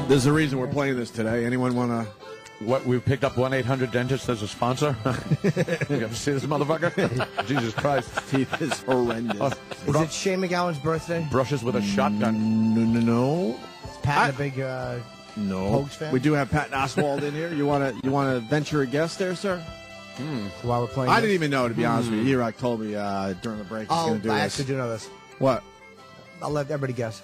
There's a reason we're playing this today. Anyone want to? What, we picked up 1-800-DENTIST as a sponsor? You ever see this motherfucker? Jesus Christ. Teeth is horrendous. Is it Shane McGowan's birthday? Brushes with a shotgun. No. Is Patton a big no. Pogues fan? We do have Patton Oswalt in here. You want to venture a guess there, sir? While we're playing I didn't even know, to be honest with you. E-Rock told me during the break he's going to do I this. actually do know this. What? I'll let everybody guess.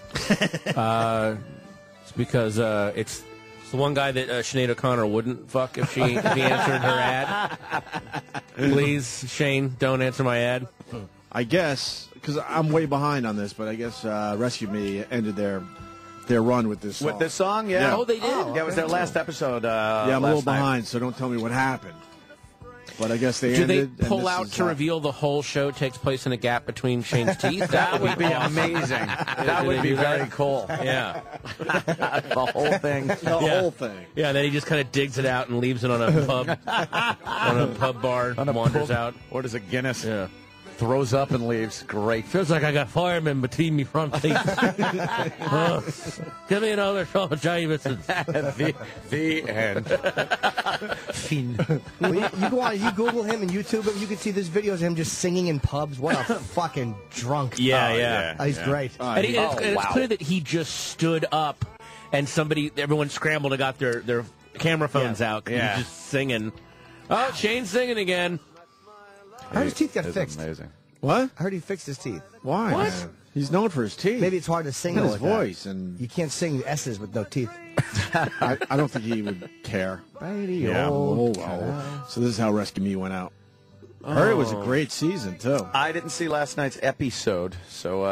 It's because it's the one guy that Sinead O'Connor wouldn't fuck if he answered her ad. Please, Shane, don't answer my ad. I guess, because I'm way behind on this, but I guess Rescue Me ended their run with this song. With this song? Yeah. Oh, they did? Yeah, it was their last episode. Yeah, I'm a little last night. behind, so don't tell me what happened. But I guess they Do ended. they pull and this out is, to reveal the whole show takes place in a gap between Shane's teeth? That would be awesome. amazing. That would be very cool. Yeah. The whole thing. The whole thing. Yeah, then he just kind of digs it out and leaves it on a pub bar, wanders out. Orders a Guinness. Yeah. Throws up and leaves. Great. Feels like I got firemen between me front teeth. Give me another Shaw Jameson. The end. Well, you go on, you Google him and YouTube him, you can see there's videos of him just singing in pubs. What a fucking drunk. Yeah. Oh, he's great. And it's clear that he just stood up and everyone scrambled and got their camera phones out. 'Cause Yeah. He's just singing. Oh, Shane's singing again. I heard his teeth got fixed. Amazing. What? I heard he fixed his teeth. Why? What? Man? He's known for his teeth. Maybe it's hard to sing and his like that. voice, and You can't sing S's with no teeth. I don't think he would care. Yeah. Oh, well. So this is how Rescue Me went out. I heard it was a great season too. I didn't see last night's episode, so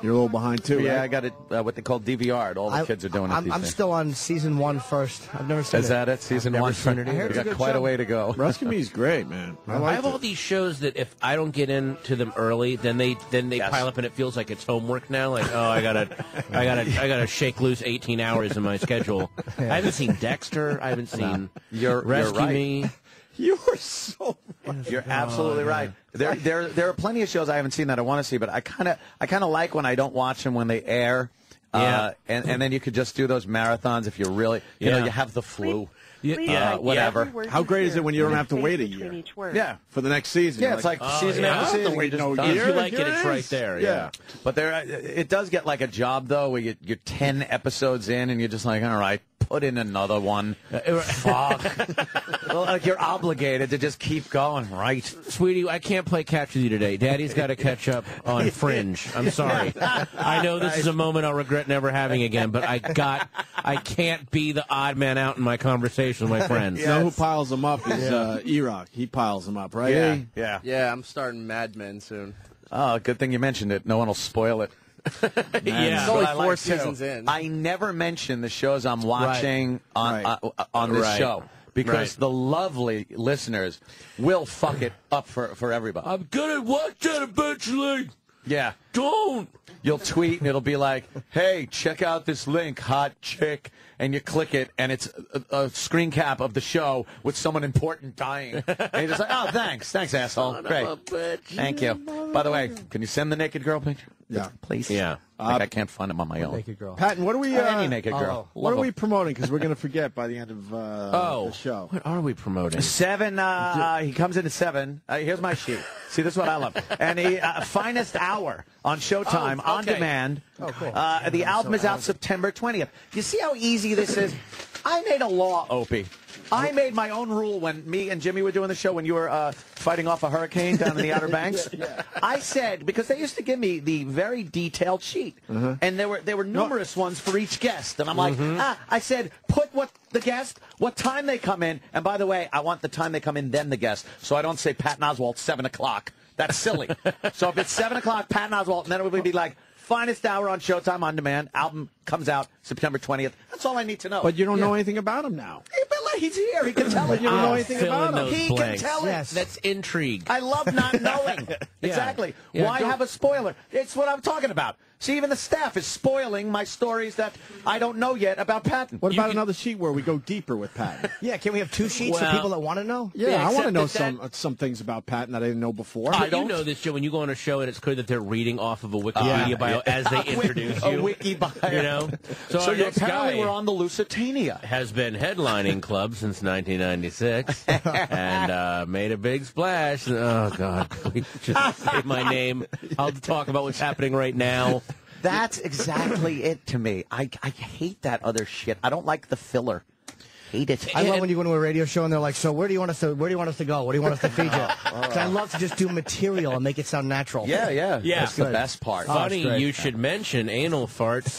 You're a little behind too. yeah, right? I got it. What they call DVR'd. All the kids are doing it. I'm still on season 1 first. I've never seen it. Is that it? Season I've never 1. seen it either. You It's a got good quite a show. way to go. Rescue Me is great, man. I have all these shows that if I don't get into them early, then they Yes. pile up and it feels like it's homework now. Like, oh, I gotta shake loose 18 hours in my schedule. I haven't seen Dexter. I haven't seen You're Rescue right. Me. You were so. You're absolutely right. There are plenty of shows I haven't seen that I want to see, but I kind of like when I don't watch them when they air. Yeah. And then you could just do those marathons if you really, you know, you have the flu. Whatever. How great is it when you don't have to wait a year? Yeah. For the next season. Yeah, You're it's like oh, season yeah, after I don't have season. to wait you no just year. If you like it, Here it's right there. Yeah. But it does get like a job though, where you're 10 episodes in and you're just like, all right, put in another one. Fuck. Well, like you're obligated to just keep going, right? Sweetie, I can't play catch with you today. Daddy's got to catch up on Fringe. I'm sorry. I know this is a moment I'll regret never having again, but I can't be the odd man out in my conversation with my friends. You know who piles them up is E-Rock. He piles them up, right? Yeah, E? yeah. Yeah, I'm starting Mad Men soon. Oh, good thing you mentioned it. No one will spoil it. Yeah. It's only But I 4 like, too, seasons in. I never mention the shows I'm watching on this Right. show because Right. the lovely listeners will fuck it up for everybody. I'm gonna watch that eventually. Yeah. Don't. You'll tweet and it'll be like, hey, check out this link, hot chick. And you click it, and it's a screen cap of the show with someone important dying. And you're just like, oh, thanks. Thanks, asshole. Great. Thank you. By the way, can you send the naked girl picture? Yeah. Please? Yeah. I can't find him on my own. Naked girl. Patton, what are we? Any naked girl. What are Love we 'em. promoting? Because we're going to forget by the end of the show. What are we promoting? 7, he comes in at 7. Here's my sheet. See, this is what I love. And he, finest hour on Showtime, on demand. Oh, cool. The album is out September 20th. You see how easy this is? I made a law, Opie. I made my own rule when me and Jimmy were doing the show when you were fighting off a hurricane down in the Outer Banks. I said, because they used to give me the very detailed sheet, and there were numerous ones for each guest, and I'm like, I said, put what time they come in, and by the way, I want the time they come in, then the guest, so I don't say Patton Oswalt 7 o'clock. That's silly. So if it's 7 o'clock, Patton Oswalt, and then it would be like, finest hour on Showtime on demand. Album comes out September 20th. That's all I need to know. But you don't know anything about him now. But he's here. He can tell it. You don't know anything about him. He can tell it. Yes. That's intrigue. I love not knowing. Exactly. Yeah, Why don't- have a spoiler? It's what I'm talking about. See, even the staff is spoiling my stories that I don't know yet about Patton. What about another sheet where we go deeper with Patton? Yeah, can we have 2 sheets for Well- people that want to know? Yeah, Yeah, I want to except know that- some things about Patton that I didn't know before. But you know this, Joe, when you go on a show and it's clear that they're reading off of a Wikipedia bio as they introduce a you. wiki bio. You know? So So our next apparently guy we're on the Lusitania. has been headlining clubs since 1996 and made a big splash. Oh, God, please just say my name. I'll talk about what's happening right now. That's exactly it to me. I hate that other shit. I don't like the filler. Hate it. I love when you go to a radio show and they're like, "So where do you want us to go? What do you want us to feature?" 'Cause I love to just do material and make it sound natural. Yeah. Yeah. That's the best part. Funny great. you should mention anal farts.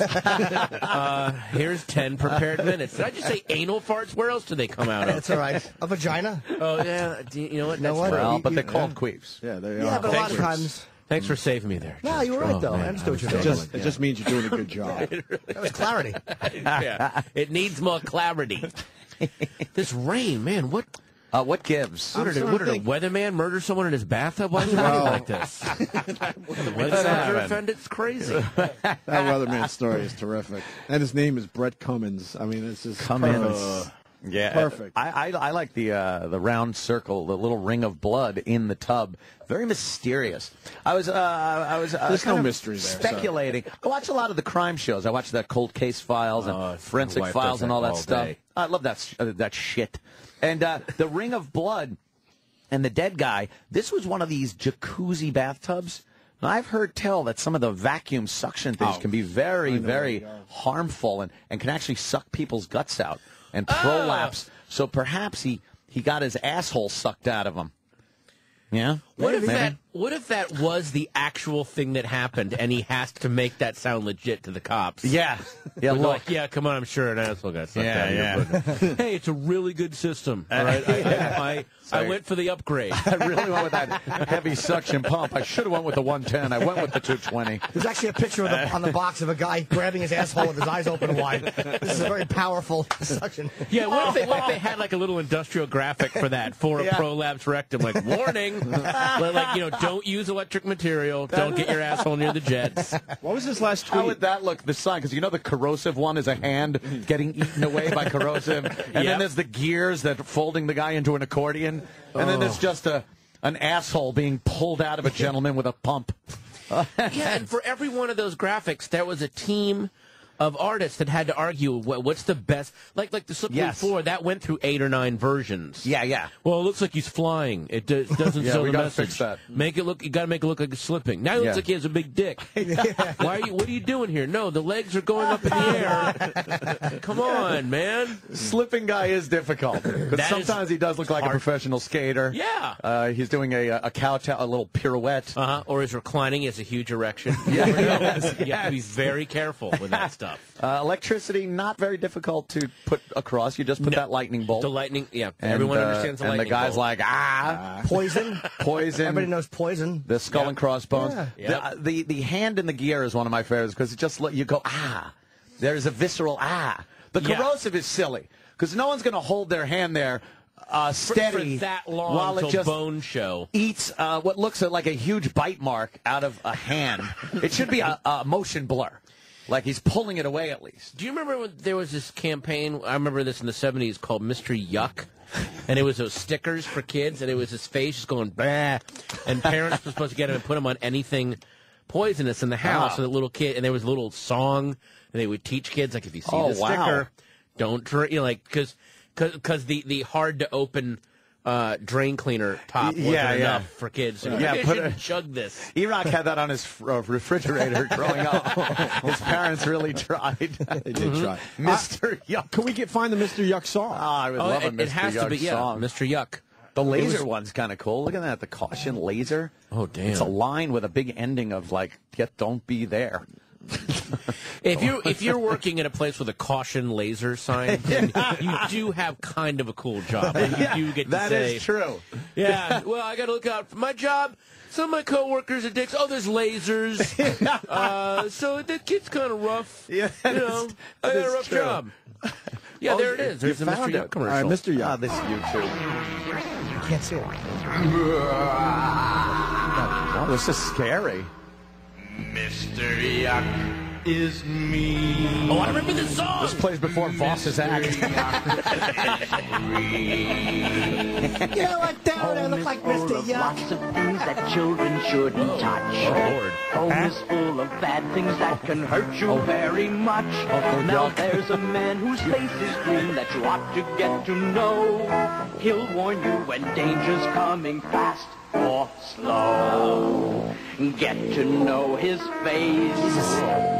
Here's 10 prepared minutes. Did I just say anal farts? Where else do they come out of? That's all right. A vagina. Oh, yeah. You know what? That's what? true. Well, but they're You- called queefs. Yeah, they Yeah, are. but a lot of Thanks. times. Thanks for saving me there. No, you were right though. man, I understood what you're It saying. just means you're doing a good job. That was clarity. Yeah. It needs more clarity. This rain, man, what gives? did a weatherman murder someone in his bathtub? Why is it raining like this? The weather center offended? It's crazy. That weatherman story is terrific. And his name is Brett Cummins. I mean, it's just perfect. Yeah, Perfect. I like the round circle, the little ring of blood in the tub. Very mysterious. I was There's kind no of mystery there, speculating. I watch a lot of the crime shows. I watch the Cold Case Files and Forensic my wife Files does and that all that all stuff. day. I love that shit. And the ring of blood and the dead guy. This was one of these jacuzzi bathtubs. Now, I've heard tell that some of the vacuum suction things can be very, very harmful and can actually suck people's guts out and prolapse. So perhaps he got his asshole sucked out of him. Yeah? What if Maybe. what if that was the actual thing that happened and he has to make that sound legit to the cops? Yeah. Yeah, We're look. like, yeah, come on, I'm sure an asshole got sucked out of Yeah, your pussy. Hey, it's a really good system. All right, I went for the upgrade. I really went with that heavy suction pump. I should have went with the 110. I went with the 220. There's actually a picture on the box of a guy grabbing his asshole with his eyes open wide. This is a very powerful suction. Yeah, what if they had like a little industrial graphic for that for a prolapse rectum, like warning, like don't use electric material, don't get your asshole near the jets. What was his last tweet? How would that look, the sign? Because the corrosive one is a hand getting eaten away by corrosive. And then there's the gears that are folding the guy into an accordion. And then there's just an asshole being pulled out of a gentleman with a pump. Yeah, and for every one of those graphics, there was a team of artists that had to argue what's the best. Like the Slippery Floor, that went through 8 or 9 versions. Yeah. Well, it looks like he's flying. It doesn't Yeah, show we the gotta message. fix that. You got to make it look like it's slipping. Now it looks like he has a big dick. What are you doing here? No, the legs are going up in the air. Come on, man. Slipping guy is difficult. But That sometimes he does look like a professional skater. Yeah. He's doing a a little pirouette. Or he's reclining. He has a huge erection. You have to be very careful with that stuff. Electricity, not very difficult to put across. You just put that lightning bolt. The lightning, yeah. And, Everyone understands the and lightning the guy's bolt. like, Poison. poison. Everybody knows poison. The skull and crossbones. Yeah. The hand in the gear is one of my favorites because it just you go There's a visceral The corrosive is silly because no one's going to hold their hand there steady for that long while it till just bone show. eats what looks like a huge bite mark out of a hand. It should be a motion blur. Like he's pulling it away at least. Do you remember when there was this campaign? I remember this in the 70s called Mr. Yuck. And it was those stickers for kids, and it was his face just going, bah. And parents were supposed to get him and put him on anything poisonous in the house. So that little kid, and there was a little song, and they would teach kids, like, if you see the sticker, don't drink, because the hard to open drain cleaner top wasn't enough for kids. So maybe I should chug this. E-Rock had that on his refrigerator growing up. His parents really tried. They did try. Mr. Yuck. Can we find the Mr. Yuck song? I would love a Mr. It has Yuck to be, song. Mr. Yuck. The laser one's kind of cool. Look at that, the caution laser. Oh, damn. It's a line with a big ending of don't be there. If you're working at a place with a caution laser sign, then you do have kind of a cool job. You do get to That say, is true. Yeah, well, I got to look out for my job. Some of my coworkers are dicks. Oh, there's lasers. So the kid's kind of rough. Yeah, I got a rough job. Yeah, there it is. There's the Mr. Yuck commercial. All right, Mr. Yuck. This YouTube. I can't see it. Oh, this is scary. Mr. Yuck is me. Oh, I remember this song. This plays before Voss's act. You know what, Darren? I look like Mr. Yuck. Lots of things that children shouldn't touch. Oh, Lord. Home is full of bad things that can hurt you very much. Now there's a man whose face is green that you ought to get to know. He'll warn you when danger's coming fast or slow. Get to know his face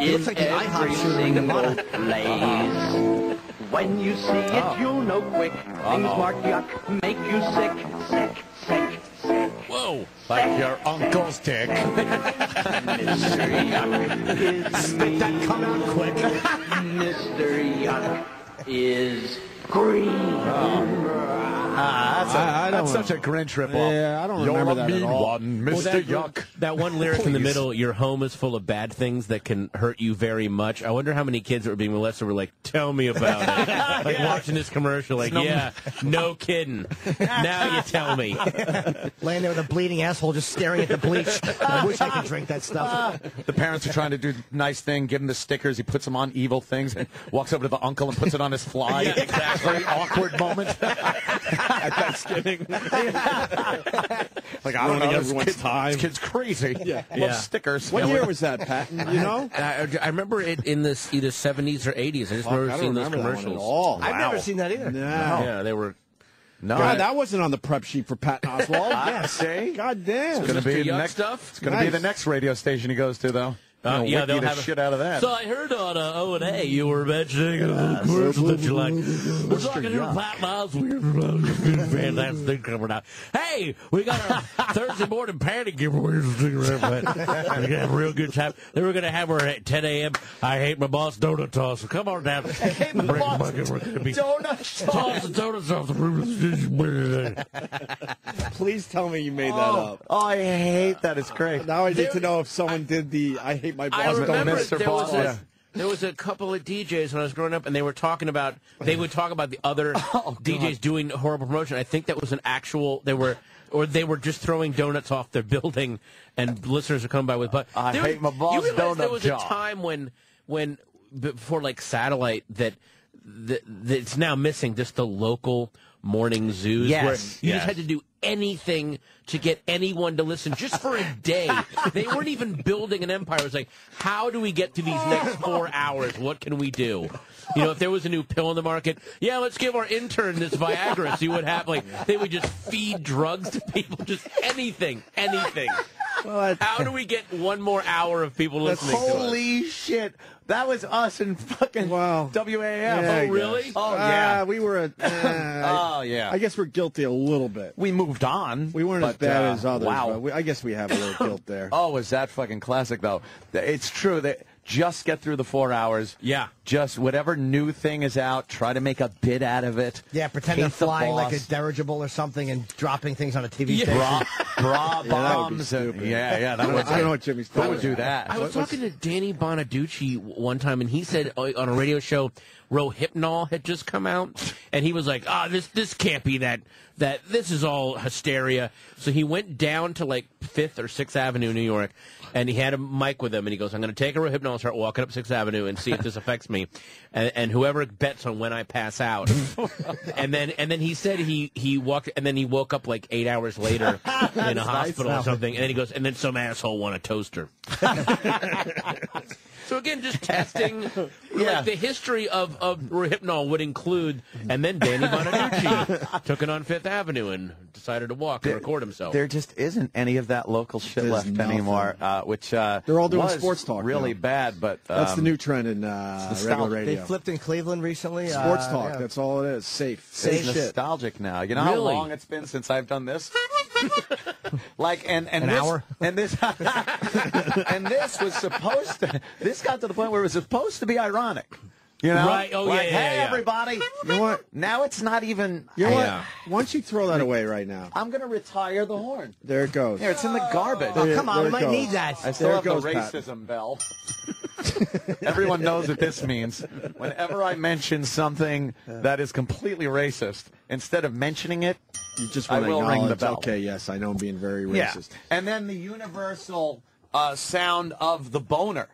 He looks in like the IHOP every shooter in single Nevada. place. When you see it, you'll know quick. Things marked yuck make you sick, sick, sick, sick. Whoa. Like your uncle's dick. Mr. Yuck is me. That come out quick. Mr. Yuck is green. That's such a Grinch ripoff. Yeah, I don't You're remember a that at mean all. one, Mr. Well, Yuck. That one lyric in the Please. middle, your home is full of bad things that can hurt you very much. I wonder how many kids that were being molested were like, tell me about it. Like watching this commercial, like, yeah, no kidding. Now you tell me. Laying there with a bleeding asshole just staring at the bleach. I wish I could drink that stuff. The parents are trying to do a nice thing, give him the stickers. He puts them on evil things and walks over to the uncle and puts it on his fly. Yeah, exactly. Very awkward moment. At Thanksgiving. Like, I don't know, everyone's time. This kid's crazy. Yeah. Love stickers. What year was that, Patton? You know? I remember it in the either 70s or 80s. I just remember I seeing don't those remember that one at commercials. all. I've never seen that either. No. Yeah, they were. No, God, that wasn't on the prep sheet for Patton Oswalt. Yes. See? God damn. It's going to be Mr. the Yuck next stuff? It's going to be Nice. the next radio station he goes to, though. Yeah, they'll the have shit out of that. So I heard on O&A you were mentioning a commercial that you like. We're talking to Patton Oswalt. Fantastic coming out. Hey, we got our Thursday morning panic giveaway. We got a real good time. Then we're going to have her at 10 a.m. I hate my boss donut toss. So come on down. I hate my boss donut toss the donuts off the roof. Please tell me you made that up. Oh, I hate that. It's great. Now I need to know if someone did the I hate my I boss remember donut. there was a couple of DJs when I was growing up, and they would talk about the other DJs doing horrible promotion. I think that was an actual. They were just throwing donuts off their building, and listeners are coming by with. But I hate my boss you realize donut there was job. a time when before like satellite that it's now missing just the local morning zoos Yes, where you yes. just had to do anything to get anyone to listen just for a day. They weren't even building an empire. It was like, how do we get through these next 4 hours? What can we do? You know, if there was a new pill in the market, yeah, let's give our intern this Viagra, see what happens. Like, they would just feed drugs to people, just anything. Well, How do we get one more hour of people listening to us? Holy shit. That was us in fucking Wow. WAF. Yeah, I Oh, really? guess. Oh, yeah. We were. Oh, yeah. I guess we're guilty a little bit. We moved on. We weren't as but, bad as others. Wow. But I guess we have a little guilt there. Oh, is that fucking classic, though? It's true that just get through the 4 hours. Yeah. Just whatever new thing is out, try to make a bit out of it. Yeah, pretend Hate they're the flying like a boss. dirigible or something and dropping things on a TV Yeah. station. Bra that would be bombs. stupid. Yeah, that I would don't know what Jimmy's Who talking would do about. that? I was talking to Danny Bonaducci one time, and he said on a radio show, Rohypnol had just come out, and he was like, this can't be that this is all hysteria. So he went down to like 5th or 6th Avenue, New York, and he had a mic with him, and he goes, I'm going to take a Rohypnol and start walking up 6th Avenue and see if this affects me, and whoever bets on when I pass out. and then he said he walked, and then he woke up like 8 hours later in a hospital or something, and then he goes, and then some asshole won a toaster. So again, just testing. Like the history of Rohypnol would include, and then Danny Bonaducci took it on 5th Avenue and decided to walk and record himself. There just isn't any of that local shit There's left nothing. anymore, which They're all doing was sports talk really now. bad, but That's the new trend in regular They radio. flipped in Cleveland recently. Sports talk. Yeah. That's all it is. Safe. It's Safe shit. nostalgic now. You know how Really? long it's been since I've done this? Like and An this, hour? and this and this was supposed to. This got to the point where it was supposed to be ironic. You know, Right. Oh, like, yeah, hey, yeah. everybody. You know what? Now it's not even. You know Yeah. what? Why don't you throw that away right now? I'm going to retire the horn. There it goes. Here, it's in the garbage. Oh, come on, There we it might goes. need that. I still There have it goes, the Pat. racism bell. Everyone knows what this means. Whenever I mention something that is completely racist, instead of mentioning it, You just I want to will ring the acknowledge, bell. okay, yes, I know I'm being very racist. And then the universal sound of the boner.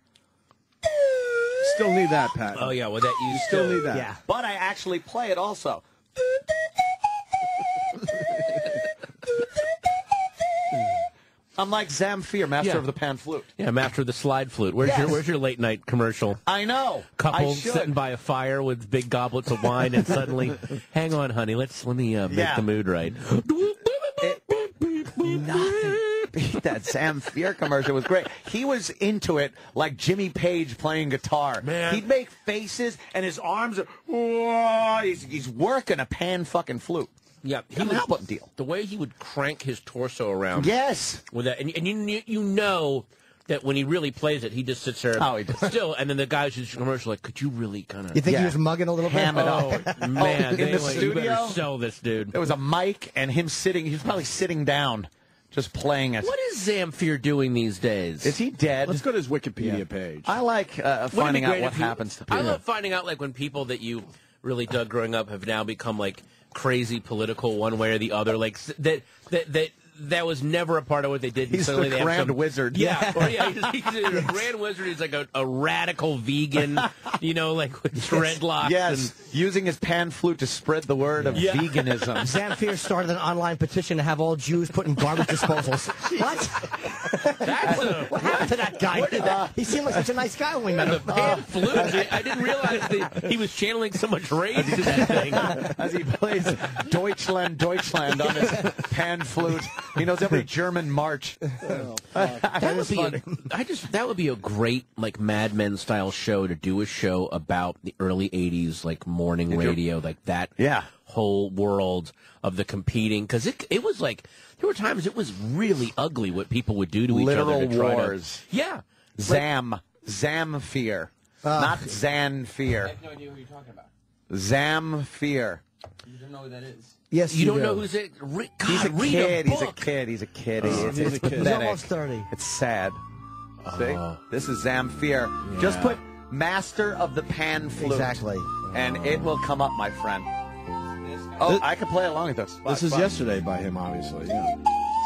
Still need that, Pat. Oh yeah, well that you Still need that. Yeah. But I actually play it also. I'm like Zamfir, master Yeah. of the pan flute. Yeah, master of the slide flute. Where's your late night commercial? I know. Couple I should. sitting by a fire with big goblets of wine, and suddenly, hang on, honey, let me make the mood right. Beat that Zamfir commercial was great. He was into it like Jimmy Page playing guitar. Man. He'd make faces, and his arms are. Whoa, he's working a pan fucking flute. Yeah, Couldn't help but deal. The way he would crank his torso around. Yes. With that, and you know that when he really plays it, he just sits there. Oh, he does. Still, and then the guys who's commercial like, could you really kind of? You think he was mugging a little bit? Ham it up. Oh man, in the you studio? better sell this dude. There was a mic and him sitting. He was probably sitting down, just playing it. What is Zamfir doing these days? Is he dead? Let's go to his Wikipedia page. I like Wouldn't it be finding out great what if you- happens to people. I love finding out like when people that you really dug growing up have now become like crazy political one way or the other. Like that was never a part of what they did. And He's suddenly the they have Grand some- Wizard. Yeah, or he's a Grand Wizard. He's like a radical vegan, like with dreadlocks. Yes, using his pan flute to spread the word of veganism. Zamfir started an online petition to have all Jews put in garbage disposals. What? What happened to that guy? He seemed like such a nice guy when we met The him. pan flute. I didn't realize that he was channeling so much rage to that thing. As he plays Deutschland, Deutschland on his pan flute. He knows every German march. That would be a great like Mad Men style show to do a show about the early '80s like morning radio, like that. Yeah. Whole world of the competing, because it was like there were times it was really ugly what people would do to each Literal other to try wars. to. Yeah. Zamfir. Not Zanfir. I have no idea who you're talking about. Zamfir. You don't know who that is. Yes, You don't do. know who's it? God, He's a read kid. A He's a book. kid. He's a kid. It's He's pathetic. almost 30. It's sad. See? This is Zamfir. Just put Master of the Pan Flute. Exactly. And it will come up, my friend. Oh, I can play along with this. This is yesterday by him, obviously. Yeah.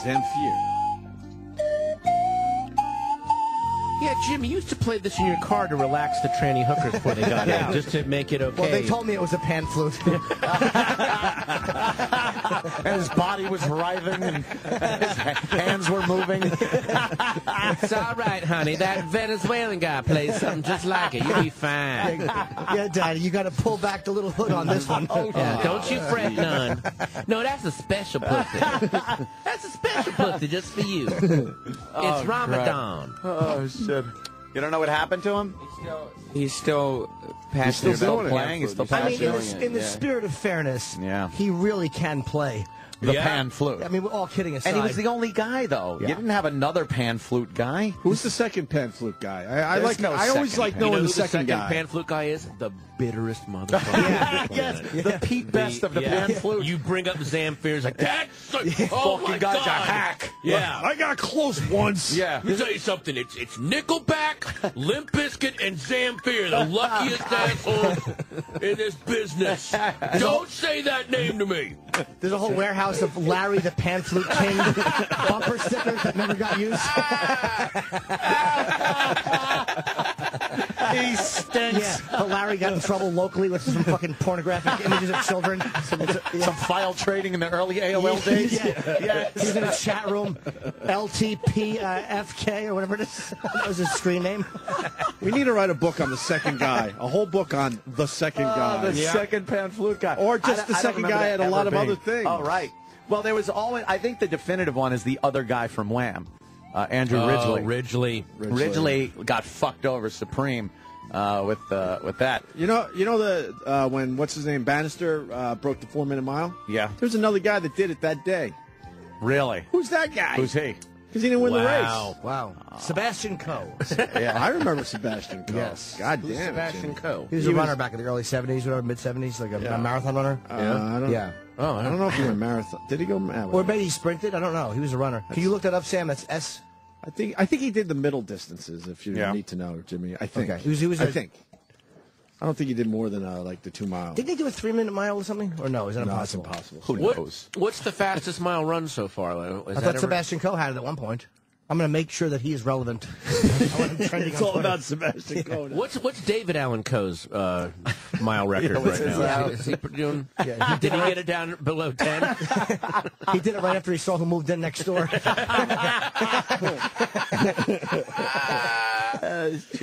Zamfir. Yeah, Jim, you used to play this in your car to relax the tranny hookers before they got in, just to make it okay. Well, they told me it was a pan flute. And his body was writhing and his hands were moving. It's all right, honey. That Venezuelan guy plays something just like it. You'll be fine. Yeah, Daddy, you got to pull back the little hood on this one. Yeah, don't you fret none. No, that's a special pussy. That's a special pussy just for you. It's Ramadan. Oh, shit. You don't know what happened to him? He's still passionate still about doing it. Playing? He's still I mean, passionate. in the spirit of fairness, Yeah. he really can play. The Yeah. pan flute. I mean, all kidding aside. And he was the only guy, though. Yeah. You didn't have another pan flute guy. Who's the second pan flute guy? I There's no I always second like pan. knowing You know the who second guy. pan flute guy is? The bitterest motherfucker. Yes, the Pete Best of the pan flute. You bring up Zamfir's like, that's oh my Fucking guy's God. a hack. Yeah. I got close once. Yeah. Let me tell you something. It's Nickelback, Limp Bizkit, and Zamfir, the luckiest asshole in this business. Don't say that name to me. There's a whole warehouse of Larry the Pan Flute King bumper stickers that never got used. He stinks. Yeah, but Larry got in trouble locally with some fucking pornographic images of children. Some file trading in the early AOL days. Yeah. He was in a chat room, LTPFK or whatever it is. That was his screen name. We need to write a book on the second guy. A whole book on the second guy. The second pan flute guy. Or just the I don't second remember guy that had a lot ever of being. other things. Oh, right. Well, there was always, I think the definitive one is the other guy from Wham, Andrew Ridgeley. Ridgeley. Ridgeley got fucked over supreme with that. You know the when what's his name Bannister broke the 4-minute mile. Yeah. There's another guy that did it that day. Really? Who's that guy? Who's he? Because he didn't win the Wow. race. Wow. Sebastian Coe. Yeah. I remember Sebastian Coe. Yes. God Who's damn it, Sebastian Jimmy. Coe? He was a runner back in the early 70s, whatever, mid-70s, like a marathon runner. I don't, Yeah. Oh, I don't know if he went marathon. Did he go marathon? Or maybe he sprinted. I don't know. He was a runner. Can you look that up, Sam? That's I think he did the middle distances. If you need to know, Jimmy, I think. Okay. He was I think. I don't think he did more than like the 2 miles. Did they do a 3-minute mile or something? Or no? Is that impossible? No, it's impossible. Who knows? What's the fastest mile run so far? I thought Sebastian Coe had it at one point. I'm going to make sure that he is relevant. I want him trending It's on all Twitter. about Sebastian Coe. What's David Allen Coe's mile record right now? Is he doing? Did he get it down below 10? He did it right after he saw who moved in next door.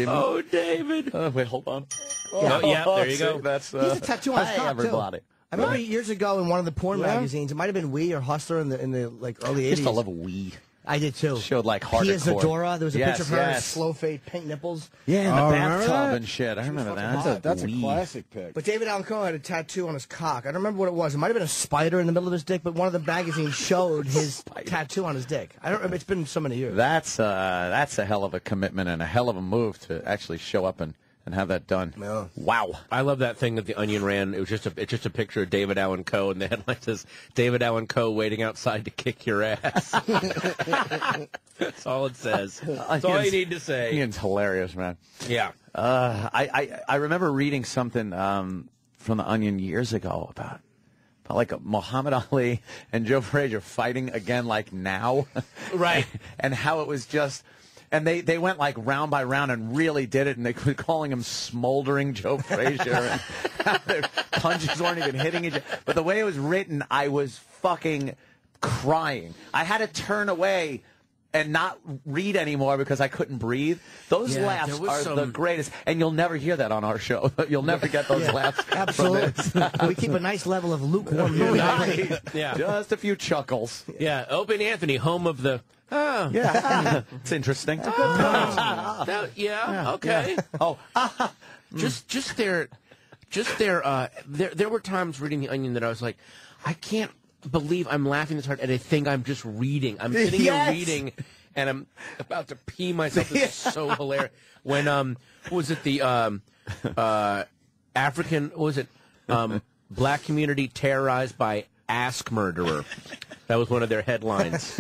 Oh, David. Wait, hold on. Yeah, there you go. That's He has a tattoo on his hey, cock, everybody. too. I remember years ago in one of the porn magazines, it might have been Wee or Hustler in the like early 80s. I used to love Wee. I did too. Showed like hardcore. Pia Zadora. There was a Yes, picture of her, yes. slow fade, pink nipples. Yeah, in the remember bathtub that? and shit. I remember that. That's a Wee. classic pick. But David Allen Coe had a tattoo on his cock. I don't remember what it was. It might have been a spider in the middle of his dick, but one of the magazines showed his tattoo on his dick. I don't remember. It's been so many years. That's a hell of a commitment and a hell of a move to actually show up and have that done. Yeah. Wow. I love that thing that the Onion ran. It's just a picture of David Allen Coe, and the headline says David Allen Coe waiting outside to kick your ass. That's all it says. That's all you need to say. Ian's hilarious, man. Yeah. I remember reading something from the Onion years ago about like Muhammad Ali and Joe Frazier fighting again like now. Right. And how it was just... And they went like round by round and really did it, and they were calling him smoldering Joe Frazier. And their punches weren't even hitting each other. But the way it was written, I was fucking crying. I had to turn away and not read anymore because I couldn't breathe. Those laughs are the greatest, and you'll never hear that on our show. You'll never get those laughs. Absolutely. We keep a nice level of lukewarm movie. Yeah. Just a few chuckles. Yeah. Opie and Anthony, home of the. Oh. Yeah. It's interesting. Yeah. Okay. Oh. Just there were times reading the Onion that I was like, I can't believe I'm laughing this hard at a thing I'm just reading. I'm sitting here reading, and I'm about to pee myself. It's so hilarious. When what was it the African? What was it black community terrorized by ask murderer? That was one of their headlines.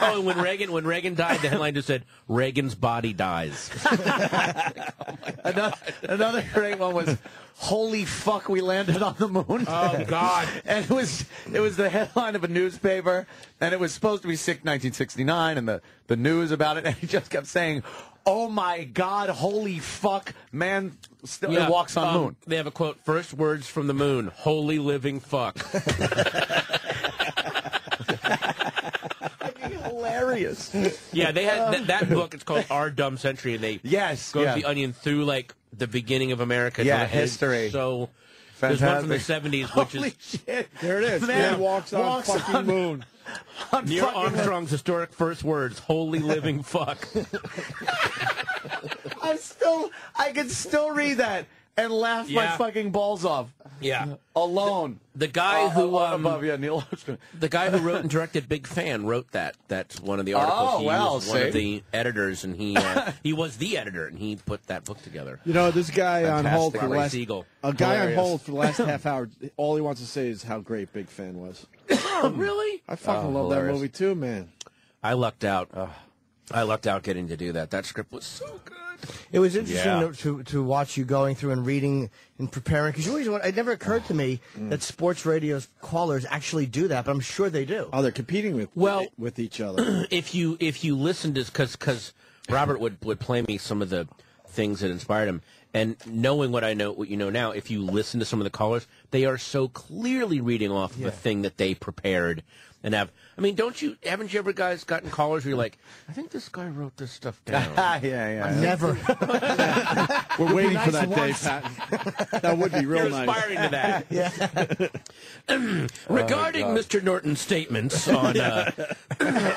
Oh, and when Reagan died, the headline just said Reagan's body dies. Another great one was, "Holy fuck, we landed on the moon." Oh God! And it was the headline of a newspaper, and it was supposed to be sick 1969, and the news about it, and he just kept saying, "Oh my God, holy fuck, man still walks on moon." They have a quote: "First words from the moon, holy living fuck." Hilarious. Yeah, they had that book. It's called Our Dumb Century, and they go to the Onion through like the beginning of America. Yeah, and history. It's so Fantastic. there's one from the 70s, which Holy is shit. There it is. Man walks on fucking moon. Neil Armstrong's historic first words: "Holy living fuck." I can still read that and laugh my fucking balls off. Yeah, alone. The guy who above Neil Armstrong. The guy who wrote and directed Big Fan wrote that. That's one of the articles. He was one of the editors, and he was the editor, and he put that book together. You know, this guy on hold for the last Hilarious. on hold for the last half hour. All he wants to say is how great Big Fan was. Oh, really? I fucking love that movie too, man. I lucked out. I lucked out getting to do that. That script was so good. It was interesting to watch you going through and reading and preparing, because it never occurred to me that sports radio's callers actually do that, but I'm sure they do. Oh, they're competing with each other. If you listen to, because Robert would play me some of the things that inspired him, and knowing what you know now, if you listen to some of the callers, they are so clearly reading off of a thing that they prepared. And haven't you ever guys gotten callers where you're like, I think this guy wrote this stuff down? Yeah. Never. We're waiting for that day, Patton. That would be real You're nice. aspiring to that. Regarding Mr. Norton's statements on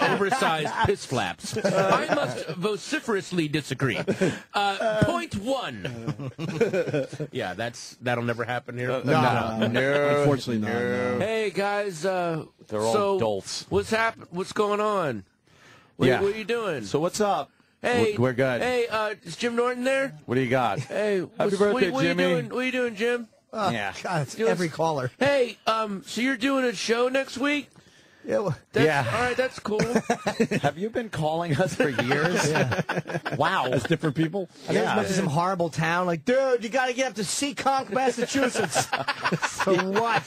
oversized piss flaps, I must vociferously disagree. Point one. Yeah, that'll never happen here. No. Unfortunately not. No. Hey guys, They're all dolts. What's going on? What are you doing? So what's up? Hey, we're good. Hey, is Jim Norton there? What do you got? Hey, Happy birthday, what Jimmy. What are you doing, Jim? God, it's every caller. Hey, so you're doing a show next week? Yeah, well, All right, that's cool. Have you been calling us for years? Wow. As different people? I think it's much as some horrible town. Like, dude, you got to get up to Seekonk, Massachusetts. For what?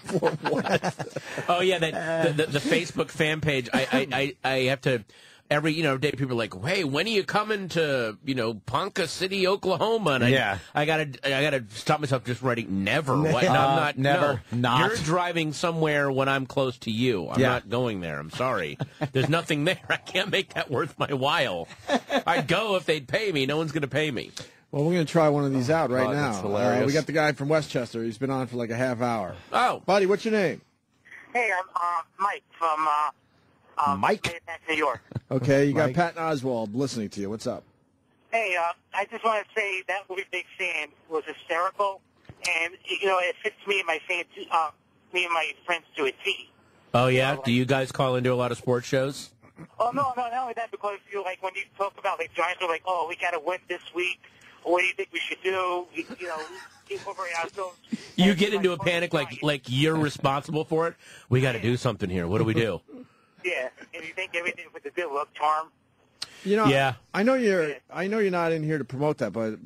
For what? Oh yeah, the Facebook fan page. I have to every day people are like, hey, when are you coming to Ponca City, Oklahoma? And I gotta stop myself just writing never. What? No, I'm not. Never. No. Not. You're driving somewhere when I'm close to you. I'm not going there. I'm sorry. There's nothing there. I can't make that worth my while. I'd go if they'd pay me. No one's gonna pay me. Well, we're going to try one of these out right now. That's hilarious. We got the guy from Westchester. He's been on for like a half hour. Oh. Buddy, what's your name? Hey, I'm Mike from Mike? New York. Okay, you got Mike. Patton Oswalt listening to you. What's up? Hey, I just want to say that movie Big Fan was hysterical, and it fits me and my fans, me and my friends to a T. Oh yeah. Do you guys call into a lot of sports shows? Oh no, not only that, because when you talk about Giants are like, oh, we got to win this week. What do you think we should do? Incorporate ourselves. You get into a panic like you're responsible for it. We got to do something here. What do we do? Yeah, and you think everything with the good luck charm. Yeah. I know you're not in here to promote that, but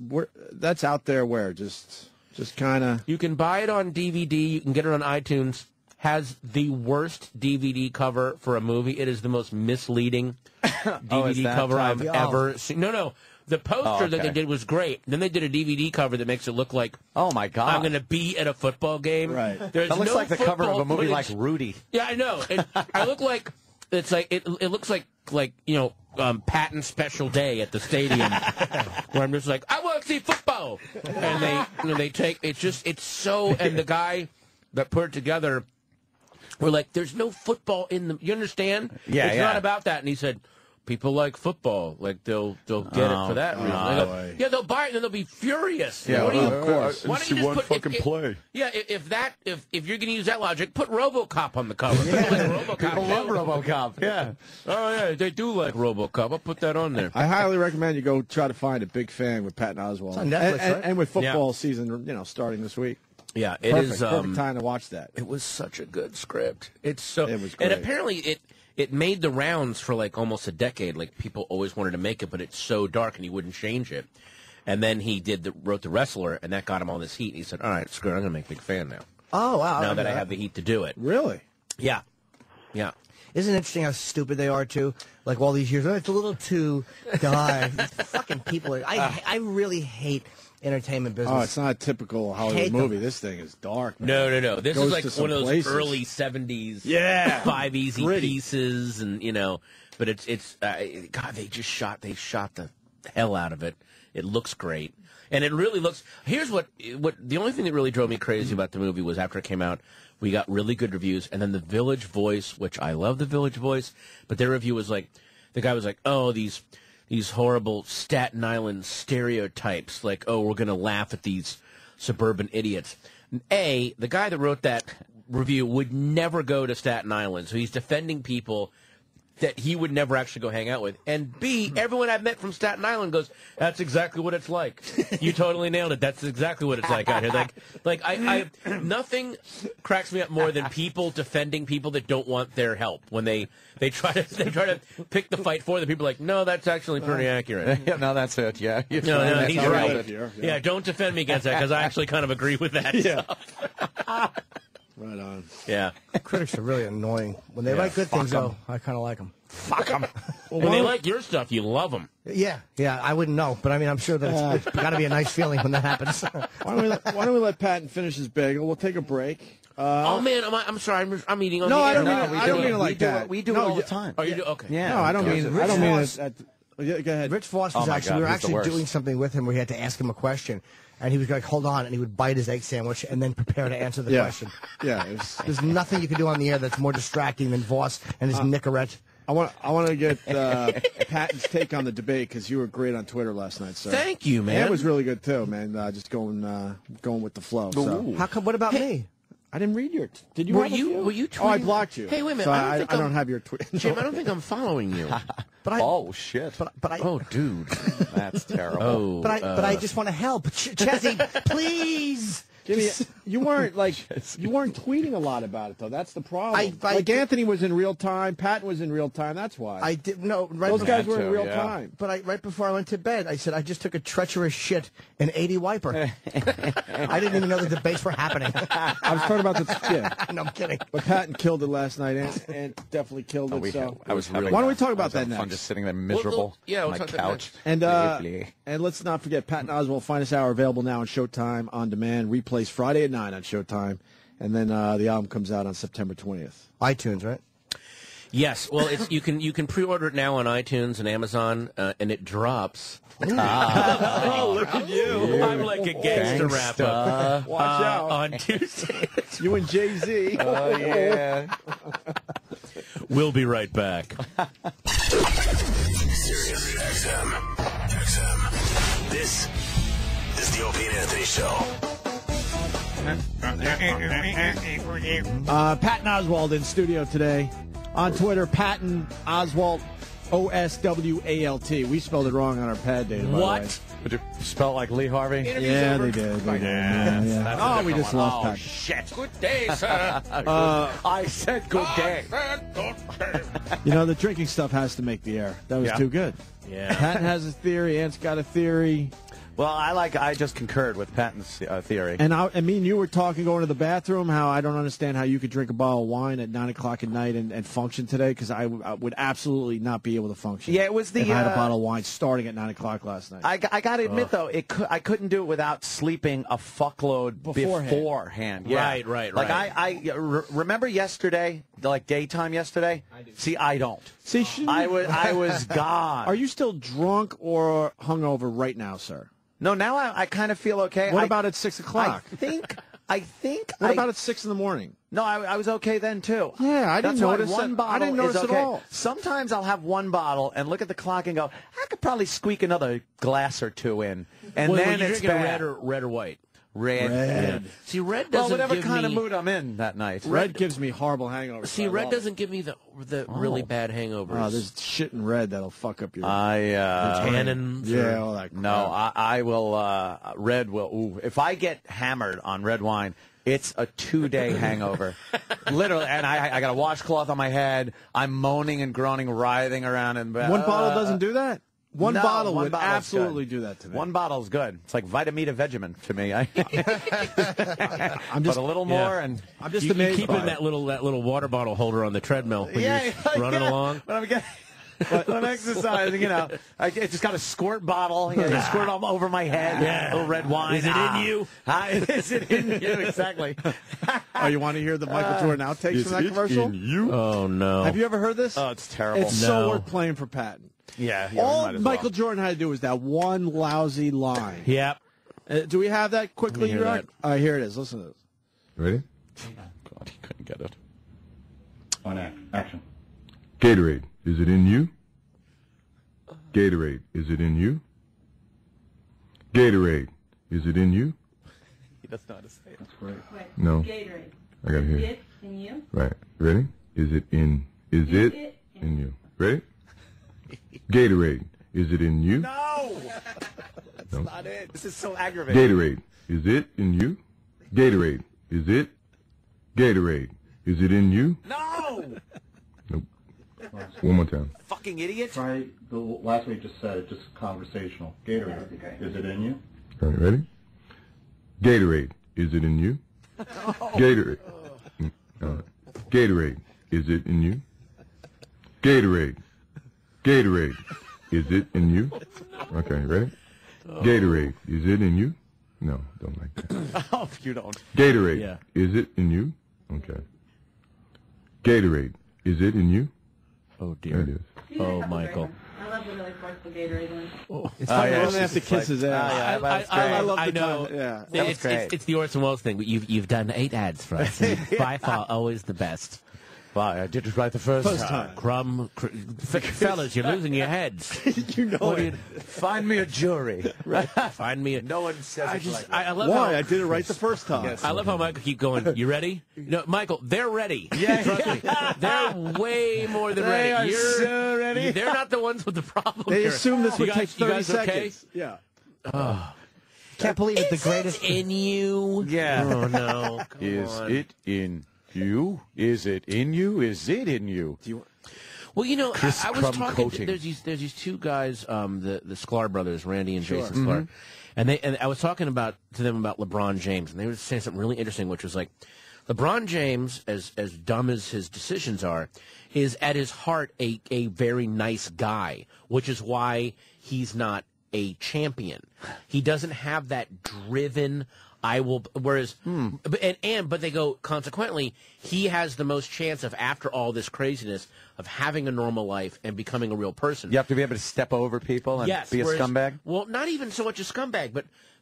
that's out there where just kind of. You can buy it on DVD. You can get it on iTunes. Has the worst DVD cover for a movie. It is the most misleading DVD cover I've ever seen. No. The poster that they did was great. Then they did a DVD cover that makes it look like, oh my God, I'm going to be at a football game. Right. That looks like the cover of a movie like Rudy. Yeah, I know. I look like it's like it looks like Patton Special Day at the stadium, where I'm just like, I want to see football, and they take it's so, and the guy that put it together, we're like, there's no football in the. You understand? Yeah, it's not about that. And he said, people like football, like they'll get it for that reason. They'll buy it and then they'll be furious. Yeah, of course. Why don't you just put play? Yeah, if you're going to use that logic, put RoboCop on the cover. People love RoboCop. Yeah. Oh yeah, they do like RoboCop. I'll put that on there. I highly recommend you go try to find a Big Fan with Patton Oswalt. It's on Netflix, right? And with football season, starting this week. Yeah, it Perfect. is. Perfect time to watch that. It was such a good script. It was great. And apparently it made the rounds for like almost a decade. Like people always wanted to make it, but it's so dark and he wouldn't change it. And then he wrote The Wrestler, and that got him all this heat. He said, "All right, screw it, I'm going to make Big Fan now." Oh wow! Now that I have the heat to do it. Really? Yeah. Isn't it interesting how stupid they are too? Like all these years, it's a little too dark. Fucking people. I really hate entertainment business. Oh, it's not a typical Hollywood movie. This thing is dark, man. No. This is like one of those places. early 70s. Yeah. 5 easy Gritty. pieces, and but it's God. They shot the hell out of it. It looks great, and it really looks. Here's what the only thing that really drove me crazy about the movie was after it came out, we got really good reviews, and then the Village Voice, which I love the Village Voice, but their review was like, the guy was like, oh, these horrible Staten Island stereotypes, like, oh, we're going to laugh at these suburban idiots. The guy that wrote that review would never go to Staten Island, so he's defending people that he would never actually go hang out with. And B, everyone I've met from Staten Island goes, that's exactly what it's like. You totally nailed it. That's exactly what it's like out here. I nothing cracks me up more than people defending people that don't want their help. When they try to pick the fight for them, people are like, no, that's actually pretty accurate. Yeah, no, that's it. Yeah. No, he's right. Yeah, don't defend me against that, because I actually kind of agree with that. Yeah. Right on. Yeah. Critics are really annoying. When they write good things, though, I kind of like them. Fuck them. When they like your stuff, you love them. Yeah, I wouldn't know, but I mean, I'm sure that it's got to be a nice feeling when that happens. Why don't we let Patton finish his bagel? We'll take a break. Oh man, I'm sorry. I'm eating on No, the I air. don't mean it like that. We do it all the time. Oh, you do? Okay. Yeah. No, I don't mean it. Yeah, go ahead. Rich Voss Oh was my actually, God, we were he's the actually worst. doing something with him where he had to ask him a question, and he was like, hold on, and he would bite his egg sandwich and then prepare to answer the question. Yeah. There's nothing you can do on the air that's more distracting than Voss and his Nicorette. I want to get Patton's take on the debate, because you were great on Twitter last night, sir. Thank you, man. And it was really good too, man. Just going with the flow. So. How come? What about me? I didn't read your. Did you? Were have a you? few? Were you tweeting? Oh, I blocked you. Hey, wait a minute. So I I don't have your tweet. Jim, I don't think I'm following you. But I, Oh shit. but I, Oh, dude. That's terrible. Oh. but I just want to help, Chessie. Please. You weren't tweeting a lot about it though. That's the problem. Anthony was in real time, Patton was in real time. That's why I did no. Right those guys were in real time. But right before I went to bed, I said I just took a treacherous shit in 80 wiper. I didn't even know the debates were happening. I was talking about the No, I'm kidding. But Patton killed it last night, and definitely killed it. I was really. Why don't we talk about that next? next? I'm just sitting there miserable on my couch. And let's not forget Patton Oswalt Finest Hour available now on Showtime on demand. Replays Friday at 9 on Showtime, and then the album comes out on September 20th. iTunes, right? Yes. Well, you can pre-order it now on iTunes and Amazon, and it drops. Oh, look at you! I'm like a gangster rapper. Watch out on Tuesday. You and Jay-Z. Oh yeah. We'll be right back. Sirius XM. This is the Opie and Anthony Show. Patton Oswalt in studio today. On Twitter, Patton Oswalt, OSWALT. We spelled it wrong on our pad data. What? Would you spell it like Lee Harvey? Yeah, they did. Yeah. Oh, we just lost Patton. Shit. Good day, sir. I said good day. You know, the drinking stuff has to make the air. That was too good. Yeah. Patton has a theory. Ant's got a theory. Well, I just concurred with Patton's theory. And I mean, you were talking going to the bathroom, how I don't understand how you could drink a bottle of wine at 9 o'clock at night and function today, because I would absolutely not be able to function. Yeah, it was the. If I had a bottle of wine starting at 9 o'clock last night. I got to admit, though, I couldn't do it without sleeping a fuckload beforehand. Yeah. Right. Like, I remember yesterday, like daytime yesterday? I do. See, I don't. See, I was gone. Are you still drunk or hungover right now, sir? No, now I kind of feel okay. What about at 6 o'clock? I think. What about at 6 in the morning? No, I was okay then too. Yeah, I didn't notice one bottle. I didn't notice is okay. at all. Sometimes I'll have one bottle and look at the clock and go, I could probably squeak another glass or two in, and then you're it's drinking bad. red or white. Red. Yeah. See, red doesn't whatever give kind me... of mood I'm in that night. Red gives me horrible hangovers. See, red doesn't give me the really bad hangovers. Oh, there's shit in red that'll fuck up your... tannins. Yeah, all that crap. No, I will... red will... Ooh, if I get hammered on red wine... It's a 2-day hangover. Literally, and I got a washcloth on my head. I'm moaning and groaning, writhing around in bed. One bottle doesn't do that? One bottle would bottle's absolutely good. do that to me. One bottle's good. It's like Vitamita Vegemin to me. I'm just but a little more, and I'm just you amazed. keep in that little water bottle holder on the treadmill when you're running along. When I'm exercising, I just got a squirt bottle. You squirt all over my head. Yeah. A little red wine. Is it in you? Is it in you? Exactly. Oh, you want to hear the Michael Jordan outtakes from that commercial? Oh, no. Have you ever heard this? Oh, it's terrible. It's so worth playing for Patton. Yeah. All Michael Jordan had to do was that one lousy line. Yep. Do we have that quickly? Hear that. All right, here it is. Listen to this. Ready? God, he couldn't get it. On action. Gatorade, is it in you? Gatorade, is it in you? Gatorade, is it in you? He doesn't know how to say it. That's great. Wait, No. Gatorade. I got to hear. Is it in you? Right. Ready? Is it in you? Ready? Gatorade, is it in you? No! That's not it. This is so aggravating. Gatorade, is it in you? Gatorade, is it? Gatorade, is it in you? No! Nope. One more time. Fucking idiot. Try the last way you just said it, just conversational. Gatorade, is it in you? All right, ready? Gatorade, is it in you? Gatorade. Gatorade, is it in you? Gatorade. Gatorade, is it in you? Okay, ready? Gatorade, is it in you? No, don't like that. Oh, you don't. Gatorade, is it in you? Okay. Gatorade, is it in you? Oh, dear. There it is. Oh, Michael. I love the really forceful Gatorade one. Oh, it's funny when they have to kiss his ass. I love the I know. time. Yeah, It's the Orson Welles thing. You've done 8 ads for us. And by far, always the best. Wow, I did it right the first time. Fellas, you're losing your heads. You know it. Find me a jury. Find me a... No one says it like that. I love Why? how... I did it right the first time. I love how Michael keep going, you ready? No, Michael, they're ready. Yeah. Trust me. They're way more than ready. They are You're so ready. They're not the ones with the problem They here. assume this would take 30 guys okay? seconds. Yeah. Can't believe it. The greatest in you. Yeah. Oh no. Come Is on. it in you? Is it in you? Is it in you? Well, you know, Chris I was Crumb talking. coating. There's these two guys, the Sklar brothers, Randy and Sure. Jason Sklar, and I was talking to them about LeBron James, and they were saying something really interesting, which was like, LeBron James, as dumb as his decisions are, is at his heart a very nice guy, which is why he's not a champion. He doesn't have that driven. I will. Whereas, but they go, consequently, he has the most chance of, after all this craziness, of having a normal life and becoming a real person. You have to be able to step over people and Yes, be a whereas- scumbag? Well, not even so much a scumbag,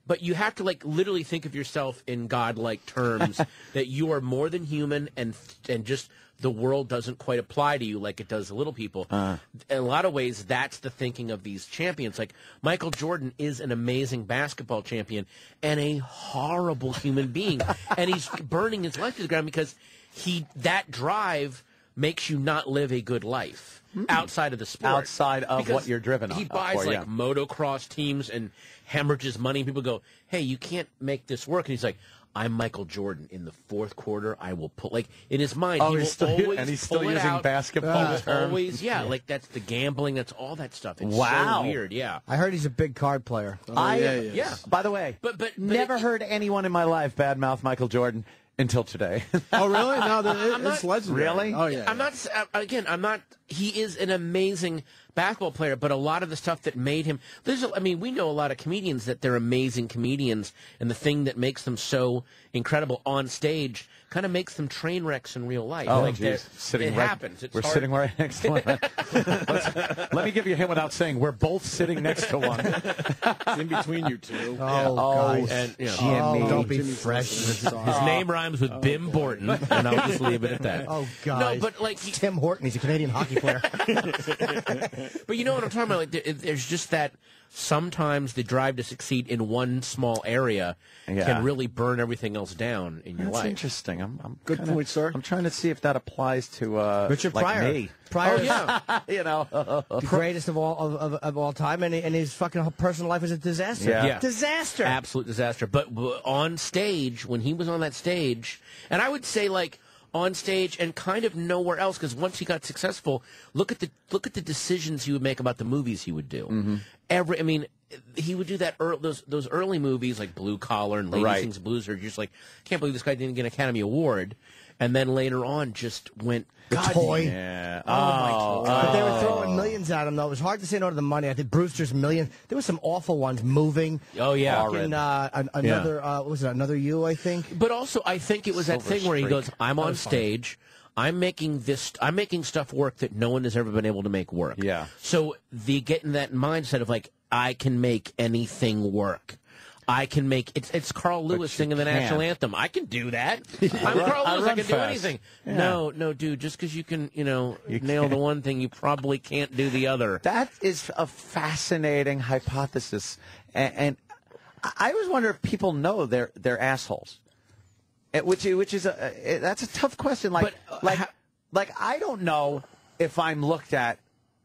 but you have to literally think of yourself in godlike terms that you are more than human, and just the world doesn't quite apply to you like it does to little people. In a lot of ways, that's the thinking of these champions. Like Michael Jordan is an amazing basketball champion and a horrible human being, and he's burning his life to the ground because that drive makes you not live a good life outside of the sport. Outside of Because what you're driven on. He buys for, motocross teams and hemorrhages money. People go, hey, you can't make this work. And he's like, I'm Michael Jordan. In the fourth quarter, I will pull. Like, in his mind, he will he's still, always and he's still pull it using out. basketball He will terms. always, like, that's the gambling. That's all that stuff. It's Wow. so weird, yeah. I heard he's a big card player. Yeah. By the way, But never heard anyone in my life badmouth Michael Jordan until today. Oh, really? No, I'm it's not- legendary. Really? Oh, yeah. I'm not. I'm not. He is an amazing basketball player, but a lot of the stuff that made him. We know a lot of comedians that they're amazing comedians, and the thing that makes them so incredible on stage kind of makes them train wrecks in real life. Oh, like geez. it happens. It's we're hard. sitting right next to one. Let me give you a hint without saying we're both sitting next to one. It's in between you two. Guys. And, you know, Jimmy. Don't be Jimmy fresh. his name rhymes with Bim Borton, and I'll just leave it at that. Oh, guys. No, but like Tim Horton, he's a Canadian hockey player. But you know what I'm talking about? Like, there's just that sometimes the drive to succeed in one small area can really burn everything else down in your That's life. interesting. I'm Good kinda- point, sir. I'm trying to see if that applies to Richard like Pryor. me. Pryor, You know, the greatest of all time, and his fucking personal life is a disaster. Yeah. Disaster. Absolute disaster. But on stage, when he was on that stage, and I would say like on stage and kind of nowhere else, because once he got successful, look at the decisions he would make about the movies he would do. He would do that those early movies like Blue Collar and Lady Sings Blues, are just like, can't believe this guy didn't get an Academy Award, and then later on just went Toy. yeah. But they were throwing millions at him, though. It was hard to say no to the money. I think Brewster's million. There were some awful ones. Moving. Oh, yeah. Fucking, another. What was it? Another You, I think. But also, I think it was that Silver thing where he Streak. goes, I'm on stage. I'm making stuff work that no one has ever been able to make work. Yeah. So getting that mindset of like, I can make anything work. I can make it's Carl Lewis singing the national anthem. I can do that. I'm Carl Lewis. I can do fast. anything. Yeah. No, dude. Just because you can, nail the one thing, you probably can't do the other. That is a fascinating hypothesis, and I always wonder if people know they're assholes. Which is that's a tough question. Like I don't know if I'm looked at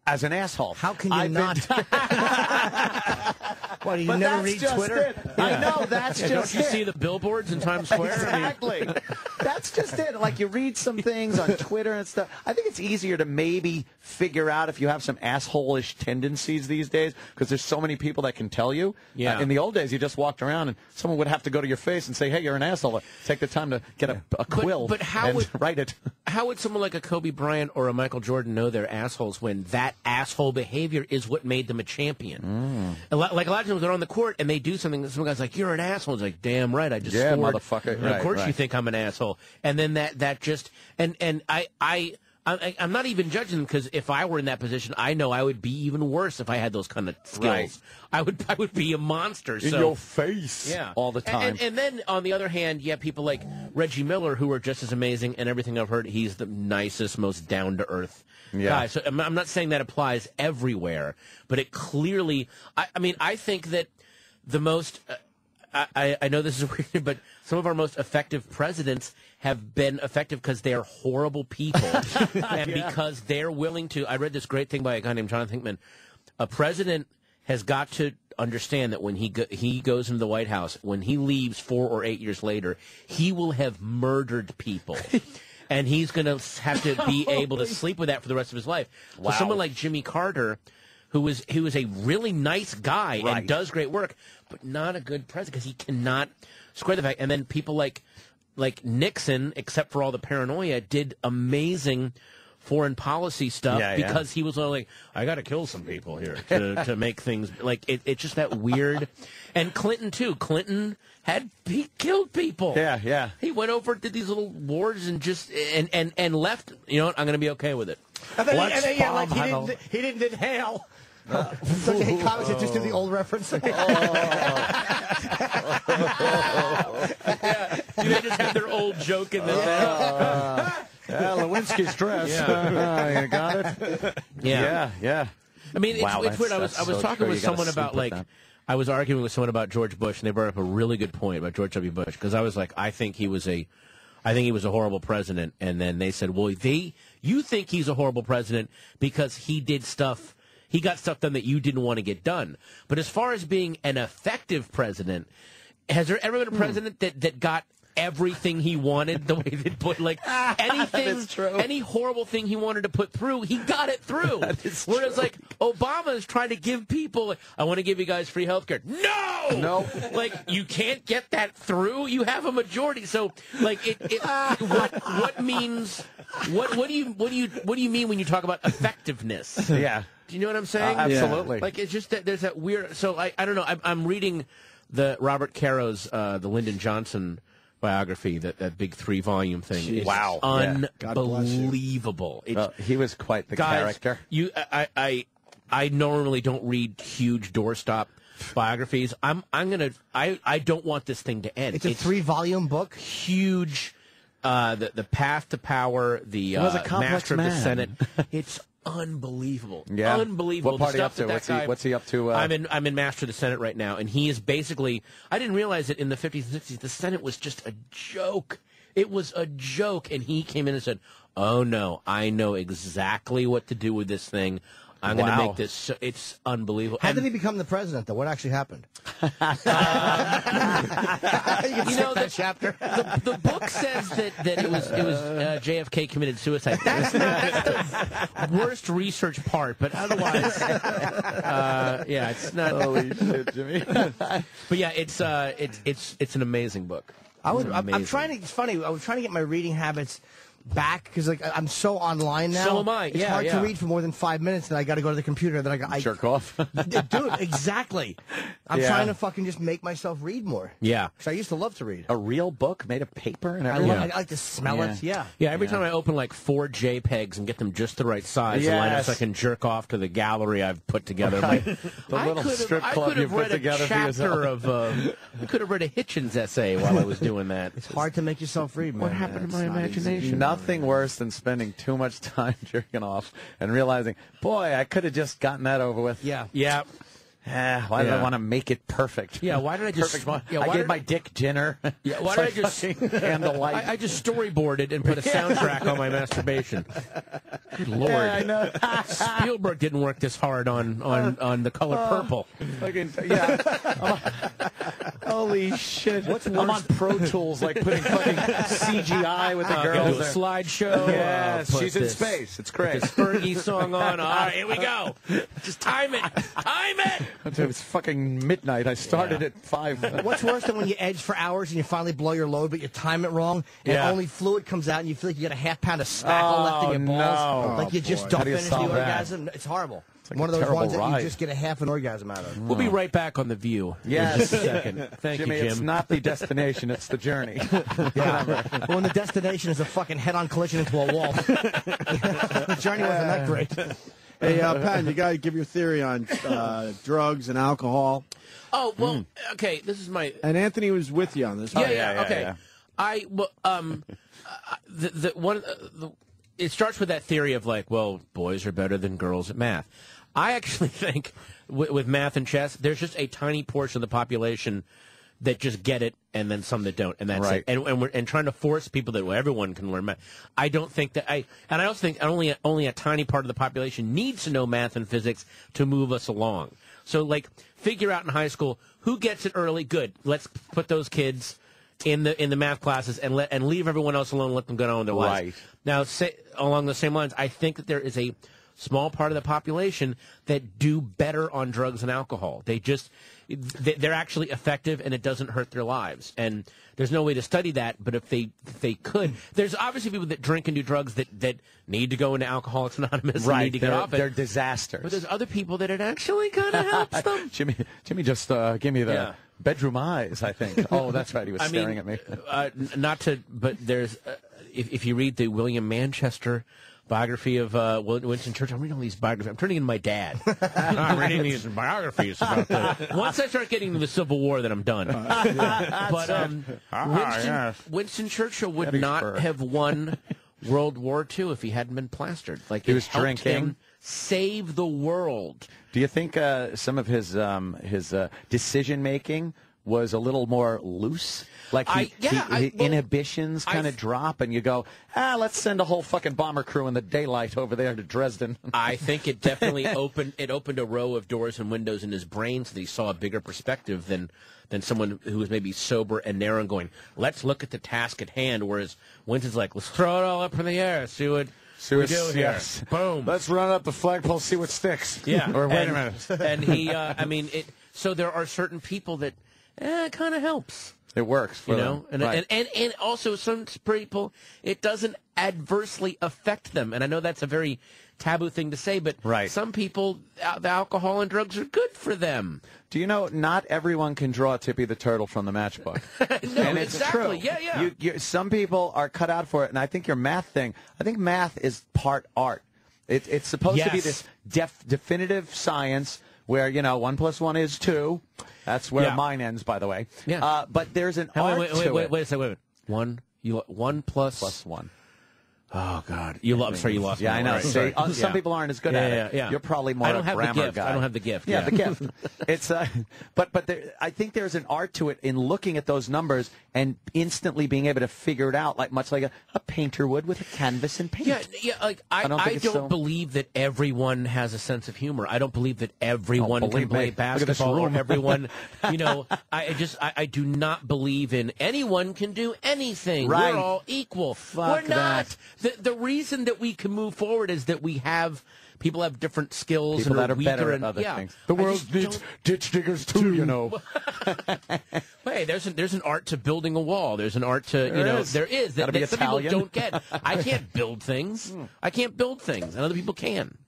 as an asshole. How can you not? What, do you But never that's read just Twitter? it. I know, that's just Don't you it. see the billboards in Times Square? Exactly. That's just it. Like, you read some things on Twitter and stuff. I think it's easier to maybe figure out if you have some asshole-ish tendencies these days, because there's so many people that can tell you. Yeah. In the old days, you just walked around and someone would have to go to your face and say, hey, you're an asshole. Take the time to get a quill but how and would- write it. How would someone like a Kobe Bryant or a Michael Jordan know they're assholes when that asshole behavior is what made them a champion? Like a lot of times they're on the court and they do something that some guy's like, you're an asshole. It's like, damn right, I just Yeah, scored. motherfucker. And Right, of course right. you think I'm an asshole. And then that just and I'm not even judging them, because if I were in that position, I know I would be even worse if I had those kind of skills. Right. I would be a monster. In your face all the time. And then, on the other hand, you have people like Reggie Miller, who are just as amazing, and everything I've heard, he's the nicest, most down-to-earth guy. So I'm not saying that applies everywhere, but it clearly... I think that the most... I know this is weird, but some of our most effective presidents have been effective because they're horrible people, and because they're willing to... I read this great thing by a guy named Jonathan Hickman. A president has got to understand that when he goes into the White House, when he leaves 4 or 8 years later, he will have murdered people. And he's going to have to be able to sleep with that for the rest of his life. Wow. So someone like Jimmy Carter, who is a really nice guy and does great work, but not a good president because he cannot square the fact. And then people like Nixon, except for all the paranoia, did amazing foreign policy stuff because he was like, I got to kill some people here to make things like it's just that weird. And Clinton too. Clinton he killed people. Yeah. He went over, did these little wars, and just and left. You know what? I'm going to be okay with it. And then, he didn't inhale. So he comments just do the old reference. They just have their old joke in this. Lewinsky's dress. Yeah. Got it? Yeah. I mean, it's weird. I was talking with someone about, like, I was arguing with someone about George Bush, and they brought up a really good point about George W. Bush, because I was like, I think he was a horrible president. And then they said, well, you think he's a horrible president because he got stuff done that you didn't want to get done. But as far as being an effective president, has there ever been a president that got everything he wanted the way they put, like, anything, any horrible thing he wanted to put through, he got it through. Whereas, like, Obama is trying to give people, like, I want to give you guys free health care. No! Like, you can't get that through. You have a majority. So, like, what do you mean when you talk about effectiveness? Yeah. Do you know what I'm saying? Absolutely. Like, it's just that there's that weird. So I don't know. I'm reading the Robert Caro's the Lyndon Johnson biography, that big 3-volume thing. Jeez. It's Wow. unbelievable. He was quite the character. I normally don't read huge doorstop biographies. I don't want this thing to end. It's a 3-volume book. Huge. The Path to Power. The Master of the Senate. It's unbelievable. Yeah. Unbelievable. What part are you up to? What's he up to? I'm in Master of the Senate right now, and he is basically, I didn't realize that in the 50s and 60s, the Senate was just a joke. It was a joke, and he came in and said, oh, no, I know exactly what to do with this thing. I'm going to make this. So, it's unbelievable. How did he become the president, though? What actually happened? The book says that it was JFK committed suicide. That's the worst research part, but otherwise, it's not. Holy shit, Jimmy! But yeah, it's an amazing book. I'm trying to. It's funny. I was trying to get my reading habits back because I'm so online now. So am I. It's hard to read for more than 5 minutes, and I got to go to the computer. And then I jerk off. Dude, exactly. I'm trying to fucking just make myself read more. Yeah, because I used to love to read. A real book made of paper and everything. I like to smell it. Yeah. Every time I open like 4 JPEGs and get them just the right size, and line up so I can jerk off to the gallery I've put together. Right. The little strip club you put together for yourself. I could have read a Hitchens essay while I was doing that. It's hard to make yourself read, man. What happened to my imagination? Nothing worse than spending too much time jerking off and realizing, boy, I could have just gotten that over with. Yeah. Why did I want to make it perfect? Yeah, why did I just... I gave my dick dinner. Yeah, why did I just... Candlelight. I just storyboarded and put a soundtrack on my masturbation. Good Lord. Yeah, I know. Spielberg didn't work this hard on The Color Purple. Holy shit. What's worse? I'm on Pro Tools, like putting fucking CGI with the girls. Do a slideshow. Yes, she's in space. It's great. This Fergie song on. All right, here we go. Just time it. Time it. It was fucking midnight. I started at 5. What's worse than when you edge for hours and you finally blow your load, but you time it wrong, and only fluid comes out, and you feel like you got a half-pound of spackle left in your balls. No. Like you just don't finish the orgasm. It's horrible. It's like one of those ones that you just get a half an orgasm out of. We'll be right back on The View. Yes. In just a second. Thank Jimmy, you, Jim. it's not the destination, it's the journey. Well, when the destination is a fucking head-on collision into a wall. The journey wasn't that great. Hey, Patton, you got to give your theory on drugs and alcohol. Oh, well, okay, this is my... And Anthony was with you on this. Okay. It starts with that theory of like, well, boys are better than girls at math. I actually think with math and chess, there's just a tiny portion of the population that just get it, and then some that don't, and that's it. And we're trying to force people that everyone can learn math. I don't think that I also think only a tiny part of the population needs to know math and physics to move us along. So like figure out in high school who gets it early. Good. Let's put those kids in the math classes and leave everyone else alone. And let them go on with their lives. Right. Now, along the same lines, I think that there is a small part of the population that do better on drugs and alcohol. They're actually effective, and it doesn't hurt their lives. And there's no way to study that, but if they could, there's obviously people that drink and do drugs that need to go into Alcoholics Anonymous and need to get off it. They're disasters. But there's other people that it actually kind of helps them. Jimmy just gave me the bedroom eyes, I think. Oh, that's right. He was staring at me. But there's, if you read the William Manchester biography of Winston Churchill. I'm reading all these biographies. I'm turning into my dad. I'm reading these biographies about once I start getting to the Civil War, then I'm done. Winston Churchill would not have won World War II if he hadn't been plastered. Like he was helped drinking. Him save the world. Do you think some of his decision making was a little more loose? Like inhibitions kind of drop, and you go, let's send a whole fucking bomber crew in the daylight over there to Dresden. I think it definitely opened a row of doors and windows in his brain, so that he saw a bigger perspective than someone who was maybe sober and narrow and going, let's look at the task at hand. Whereas Winston's like, let's throw it all up in the air, see what we do here. Yes. Boom. Let's run up the flagpole, see what sticks. Yeah. Or wait a minute. And he, so there are certain people that it kind of helps. It works for them. And also some people, it doesn't adversely affect them. And I know that's a very taboo thing to say, but some people, the alcohol and drugs are good for them. Do you know not everyone can draw Tippy the Turtle from the matchbook? No, and it's exactly. true. Yeah. Some people are cut out for it, and I think your math thing, I think math is part art. It's supposed to be this definitive science where, 1 + 1 is 2. That's where mine ends, by the way. Yeah. But there's an art to it. Wait a second. One plus 1. Oh God, you lost me. Yeah, I know. Right. See, some people aren't as good at it. Yeah. You're probably more a grammar guy. I don't have the gift. Yeah, the gift. It's but I think there's an art to it in looking at those numbers and instantly being able to figure it out, like much like a painter would with a canvas and paint. Yeah. Like I don't believe that everyone has a sense of humor. I don't believe that everyone can play basketball or everyone. I do not believe in anyone can do anything. Right. We're all equal. Fuck We're not. The reason that we can move forward is that people have different skills. People and that are weaker better and, at other yeah. things. The world needs ditch diggers too, you know. Hey, there's an art to building a wall. There's an art to there is that some people don't get. I can't build things. I can't build things, and other people can.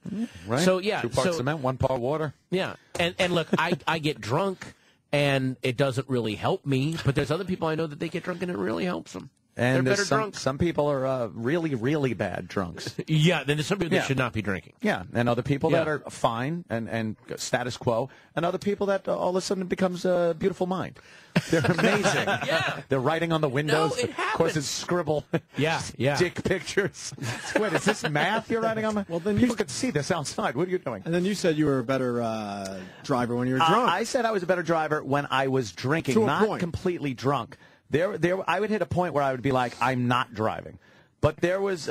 Right. So 2 parts cement, 1 part water. Yeah, and look, I get drunk, and it doesn't really help me. But there's other people I know that they get drunk, and it really helps them. And they're better drunks. Some people are really, really bad drunks. Yeah, then there's some people that should not be drinking. Yeah, and other people that are fine and status quo, and other people that all of a sudden it becomes a beautiful mind. They're amazing. They're writing on the windows. No, it happens. Of course, it's scribble. Yeah. Dick pictures. Wait, is this math you're writing on? Well, then people could see this outside. What are you doing? And then you said you were a better driver when you were drunk. I said I was a better driver when I was drinking, not completely drunk. I would hit a point where I would be like, I'm not driving. But there was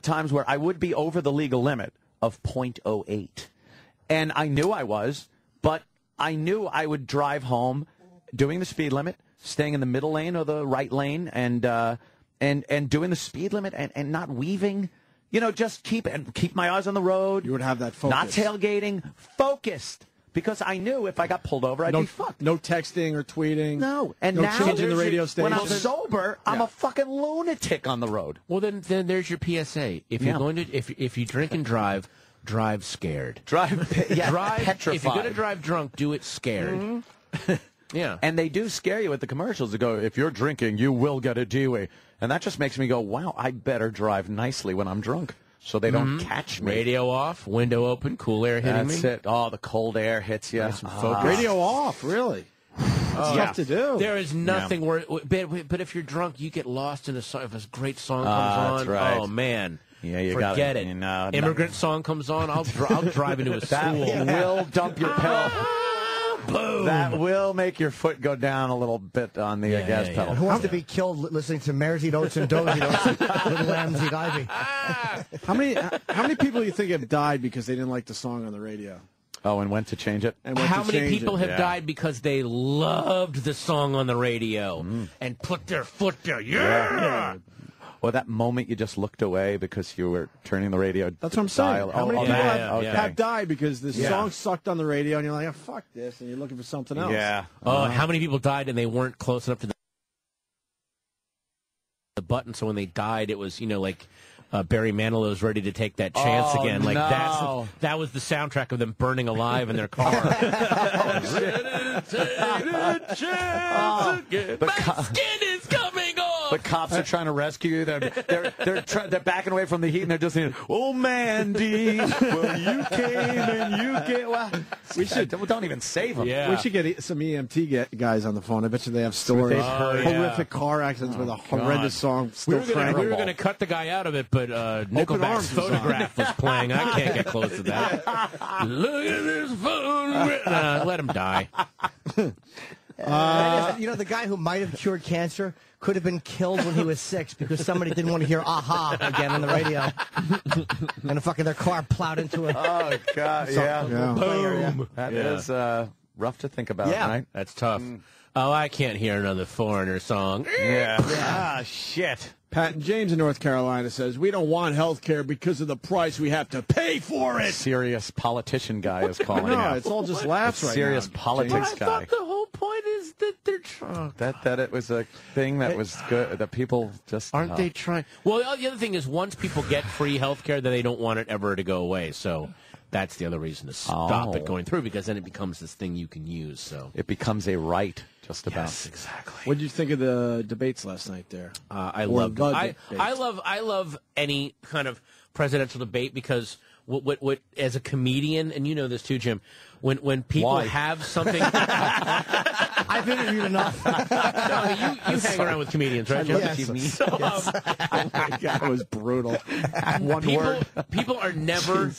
times where I would be over the legal limit of .08. And I knew I was, but I knew I would drive home doing the speed limit, staying in the middle lane or the right lane, and doing the speed limit and not weaving. Just keep my eyes on the road. You would have that focus. Not tailgating, focused. Because I knew if I got pulled over, I'd be fucked. No texting or tweeting. No. And no now, changing the radio station. when I'm sober, I'm a fucking lunatic on the road. Well, then there's your PSA. If you're going to, if you drink and drive scared. Drive petrified. If you're going to drive drunk, do it scared. Mm-hmm. Yeah. And they do scare you at the commercials. They go, if you're drinking, you will get a DUI. And that just makes me go, wow, I better drive nicely when I'm drunk. So they don't catch me. Radio off, window open, cool air hitting me. That's it. Oh, the cold air hits you. Radio off, really? It's tough to do. There is nothing worse. But if you're drunk, you get lost in a song. If a great song comes on, that's right. oh, man. Yeah, you forget it. Immigrant song comes on, I'll drive into a school. Will dump your pill. Boom. That will make your foot go down a little bit on the gas pedal. Who wants to be killed listening to Mares Eat Oats and Dozy Oats with Lambs Eat Ivy? How many people do you think have died because they didn't like the song on the radio? Oh, and went to change it? How many people have died because they loved the song on the radio and put their foot there? Yeah. Or that moment you just looked away because you were turning the radio. That's what I'm saying. How many people have died because the Yeah. song sucked on the radio, and you're like, oh, fuck this, and you're looking for something else. Yeah. Oh, how many people died and they weren't close enough to the button? So when they died, it was like Barry Manilow's ready to take that chance again. Like no. that was the soundtrack of them burning alive in their car. My skin is coming off. The cops are trying to rescue you. They're backing away from the heat, and they're just saying, "Oh, Mandy, well, you came and you get." Well, we should don't even save them. We should get some EMT guys on the phone. I bet you they have stories. Horrific car accidents with a horrendous song. We were going to cut the guy out of it, but Nickelback's Photograph was playing. I can't get close to that. Look at this phone. Let him die. The guy who might have cured cancer could have been killed when he was 6 because somebody didn't want to hear "Aha" again on the radio, and their car plowed into it. Oh God! Yeah. Boom. That is rough to think about. Right? That's tough. Oh, I can't hear another Foreigner song. Yeah. Ah, shit. Patton James in North Carolina says, we don't want health care because of the price we have to pay for it. Serious politician guy is calling No, out. it's all just laughs right now. Serious politics guy. I thought the whole point is that they're trying. That it was a thing that was good, that people just... Aren't they trying? Well, the other thing is once people get free health care, then they don't want it ever to go away. So that's the other reason to stop it going through, because then it becomes this thing you can use. So it becomes a right, just about. Yes, exactly. What did you think of the debates last night there? I love any kind of presidential debate because what as a comedian, and you know this too, Jim, when people have something. I've interviewed enough. No, you hang around with comedians, right, Jim? Yes. Oh my God, it was brutal. One word. People are never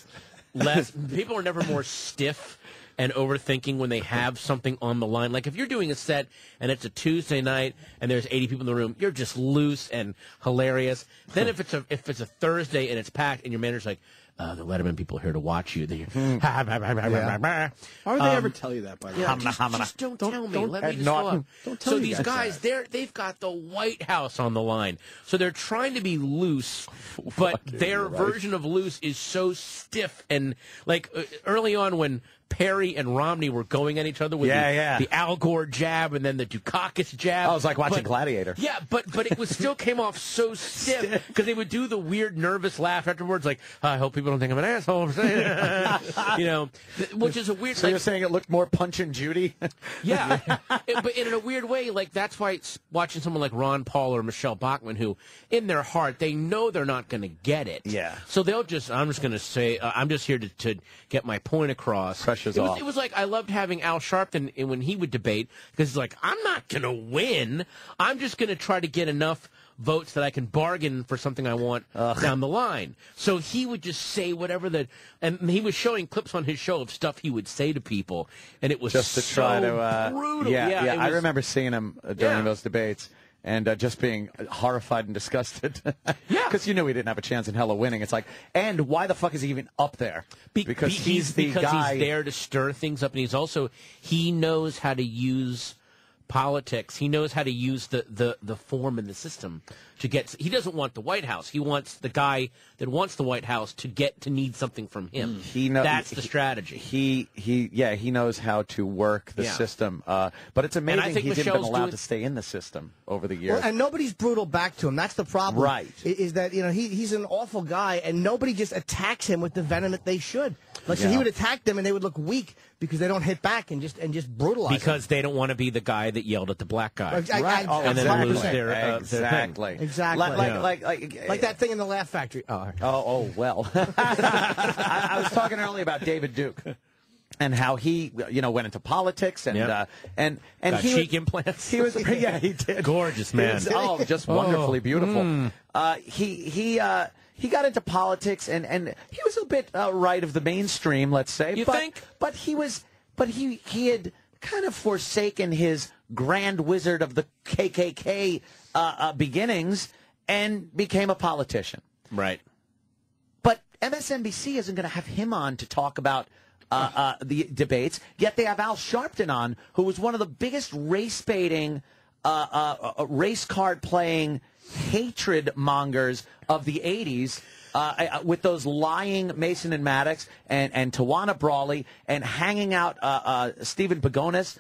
People are never more stiff and overthinking when they have something on the line. Like if you're doing a set and it's a Tuesday night and there's 80 people in the room, you're just loose and hilarious. Then if it's a Thursday and it's packed and your manager's like, the Letterman people are here to watch you. Why would they ever tell you that, by the way? Just don't tell me. Let me just go up. Don't tell So you these guys, they've got the White House on the line. So they're trying to be loose, but their version of loose is so stiff. And like early on when Perry and Romney were going at each other with the Al Gore jab and then the Dukakis jab. I was like watching Gladiator. Yeah, but it was still came off so stiff because they would do the weird nervous laugh afterwards, like I hope people don't think I'm an asshole for saying it. Which is a weird. So you're saying it looked more Punch and Judy? Yeah, but in a weird way, like that's why it's watching someone like Ron Paul or Michelle Bachmann, who in their heart they know they're not going to get it. Yeah. So I'm just going to say I'm just here to get my point across. Pressure's off. It was like I loved having Al Sharpton when he would debate because he's like, I'm not going to win. I'm just going to try to get enough votes that I can bargain for something I want down the line. So he would just say whatever and he was showing clips on his show of stuff he would say to people, and it was just to so try to brutal. Yeah, I remember seeing him during those debates. And just being horrified and disgusted. Yeah. Because you knew he didn't have a chance in hell of winning. It's like, and why the fuck is he even up there? Because he's the guy. He's there to stir things up. And he knows how to use politics. He knows how to use the form and the system to get. He doesn't want the White House. He wants the guy that wants the White House to need something from him. That's the strategy. He knows how to work the system. But it's amazing he didn't been allowed to stay in the system over the years. Well, and nobody's brutal back to him. That's the problem. Right. Is that he's an awful guy, and nobody just attacks him with the venom that they should. Like so he would attack them, and they would look weak because they don't hit back and just brutalize. Because they don't want to be the guy that yelled at the black guy, right? And then lose their exactly. Exactly. Like that thing in the Laugh Factory. Oh well. I was talking earlier about David Duke and how he went into politics and got cheek implants. He was he did. Gorgeous man. Just wonderfully beautiful. He got into politics and he was a bit right of the mainstream, let's say. You think? But he had kind of forsaken his grand wizard of the KKK beginnings and became a politician. Right. But MSNBC isn't going to have him on to talk about the debates, yet they have Al Sharpton on, who was one of the biggest race-baiting, race card-playing hatred mongers of the 80s, with those lying Mason and Maddox and Tawana Brawley and hanging out Stephen Pagonis.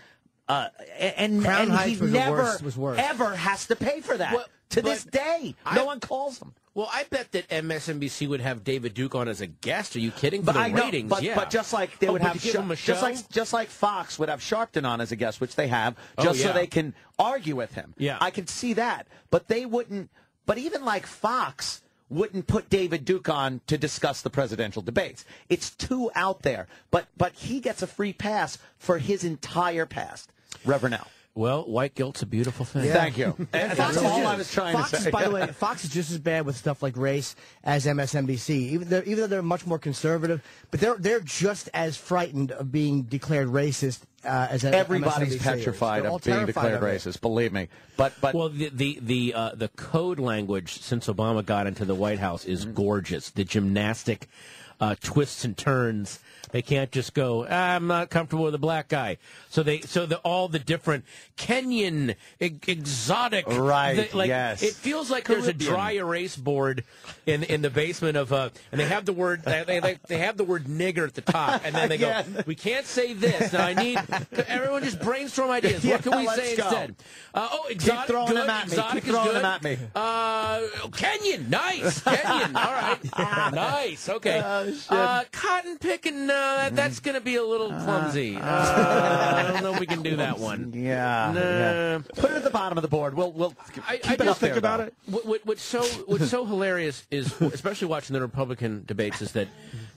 And he never, ever has to pay for that. To this day, no one calls him. Well, I bet that MSNBC would have David Duke on as a guest. Are you kidding? For the ratings, but just like they would have, just like Fox would have Sharpton on as a guest, which they have, so they can argue with him. Yeah, I can see that, but they wouldn't. But even like Fox wouldn't put David Duke on to discuss the presidential debates. It's too out there. But he gets a free pass for his entire past. Reverend Al. Well, white guilt's a beautiful thing. Yeah. Thank you. And that's all I was trying to say. By the way, Fox is just as bad with stuff like race as MSNBC. Even though they're much more conservative, but they're just as frightened of being declared racist as everybody's MSNBC petrified of being declared racist. Believe me. But well, the code language since Obama got into the White House is gorgeous. The gymnastic twists and turns. They can't just go, I'm not comfortable with a black guy. So all the different Kenyan, exotic. Right, yes. It feels like there's a dry erase board in the basement of, and they have the word, they have the word nigger at the top. And then they go, we can't say this. Now everyone just brainstorm ideas. What can we say instead? Exotic. Keep throwing them at me. Exotic Keep throwing them at me. Kenyan. Nice. Kenyan. All right. Nice. Okay. Cotton picking. That's going to be a little clumsy. I don't know if we can do that one. Yeah. Put it at the bottom of the board. We'll keep it up there. About it. What's so hilarious is, especially watching the Republican debates, is that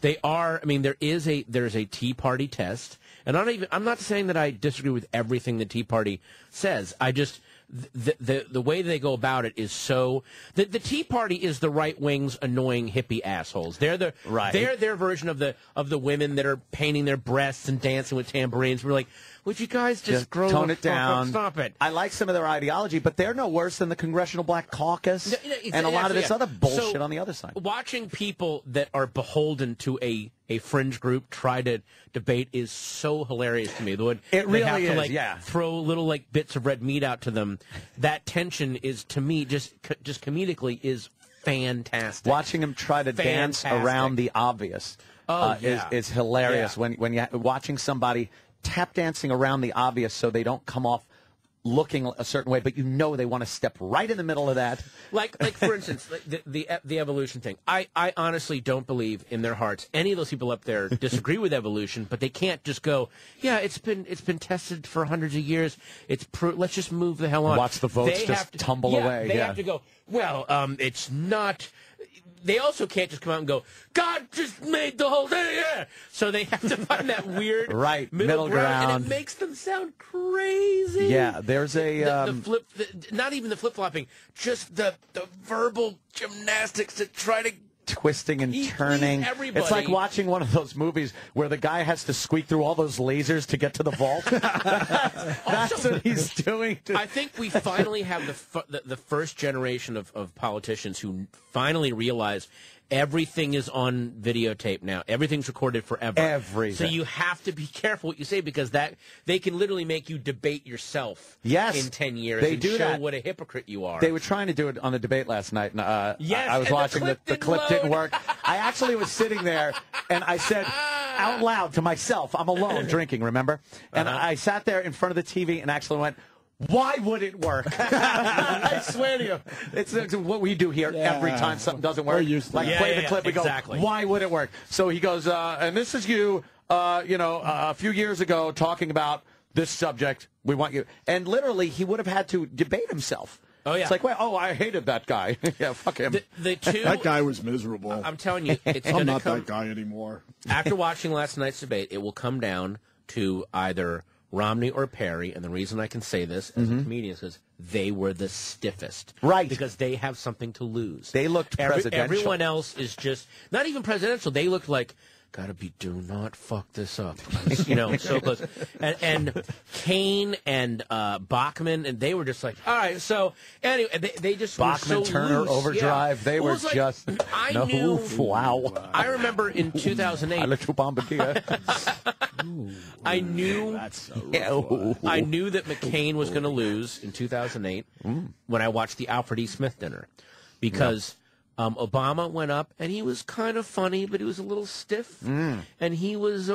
they are. I mean, there's a Tea Party test, and I'm not saying that I disagree with everything the Tea Party says. I just. The way they go about it is so the Tea Party is the right wing's annoying hippie assholes. They're their version of the women that are painting their breasts and dancing with tambourines. We're like, would you guys just grow tone it down? Stop it. I like some of their ideology, but they're no worse than the Congressional Black Caucus and a lot of this other bullshit on the other side. Watching people that are beholden to a fringe group try to debate is so hilarious to me. It really is. Throw little bits of red meat out to them. That tension is, to me, just comedically is fantastic. Watching them try to dance around the obvious is hilarious. Yeah. When you're watching somebody tap dancing around the obvious so they don't come off looking a certain way, but they want to step right in the middle of that. Like for instance, the evolution thing. I honestly don't believe in their hearts any of those people up there disagree with evolution, but they can't just go, yeah, it's been tested for hundreds of years. Let's just move the hell on. Watch the votes tumble away. They have to go, well, it's not. They also can't just come out and go, God just made the whole thing. Yeah. So they have to find that weird middle ground, and it makes them sound crazy. Yeah, there's a not even the flip flopping, just the verbal gymnastics to try to. Twisting and turning. It's like watching one of those movies where the guy has to squeak through all those lasers to get to the vault. That's what he's doing. I think we finally have the first generation of politicians who finally realize everything is on videotape now. Everything's recorded forever. Everything. So you have to be careful what you say, because they can literally make you debate yourself in 10 years they and do show that. What a hypocrite you are. They were trying to do it on the debate last night, and I was watching the clip didn't work. I actually was sitting there, and I said out loud to myself, I'm alone drinking, remember? And I sat there in front of the TV and actually went, why would it work? I swear to you. It's what we do here every time something doesn't work. Play the clip, we go, why would it work? So he goes, and this is you, a few years ago talking about this subject. We want you. And literally, he would have had to debate himself. Oh, yeah. It's like, I hated that guy. Yeah, fuck him. That guy was miserable. I'm telling you, I'm not that guy anymore. After watching last night's debate, it will come down to either Romney or Perry, and the reason I can say this as a comedian is because they were the stiffest. Right. Because they have something to lose. They looked presidential. Everyone else is just, not even presidential, they looked like do not fuck this up. So close. And Kane and Bachman, and they were just like, all right. So anyway, they just Bachman, were so Turner, loose. Overdrive. They were like, just wow. I remember in 2008. I knew I knew that McCain was going to lose in 2008 when I watched the Alfred E. Smith dinner, because Obama went up and he was kind of funny, but he was a little stiff, and he was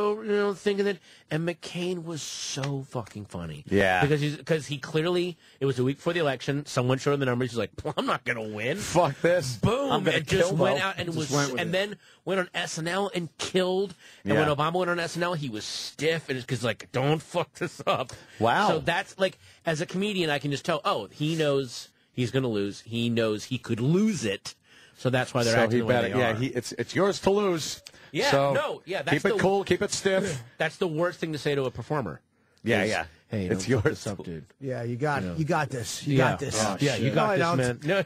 thinking that, and McCain was so fucking funny, because he clearly, it was a week before the election, someone showed him the numbers, he's like, well, I'm not gonna win, fuck this, boom, and just went out and then went on SNL and killed, and when Obama went on SNL, he was stiff, and it's because like, don't fuck this up. Wow. So that's like, as a comedian, I can just tell, he knows he's gonna lose, he knows he could lose it. So that's why they're acting the way they are. It's yours to lose. Yeah, so that's keep it cool, keep it stiff. That's the worst thing to say to a performer. Yeah. Hey, it's yours, up, dude. Yeah, you got this. You got this. Oh, you got this, man. No,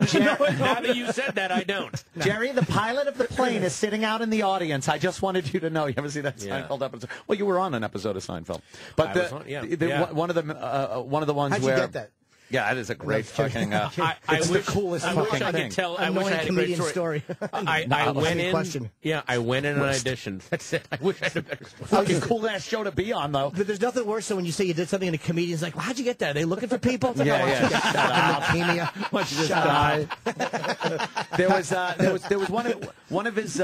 now that you said that, I don't. Jerry, the pilot of the plane is sitting out in the audience. I just wanted you to know. You ever see that Seinfeld episode? Well, you were on an episode of Seinfeld, but one of the ones How'd where. You get that? Yeah, that is a great fucking. It's the coolest fucking thing. I could tell. I wish I had a great story. I went in. Yeah, I went in and auditioned. That's it. I wish I had a better story. Fucking cool ass show to be on, though. But there's nothing worse than when you say you did something and a comedian's like, well, how'd you get that? Are they looking for people? It's like, leukemia. Why don't you just die? There was one of his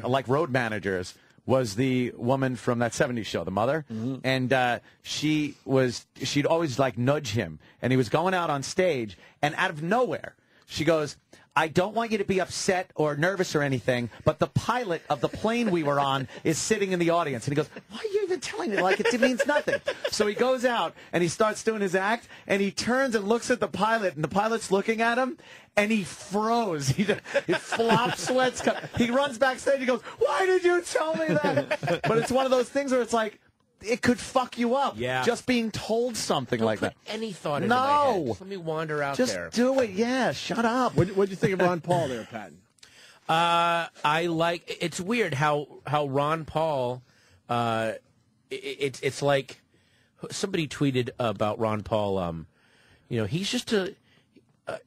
like road managers was the woman from that 70s show, The Mother, and she'd always like nudge him, and he was going out on stage, and out of nowhere, she goes, I don't want you to be upset or nervous or anything, but the pilot of the plane we were on is sitting in the audience. And he goes, why are you even telling me? Like, it means nothing. So he goes out, and he starts doing his act, and he turns and looks at the pilot, and the pilot's looking at him, and he froze. He flop sweats. He runs backstage, he goes, why did you tell me that? But it's one of those things where it's like, it could fuck you up. Yeah. Just being told something Don't like put that. any thought into my head. Just let me wander out there. Just do it. Yeah, shut up. What do you think of Ron Paul there, Patton? I like. It's weird how Ron Paul. It's like somebody tweeted about Ron Paul. He's just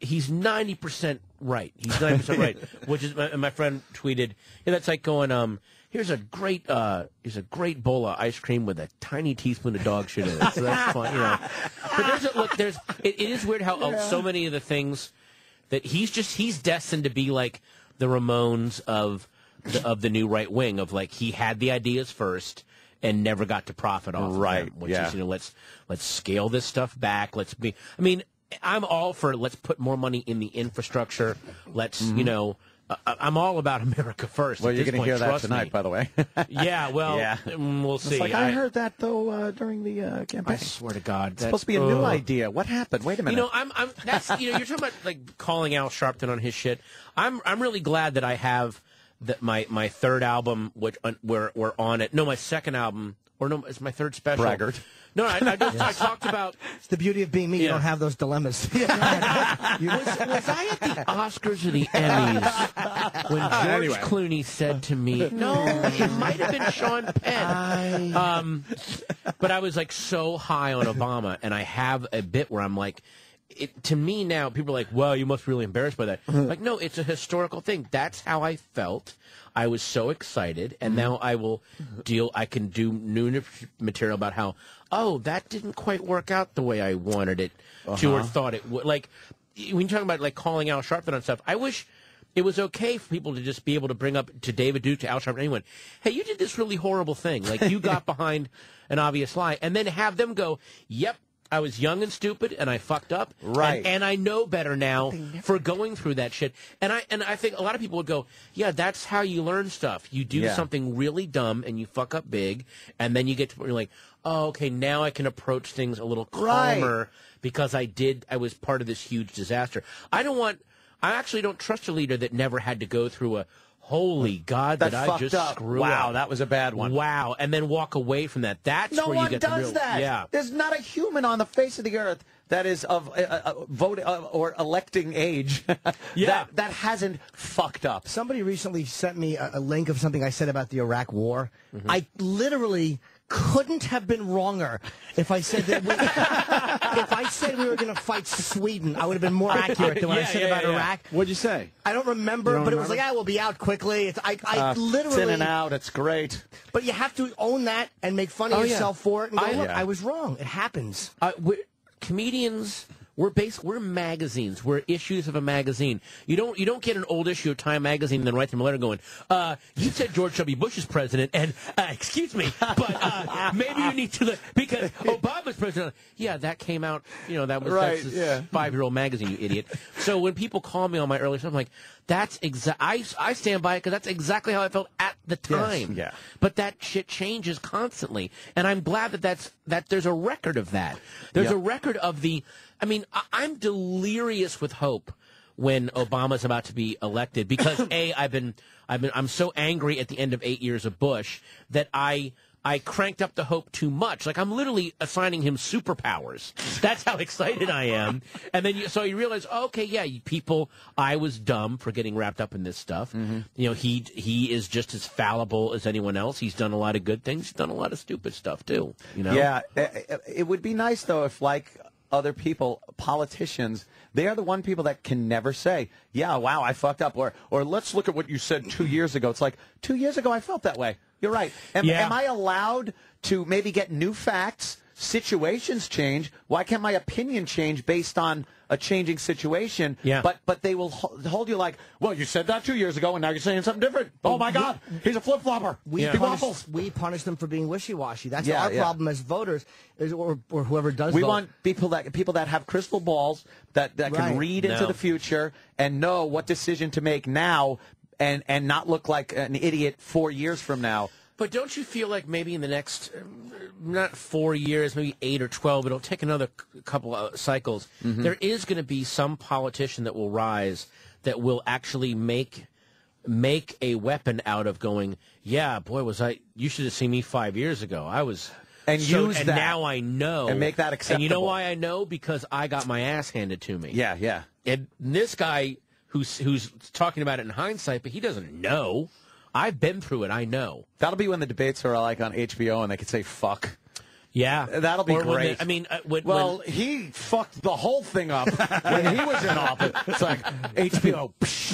he's 90% right. He's 90% right. Which is my friend tweeted. Yeah, that's like going. Here's a great bowl of ice cream with a tiny teaspoon of dog shit in it. So that's fun, But it is weird how so many of the things that he's destined to be like the Ramones of the new right wing, of like he had the ideas first and never got to profit off of them, which is let's scale this stuff back. I'm all for let's put more money in the infrastructure. Let's I'm all about America first. Well, you're going to hear that tonight, by the way. Yeah, well, we'll see. It's like, I heard that, though, during the campaign. I swear to God. It's supposed to be a new idea. What happened? Wait a minute. You're talking about, like, calling Al Sharpton on his shit. I'm really glad that I have my third album, which we're on it. No, my second album, or no, it's my third special. Braggart. No, I talked about... It's the beauty of being me. You don't have those dilemmas. Was I at the Oscars or the Emmys when George Clooney said to me, no, it might have been Sean Penn. But I was like so high on Obama, and I have a bit where I'm like, to me now, people are like, well, you must be really embarrassed by that. Like, no, it's a historical thing. That's how I felt. I was so excited, and now I can do new material about how, that didn't quite work out the way I wanted it to or thought it would. Like, when you're talking about, like, calling Al Sharpton on stuff, I wish it was okay for people to just be able to bring up to David Duke, to Al Sharpton, anyone, hey, you did this really horrible thing. Like, you got behind an obvious lie, and then have them go, yep, I was young and stupid, and I fucked up. Right. And I know better now for going through that shit. And I think a lot of people would go, yeah, that's how you learn stuff. You do something really dumb, and you fuck up big, and then you get to where you're like, oh, okay, now I can approach things a little calmer because I was part of this huge disaster. I actually don't trust a leader that never had to go through a holy God, did I just screw up? Wow, that was a bad one. Wow, and then walk away from that. That's No where one you get does the real, that. Yeah. There's not a human on the face of the earth that is of voting or electing age that hasn't fucked up. Somebody recently sent me a link of something I said about the Iraq War. I literally couldn't have been wronger if I said that. If I said we were going to fight Sweden, I would have been more accurate than what I said about Iraq. What'd you say? I don't remember, but it was like, we'll be out quickly. I literally. It's in and out. It's great. But you have to own that and make fun of yourself for it. And go, look, yeah. I was wrong. It happens. Comedians, we're magazines. We're issues of a magazine. You don't get an old issue of Time magazine and then write them a letter going, you said George W. Bush is president, and excuse me, but maybe you need to because Obama's president. Yeah, that came out. That was Right, that's a 5-year-old magazine. You idiot. So when people call me on my early stuff, I'm like, that's I stand by it because that's exactly how I felt at the time. Yes, yeah. But that shit changes constantly, and I'm glad that there's a record of that. There's a record of the. I mean, I'm delirious with hope when Obama's about to be elected because I'm so angry at the end of 8 years of Bush that I cranked up the hope too much. Like I'm literally assigning him superpowers. That's how excited I am. And then so you realize, okay, yeah, people, I was dumb for getting wrapped up in this stuff. Mm-hmm. He is just as fallible as anyone else. He's done a lot of good things. He's done a lot of stupid stuff too. Yeah, it would be nice though if like other people, politicians, they are the one people that can never say, yeah, wow, I fucked up. Or let's look at what you said 2 years ago. It's like, 2 years ago I felt that way. You're right. Am I allowed to maybe get new facts? Situations change. Why can't my opinion change based on a changing situation? Yeah. But they will hold you like, well, you said that 2 years ago, and now you're saying something different. Oh, my God. He's a flip-flopper. We punish them for being wishy-washy. That's our problem as voters, or whoever does We vote. want people that have crystal balls, that can read into the future and know what decision to make now and not look like an idiot 4 years from now. But don't you feel like maybe in the next, not 4 years, maybe 8 or 12, it'll take another couple of cycles. Mm-hmm. There is going to be some politician that will rise that will actually make a weapon out of going, yeah, boy, you should have seen me 5 years ago. I was... And use that. And now I know. And make that acceptable. And you know why I know? Because I got my ass handed to me. Yeah, yeah. And this guy who's talking about it in hindsight, but he doesn't know. I've been through it. I know. That'll be when the debates are like on HBO and they can say fuck. Yeah. That'll be great. He fucked the whole thing up when he was in office. It's like HBO.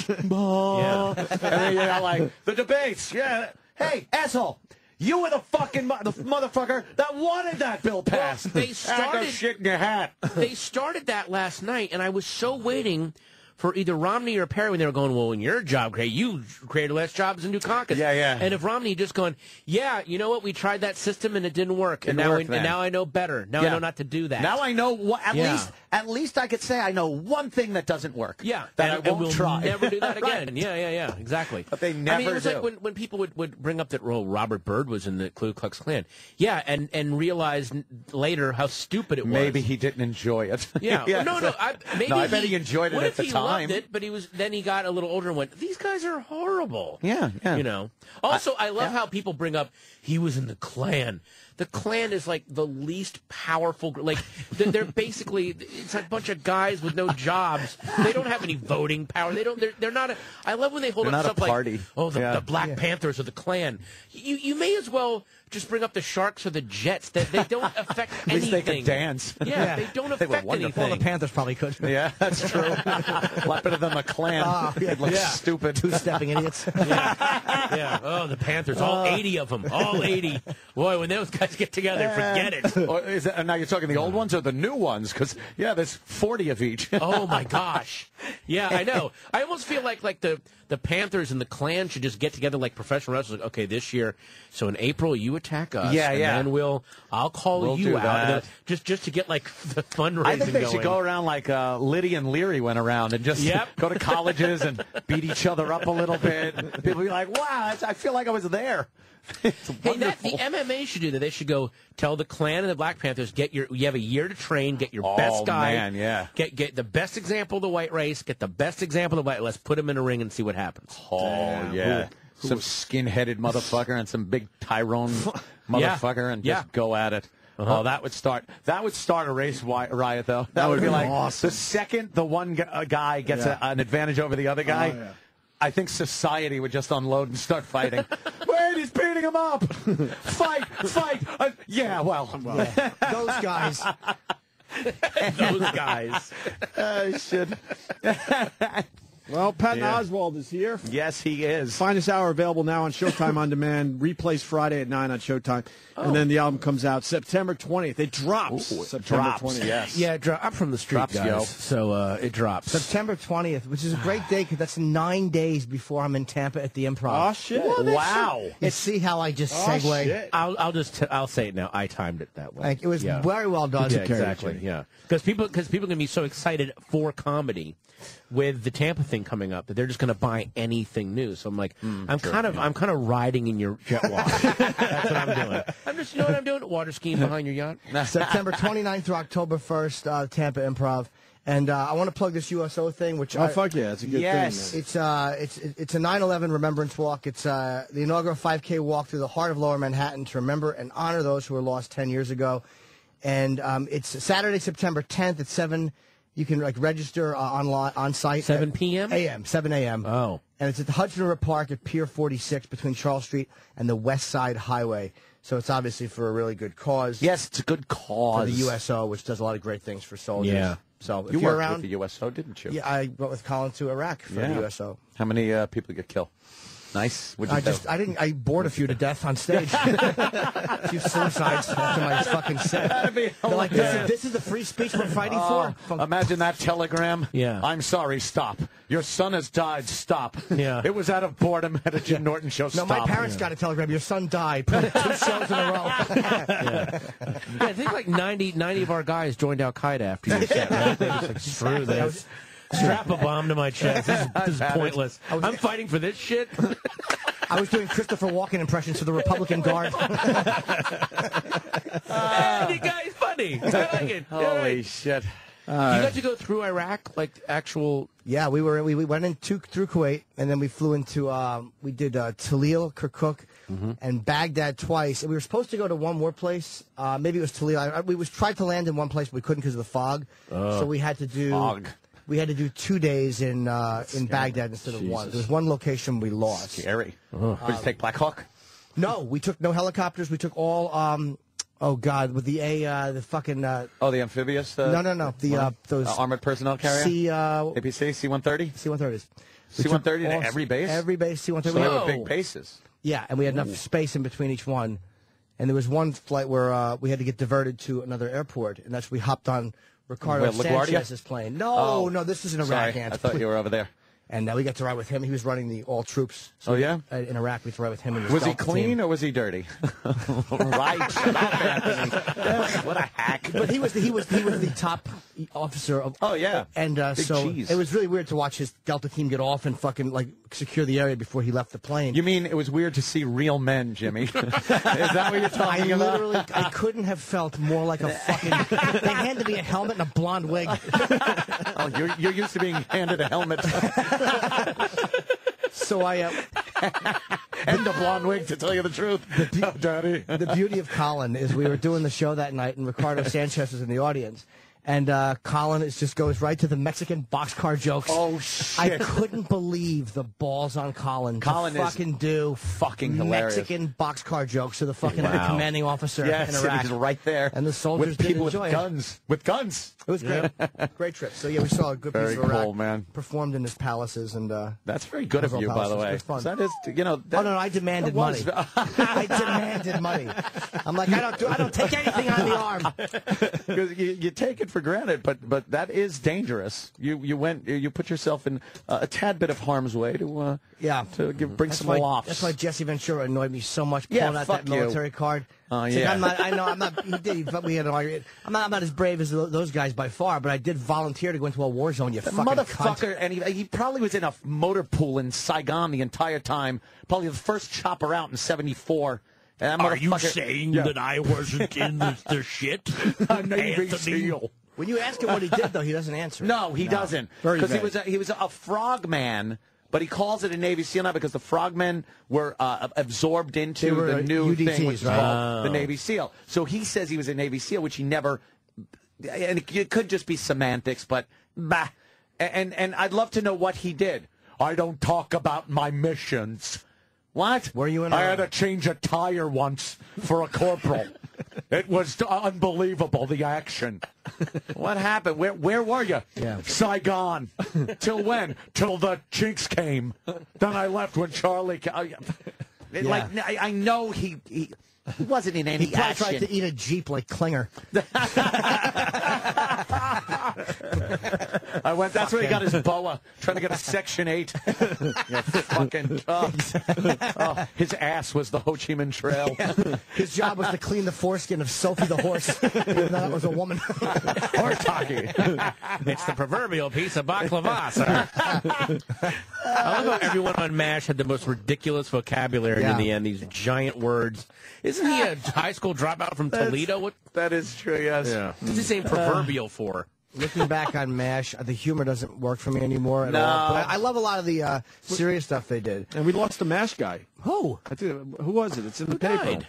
And then you're like, the debates. Yeah. Hey, asshole. You were the fucking the motherfucker that wanted that bill passed. Well, they started shit in your hat. They started that last night, and I was so waiting for either Romney or Perry when they were going, well, in your job, you created less jobs than Dukakis. Yeah, yeah. And if Romney just going, yeah, you know what, we tried that system and it didn't work. And now I know better. Now I know not to do that. Now I know what, at least I could say I know one thing that doesn't work. Yeah. That I won't try. Never do that again. Right. Yeah, exactly. But they never it was do. like when people would bring up that Robert Byrd was in the Ku Klux Klan. Yeah, and realize later how stupid it was. Maybe he didn't enjoy it. Yeah. Yeah. No, I bet he enjoyed it at the time. Loved it, but then he got a little older and went, these guys are horrible. Yeah. Also, I love how people bring up he was in the Klan. The Klan is like the least powerful. Like they're basically it's a bunch of guys with no jobs. They don't have any voting power. They're not. I love when they hold up stuff like, the Black Panthers or the Klan. You may as well just bring up the Sharks or the Jets. That they don't affect anything. At least they can dance. Yeah, they don't affect anything. Well, the Panthers probably could. Yeah, that's true. A lot better than the Klan. It looks stupid. Two-stepping idiots. Yeah. Oh, the Panthers. All 80 of them. All 80. Boy, when those guys get together, forget it. Or now you're talking the old ones or the new ones? Because, there's 40 of each. Oh, my gosh. Yeah, I know. I almost feel like the Panthers and the Klan should just get together like professional wrestlers. Like, okay, this year, so in April, you attack us. Yeah. And then I'll call you out. Just to get, like, the fundraising going. I think they should go around like Liddy and Leary went around and just go to colleges and beat each other up a little bit. People be like, wow, I feel like I was there. It's wonderful. The MMA should do that. should go tell the Klan and the Black Panthers, you have a year to train, get your best guy. Man, yeah. Get the best example of the white race, get the best example of the white. Let's put him in a ring and see what happens. Oh, yeah. Some skin-headed motherfucker and some big Tyrone motherfucker and just go at it. Oh, that would start a race riot, though. That would be like awesome. The second the one guy gets an advantage over the other guy, I think society would just unload and start fighting. Wait, he's beating him up! Fight! Those guys. Those guys. Shit. Well, Patton Oswalt is here. Yes, he is. Finest hour available now on Showtime On Demand. Replays Friday at 9 on Showtime. And then the album comes out September 20th. It drops September 20th. Yes. Yeah, I'm from the street, Drops, guys. yo. So it drops. September 20th, which is a great day because that's 9 days before I'm in Tampa at the Improv. Oh, shit. Wow. Let's see how I just segue. Shit. I'll say it now. I timed it that way. Like, it was very well done. Yeah, exactly. Yeah, because people can be so excited for comedy with the Tampa thing coming up that they're just going to buy anything new. So I'm like, I'm kind of riding in your jet wash. That's what I'm doing. I'm just, you know what I'm doing? Water skiing behind your yacht. September 29th through October 1st, Tampa Improv. And I want to plug this USO thing, which fuck yeah, it's a good thing. Man. It's a 9/11 Remembrance Walk. It's the inaugural 5K walk through the heart of Lower Manhattan to remember and honor those who were lost 10 years ago. And it's Saturday, September 10th at 7. You can register on site. 7 p.m. 7 a.m. Oh, and it's at the Hudson River Park at Pier 46 between Charles Street and the West Side Highway. So it's obviously for a really good cause. Yes, it's a good cause. For the USO, which does a lot of great things for soldiers. Yeah. So if you you're worked around with the USO, didn't you? Yeah, I went with Colin to Iraq for the USO. How many people get killed? Nice. I bored a few to death on stage. A few suicides after my fucking set. They're like, this is the free speech we're fighting for? Imagine that telegram. Yeah. I'm sorry, stop. Your son has died, stop. Yeah. It was out of boredom at a Jim Norton show, No, stop. my parents got a telegram. Your son died. Put 2 shows in a row. Yeah, I think like 90 of our guys joined Al-Qaeda after you said that. They just like, screw this. Strap a bomb to my chest. This is pointless. I'm fighting for this shit. I was doing Christopher Walken impressions for the Republican Guard. You guys funny. I like it. Holy shit. You got to go through Iraq, like actual... Yeah, we went in through Kuwait, and then we flew into, we did Talil, Kirkuk, and Baghdad twice. And we were supposed to go to one more place. Maybe it was Talil. We tried to land in one place, but we couldn't because of the fog. So we had to do... Fog. We had to do 2 days in Baghdad instead of one. There was one location we lost. Scary. Did you take Black Hawk? No, we took no helicopters. We took all, oh, God, with the fucking... the amphibious? No. Those... armored personnel carrier? APC, C-130? C-130s. C-130 to every base? Every base, C-130. So they were big bases. Yeah, and we had enough space in between each one. And there was one flight where we had to get diverted to another airport, and that's we hopped on Ricardo Sanchez's plane. No, this is in Iraq. Sorry, I thought you were over there. And we got to ride with him. He was running the all troops. So in Iraq, we got to ride with him. And was he clean or was he dirty? Right. Stop, Anthony. What a hack. But he was the top officer of. Oh yeah. And so cheese. It was really weird to watch his Delta team get off and fucking secure the area before he left the plane. You mean it was weird to see real men, Jimmy? Is that what you're talking about? I couldn't have felt more like a fucking. They handed me a helmet and a blonde wig. Oh, you're used to being handed a helmet. So I and a blonde wig, to tell you the truth. Daddy. The beauty of Colin is we were doing the show that night, and Ricardo Sanchez was in the audience. And Colin just goes right to the Mexican boxcar jokes. Oh, shit. I couldn't believe the balls on Colin. Colin to fucking do fucking hilarious. Mexican boxcar jokes to the fucking commanding officer in Iraq. He's right there. And the soldiers with people did enjoy with guns. With guns. It was great. Great trip. So, yeah, we saw a good piece of Iraq. Cool, man. Performed in his palaces. And that's very good of you, by the way. Fun. That is, no, I demanded money. I demanded money. I'm like, I don't take anything on the arm. Because you take it for granted, but that is dangerous. You put yourself in a tad bit of harm's way to bring some lofts. That's why Jesse Ventura annoyed me so much pulling out that military card. I'm not. He did. But we had an argument. I'm not as brave as those guys by far, but I did volunteer to go into a war zone. You fucking motherfucker! Cunt. And he probably was in a motor pool in Saigon the entire time. Probably the first chopper out in '74. That Are you motherfucker- saying Yeah. that I wasn't in the shit? Navy Anthony? SEAL. When you ask him what he did, though, he doesn't answer. No, he doesn't. Very Because vague. he was a frogman, but he calls it a Navy SEAL now because the frogmen were absorbed into They were the new UDTs, thing, which is right? called the Navy SEAL. So he says he was a Navy SEAL, which he never. And it could just be semantics, but bah. And I'd love to know what he did. I don't talk about my missions. What? Were you in I a- had to change a tire once for a corporal. It was unbelievable, the action. What happened? Where were you? Yeah. Saigon. Till when? Till the Chinks came. Then I left when Charlie came. Like, I know he wasn't in any He probably action. tried to eat a Jeep like Klinger. That's where he got his boa, trying to get a Section 8. Yeah, fucking his ass was the Ho Chi Minh Trail. His job was to clean the foreskin of Sophie the horse. Even though that was a woman. It's the proverbial piece of baklava, sir. I love how everyone on MASH had the most ridiculous vocabulary in the end. These giant words. Isn't he a high school dropout from Toledo? What? That is true, yes. Yeah. What's he saying proverbial for? Looking back on MASH, the humor doesn't work for me anymore at No. all. But I love a lot of the serious stuff they did. And we lost the MASH guy. Who? Who was it? It's in the paper. died?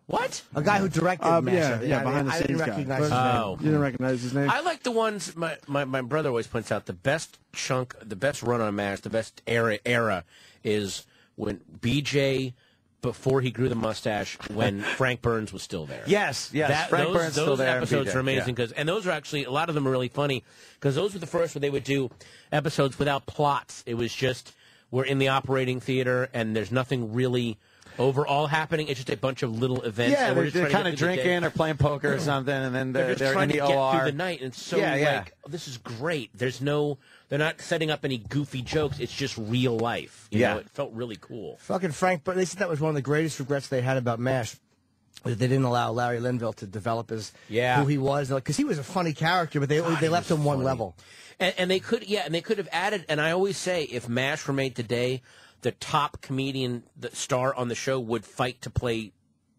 What? A guy who directed MASH. Yeah, behind the I scenes didn't guy. recognize his Oh. name. You didn't recognize his name? I like the ones my brother always points out. The best chunk, the best run on MASH, the best era is when BJ, before he grew the mustache, when Frank Burns was still there. Yes. Frank Burns still those there. and episodes BJ, are amazing and those are actually, a lot of them are really funny because those were the first where they would do episodes without plots. It was just, we're in the operating theater and there's nothing really overall happening. It's just a bunch of little events. Yeah, and we're they're just trying to kind get of through the day. drinking or playing poker or something, and then They're just they're trying in to the get OR. through the night, and it's so Yeah. oh, this is great. They're not setting up any goofy jokes. It's just real life. You know, it felt really cool. Fucking Frank, but they said that was one of the greatest regrets they had about MASH. That they didn't allow Larry Linville to develop as who he was, because he was a funny character, but they left him one level. And they could, and they could have added. And I always say, if MASH were made today, the top comedian, the star on the show, would fight to play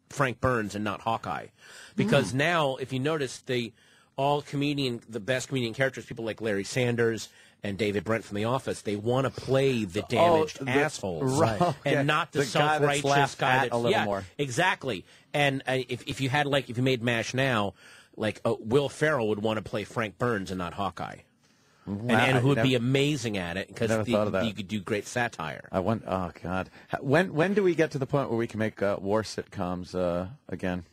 Frank Burns and not Hawkeye, because now, if you notice, the best comedian characters, people like Larry Sanders and David Brent from The Office, they want to play the damaged assholes, and not the self-righteous guy that's a little more. Exactly. And if you made MASH now, like Will Ferrell would want to play Frank Burns and not Hawkeye. And who would be amazing at it because you could do great satire. Oh God! When do we get to the point where we can make war sitcoms again?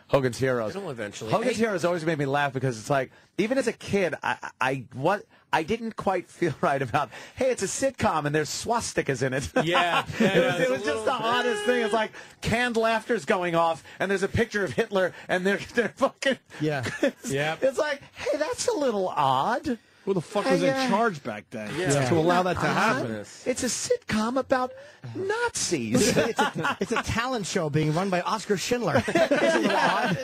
Hogan's Heroes. It'll eventually. Hogan's Heroes always made me laugh because it's like, even as a kid, I didn't quite feel right about, hey, it's a sitcom and there's swastikas in it. Yeah. It was just the oddest thing. It's like canned laughter's going off and there's a picture of Hitler and they're fucking. Yeah. It's like, hey, that's a little odd. Who the fuck was in charge back then to allow that to happen? It's a sitcom about Nazis. It's a talent show being run by Oscar Schindler. It's a little odd.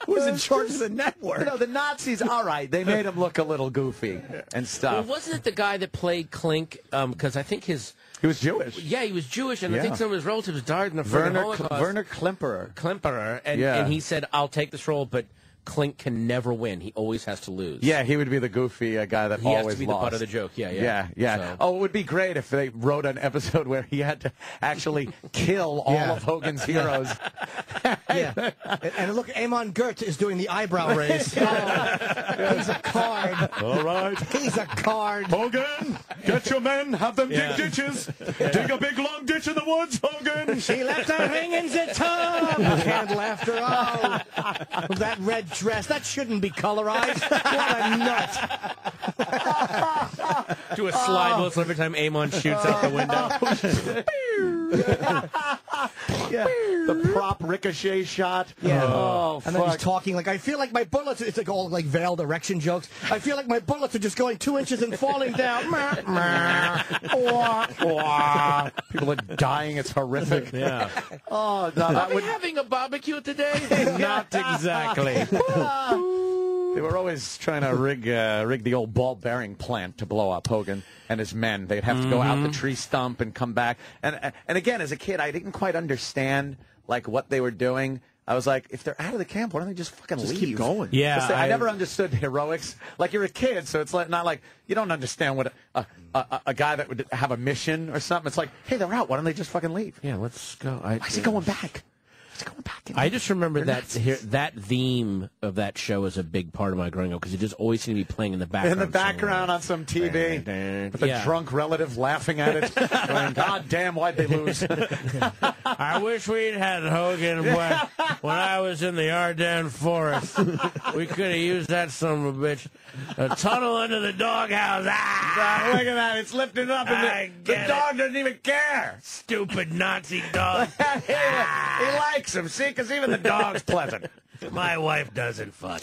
Who's in charge of the network? You know, the Nazis, all right, they made him look a little goofy and stuff. Well, wasn't it the guy that played Klink? Because I think he was Jewish. Yeah, he was Jewish, and I think some of his relatives died in the Holocaust. Werner Klemperer. And he said, "I'll take this role, but Klink can never win. He always has to lose." Yeah, he would be the goofy guy that he always has to be lost. the butt of the joke. Yeah. So. Oh, it would be great if they wrote an episode where he had to actually kill all of Hogan's heroes. And look, Amon Gert is doing the eyebrow raise. He's a card. All right. He's a card. Hogan, get your men, have them dig ditches. Dig a big long ditch in the woods, Hogan. She left her ring in the tub. Canned laughter. Oh, that red dress. That shouldn't be colorized. What a nut. Do a slide whistle every time Amon shoots out the window. The prop ricochet shot. Yeah. Oh, and then he's talking like, I feel like my bullets, it's like all like veiled erection jokes. I feel like my bullets are just going 2 inches and falling down. People are dying. It's horrific. Yeah. Oh, no, Are we having a barbecue today? Not exactly. They were always trying to rig the old ball bearing plant to blow up Hogan and his men. They'd have to go out the tree stump and come back. And again, as a kid, I didn't quite understand like what they were doing. I was like, if they're out of the camp, why don't they just fucking leave? Keep going. Yeah, I never understood heroics. Like, you're a kid, so it's like, not like you don't understand what a guy that would have a mission or something. It's like, hey, they're out. Why don't they just fucking leave? Yeah, let's go. Why is he going back? I just remember that theme of that show is a big part of my growing up because it just always seemed to be playing in the background. In the background on some TV with a drunk relative laughing at it. Going, God damn, why'd they lose? I wish we'd had Hogan when I was in the Ardennes forest. We could have used that son of a bitch. A tunnel into the doghouse. Ah! Look at that. It's lifting up, and the dog doesn't even care. Stupid Nazi dog. He likes him, see, because even the dog's pleasant. My wife doesn't fuck.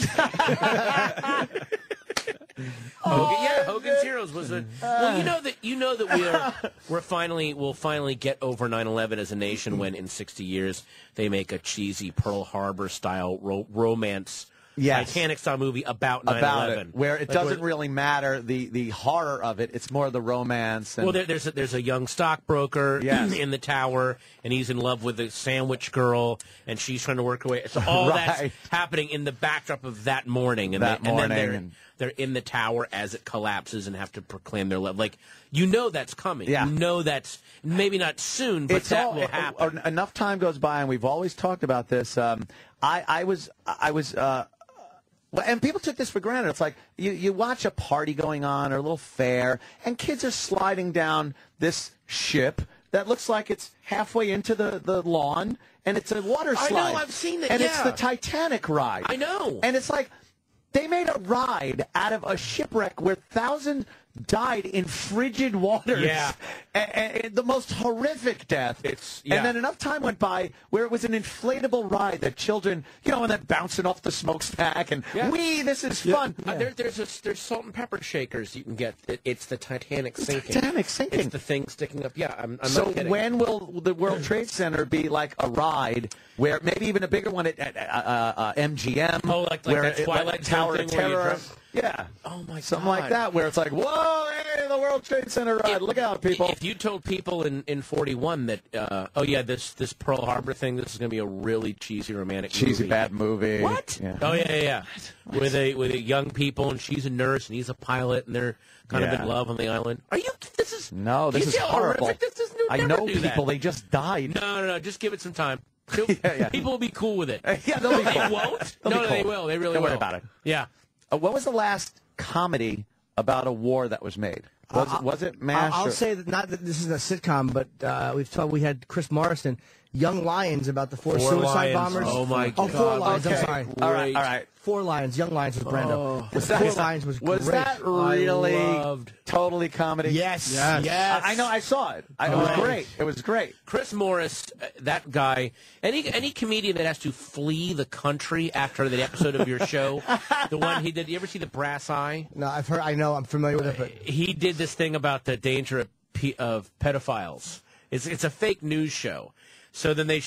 Hogan's Heroes was a. Well, you know that we'll finally get over 9/11 as a nation when in 60 years they make a cheesy Pearl Harbor style romance. Titanic style movie about 9/11. About it, where it doesn't really matter the horror of it. It's more the romance. And well, there's a young stockbroker in the tower, and he's in love with a sandwich girl, and she's trying to work her way. So all that's happening in the backdrop of that morning, and then they're in the tower as it collapses and have to proclaim their love. Like, you know that's coming. Yeah. You know that's maybe not soon, but that will happen. Enough time goes by, and we've always talked about this. I was. And people took this for granted. It's like you watch a party going on or a little fair, and kids are sliding down this ship that looks like it's halfway into the lawn, and it's a water slide. I know, I've seen it, and it's the Titanic ride. I know. And it's like they made a ride out of a shipwreck where thousands died in frigid waters. Yeah. And the most horrific death. And then enough time went by where it was an inflatable ride that children, and then bouncing off the smokestack and, this is fun. There's salt and pepper shakers you can get. It's the Titanic sinking. Titanic sinking. It's the thing sticking up. Yeah, I'm so not kidding. When will the World Trade Center be like a ride where maybe even a bigger one at MGM? Oh, like that Twilight Tower of Terror. Yeah. Oh, my God. Something like that, where it's like, whoa, hey, the World Trade Center ride. Look out, people. If you told people in 41 that, this Pearl Harbor thing, this is going to be a really cheesy romantic movie. Bad movie. What? Yeah. Oh, yeah. With a young people, and she's a nurse, and he's a pilot, and they're kind of in love on the island. This is horrible. This is I know people, they just died. No, just give it some time. People will be cool with it. Yeah, they'll be cool. They won't? No, they will. They really will. Don't worry about it. Yeah. What was the last comedy about a war that was made? Was it MASH? I'll say that not that this is a sitcom, but we had Chris Morrison, Young Lions, about the four suicide bombers. Oh my God! 4 Lions. Okay. I'm sorry. All right. 4 Lions. Young Lions was Brando. Four Lions was great. Was that really totally comedy? Yes. I know. I saw it. It was great. It was great. Chris Morris, that guy, any comedian that has to flee the country after the episode of your show, the one he did. You ever see The Brass Eye? No, I've heard. I know. I'm familiar with it. But he did this thing about the danger of pedophiles. It's a fake news show. So then they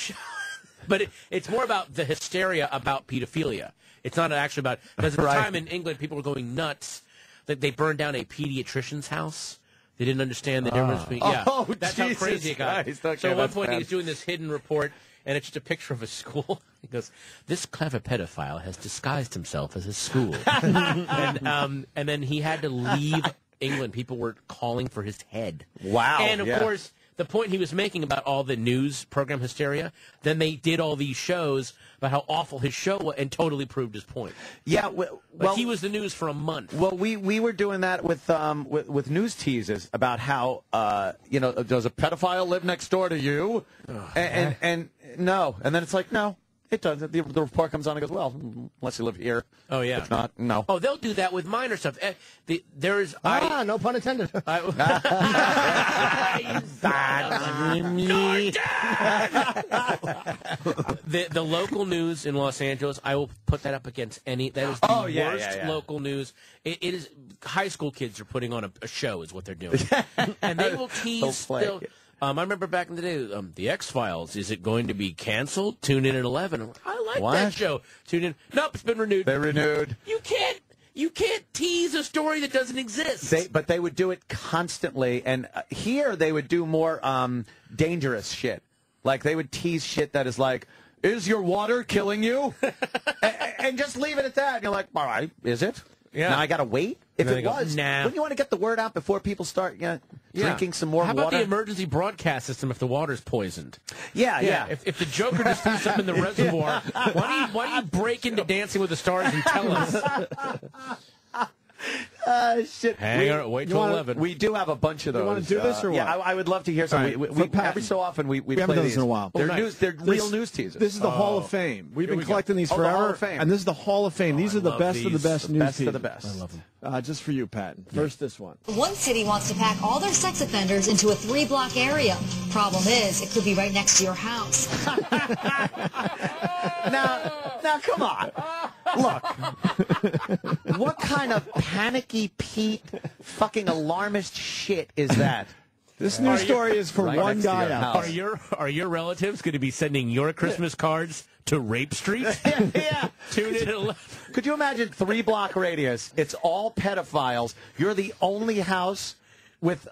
but it's more about the hysteria about pedophilia. It's not actually about, because at the time in England, people were going nuts that they burned down a pediatrician's house. They didn't understand the difference between, that's Jesus how crazy it got. Christ. Okay, so at one point, bad. he was doing this hidden report, and it's just a picture of a school. He goes, this clever pedophile has disguised himself as a school. and then he had to leave England. People were calling for his head. Wow. And, of course, the point he was making about all the news program hysteria, then they did all these shows about how awful his show was and totally proved his point. Yeah, but he was the news for a month. Well, we were doing that with news teases about how does a pedophile live next door to you? And no, and then it's like no. It does. The report comes on and goes, well, unless you live here. Oh, yeah. If not, no. Oh, they'll do that with minor stuff. no pun intended. The local news in Los Angeles, I will put that up against any. That is the worst local news. It is high school kids are putting on a show is what they're doing. And they will tease. I remember back in the day, The X-Files, is it going to be canceled? Tune in at 11. I like What? that show. Tune in. Nope, it's been renewed. They're renewed. You can't tease a story that doesn't exist. But they would do it constantly, and here they would do more dangerous shit. Like they would tease shit that is like, "Is your water killing you?" and just leave it at that. And you're like, "All right, is it?" Yeah. Now I gotta wait. If Then it they go, was, nah. wouldn't you want to get the word out before people start drinking some more How about water? the emergency broadcast system if the water's poisoned? Yeah. If the Joker just threw something in the reservoir, why do you break into Dancing with the Stars and tell us? Shit. Wait till 11. We do have a bunch of those. You want to do this or what? Yeah, I would love to hear some. All right, We for every so often we haven't play done these this in a while. They're Oh, nice. They're real news teasers. This is the Hall of Fame. We've been we go. collecting these Oh, the forever, Hall of Fame. and this is the Hall of Fame. These are the love best of the these. best The news best of the teasers. best. I love them. Just for you, Patton. First, this one. One city wants to pack all their sex offenders into a 3-block area. Problem is, it could be right next to your house. Now, come on. Look, what kind of panicky Pete fucking alarmist shit is that? This news story is for Right one next to guy your out. house. Are your relatives going to be sending your Christmas cards to Rape Street? Yeah. Tune in at 11. Could you imagine 3-block radius? It's all pedophiles. You're the only house with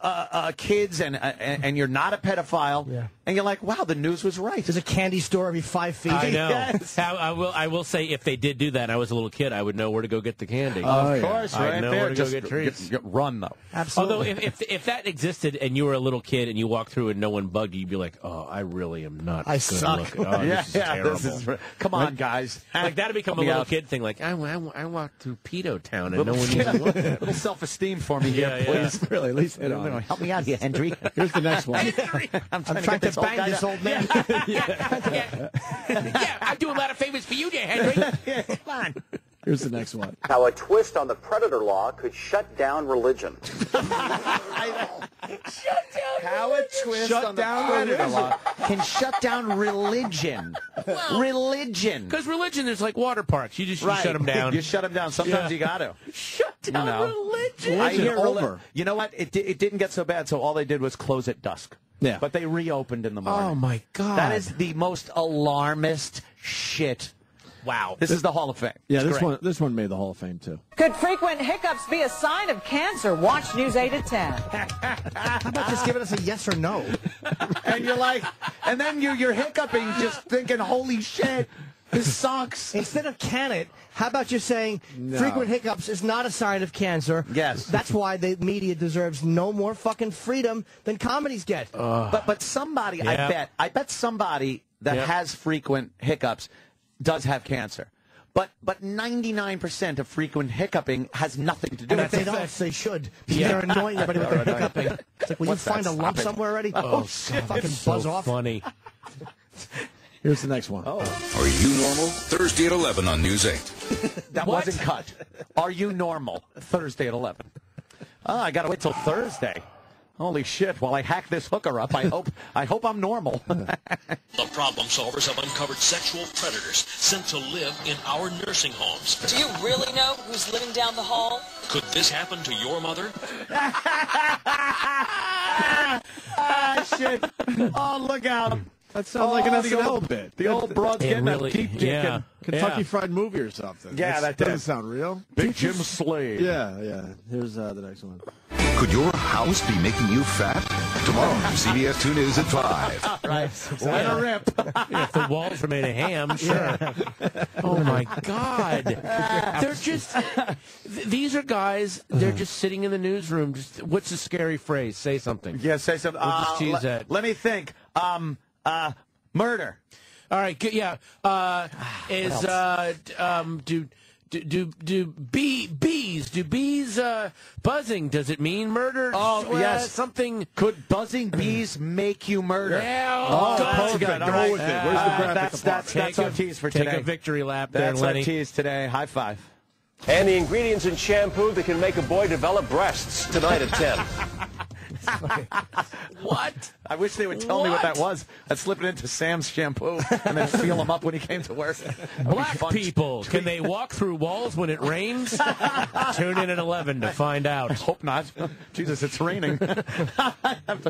kids, and you're not a pedophile. Yeah. And you're like, wow, the news was right. There's a candy store every 5 feet. I know. Yes. I will say, if they did do that, and I was a little kid, I would know where to go get the candy. Of course, I right know there. where to go Just get treats. run, though. Absolutely. Although, if that existed and you were a little kid and you walked through and no one bugged you, you'd be like, oh, I really am not I good suck. looking. Oh, this is terrible. Come on, guys. Like, that'd become a Help me little out. kid thing. Like, I walked through Pedo Town and no one knew what that. Little self-esteem for me Yeah, here, please. Really, at least hit on it. Help me out here, Henry. Here's the next one. I'm I'm trying get to this old bang guy this down. old man. Yeah, I do a lot of favors for you there, Henry. Come on. Here's the next one. How a twist on the predator law could shut down religion. How a twist Shut on the down predator religion. law can shut down religion. Religion. Because religion is like water parks. You just Right. shut them down. You shut them down. Sometimes Yeah. you got to. Shut down religion. I hear over. You know what? It didn't get so bad, so all they did was close at dusk. Yeah. But they reopened in the morning. Oh, my God. That is the most alarmist shit. Wow. This is the Hall of Fame. Yeah, It's great. this one made the Hall of Fame too. Could frequent hiccups be a sign of cancer? Watch News 8 at 10. How about just giving us a yes or no? And you're like, and then you're hiccuping, just thinking, holy shit, this sucks. Instead of can it, how about just saying No. frequent hiccups is not a sign of cancer? Yes. That's why the media deserves no more fucking freedom than comedies get. But somebody, Yeah. I bet somebody that Yeah. has frequent hiccups does have cancer. But 99% of frequent hiccuping has nothing to do And with if they it. don't, they should. Yeah. They're annoying everybody with their They're hiccuping. It's like, will you What's that? find a lump Stop it. somewhere already? Oh, shit. Fucking So buzz off. funny. Here's the next one. Are you normal? Thursday at 11 on News 8. That What? wasn't cut. Are you normal? Thursday at 11. Oh, I got to wait till Thursday. Holy shit! While I hack this hooker up, I hope I'm normal. The problem solvers have uncovered sexual predators sent to live in our nursing homes. Do you really know who's living down the hall? Could this happen to your mother? Ah, shit! Oh, look out! That sounds like an the SNL old- bit. The old broad's It getting really- a deep dick yeah. in Kentucky Fried Movie or something. Yeah, that doesn't does. sound real. Big Jim Slade. Yeah. Here's the next one. Could your house be making you fat? Tomorrow, CBS 2 News at 5. Right. Let her rip. If the walls are made of ham, sure. Oh, my God. They're just, these are guys, they're just sitting in the newsroom. Just, what's the scary phrase? Say something. Yeah, say something. We'll just choose that. Let me think. Murder. All right, good, yeah. Do bees buzzing? Does it mean murder? Oh, yes. Something. Could buzzing bees make you murder? Yeah. Oh, that's perfect. good. All Go right. with it. Where's the graphic That's our tease for Take today. a victory lap there, That's Lenny. our tease today. High five. And the ingredients in shampoo that can make a boy develop breasts tonight at 10. What? I wish they would tell me what that was. I'd slip it into Sam's shampoo and then feel him up when he came to work. Black people, can they walk through walls when it rains? Tune in at 11 to find out. I hope not. Jesus, it's raining.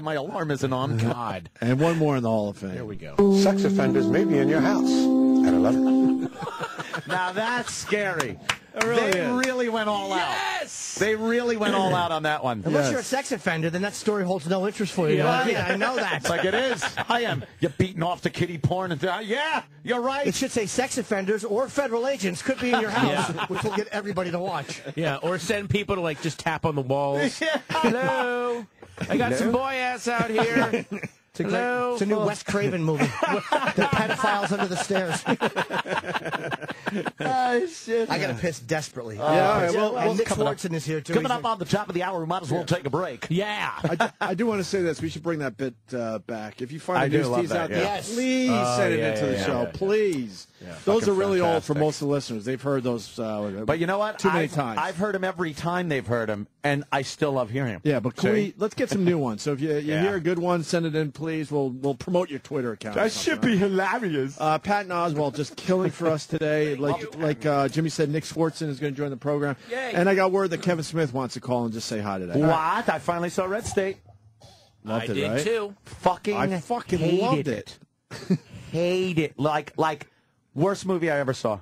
My alarm isn't on. God. And one more in the Hall of Fame. Here we go. Sex offenders may be in your house at 11. Now that's scary. really They is. really went all out. Yes! They really went all out on that one. Unless you're a sex offender, then that story holds no interest for you. Yeah. Yeah, I know that. It's like it is. I am. You're beating off to kiddie porn. And yeah, you're right. It should say sex offenders or federal agents could be in your house, which will get everybody to watch. Yeah, or send people to like just tap on the walls. Hello, I got some boy ass out here. Hello. It's a new Wes Craven movie. The pedophiles under the stairs. Oh, shit. I got to piss desperately. all right, well, and Nick coming up- Swardson is here, too. Coming He's up on the top of the hour, we might as well take a break. Yeah. I do want to say this. We should bring that bit back. If you find I a do news love tease that, out yeah. there, Yes. please send it into the show. Please. Those fucking are really old for fantastic. most of the listeners. They've heard those. But you know what? Too many times. I've heard him every time they've heard him, and I still love hearing him. Yeah, but let's get some new ones. So if you hear a good one, send it in, please. We'll promote your Twitter account. That should be hilarious. Patton Oswalt just killing for us today. Like Jimmy said, Nick Swardson is going to join the program. Yay. And I got word that Kevin Smith wants to call and just say hi today. What? I finally saw Red State. Loved I it, did right? too. I fucking hated loved it. Hate it. Like worst movie I ever saw.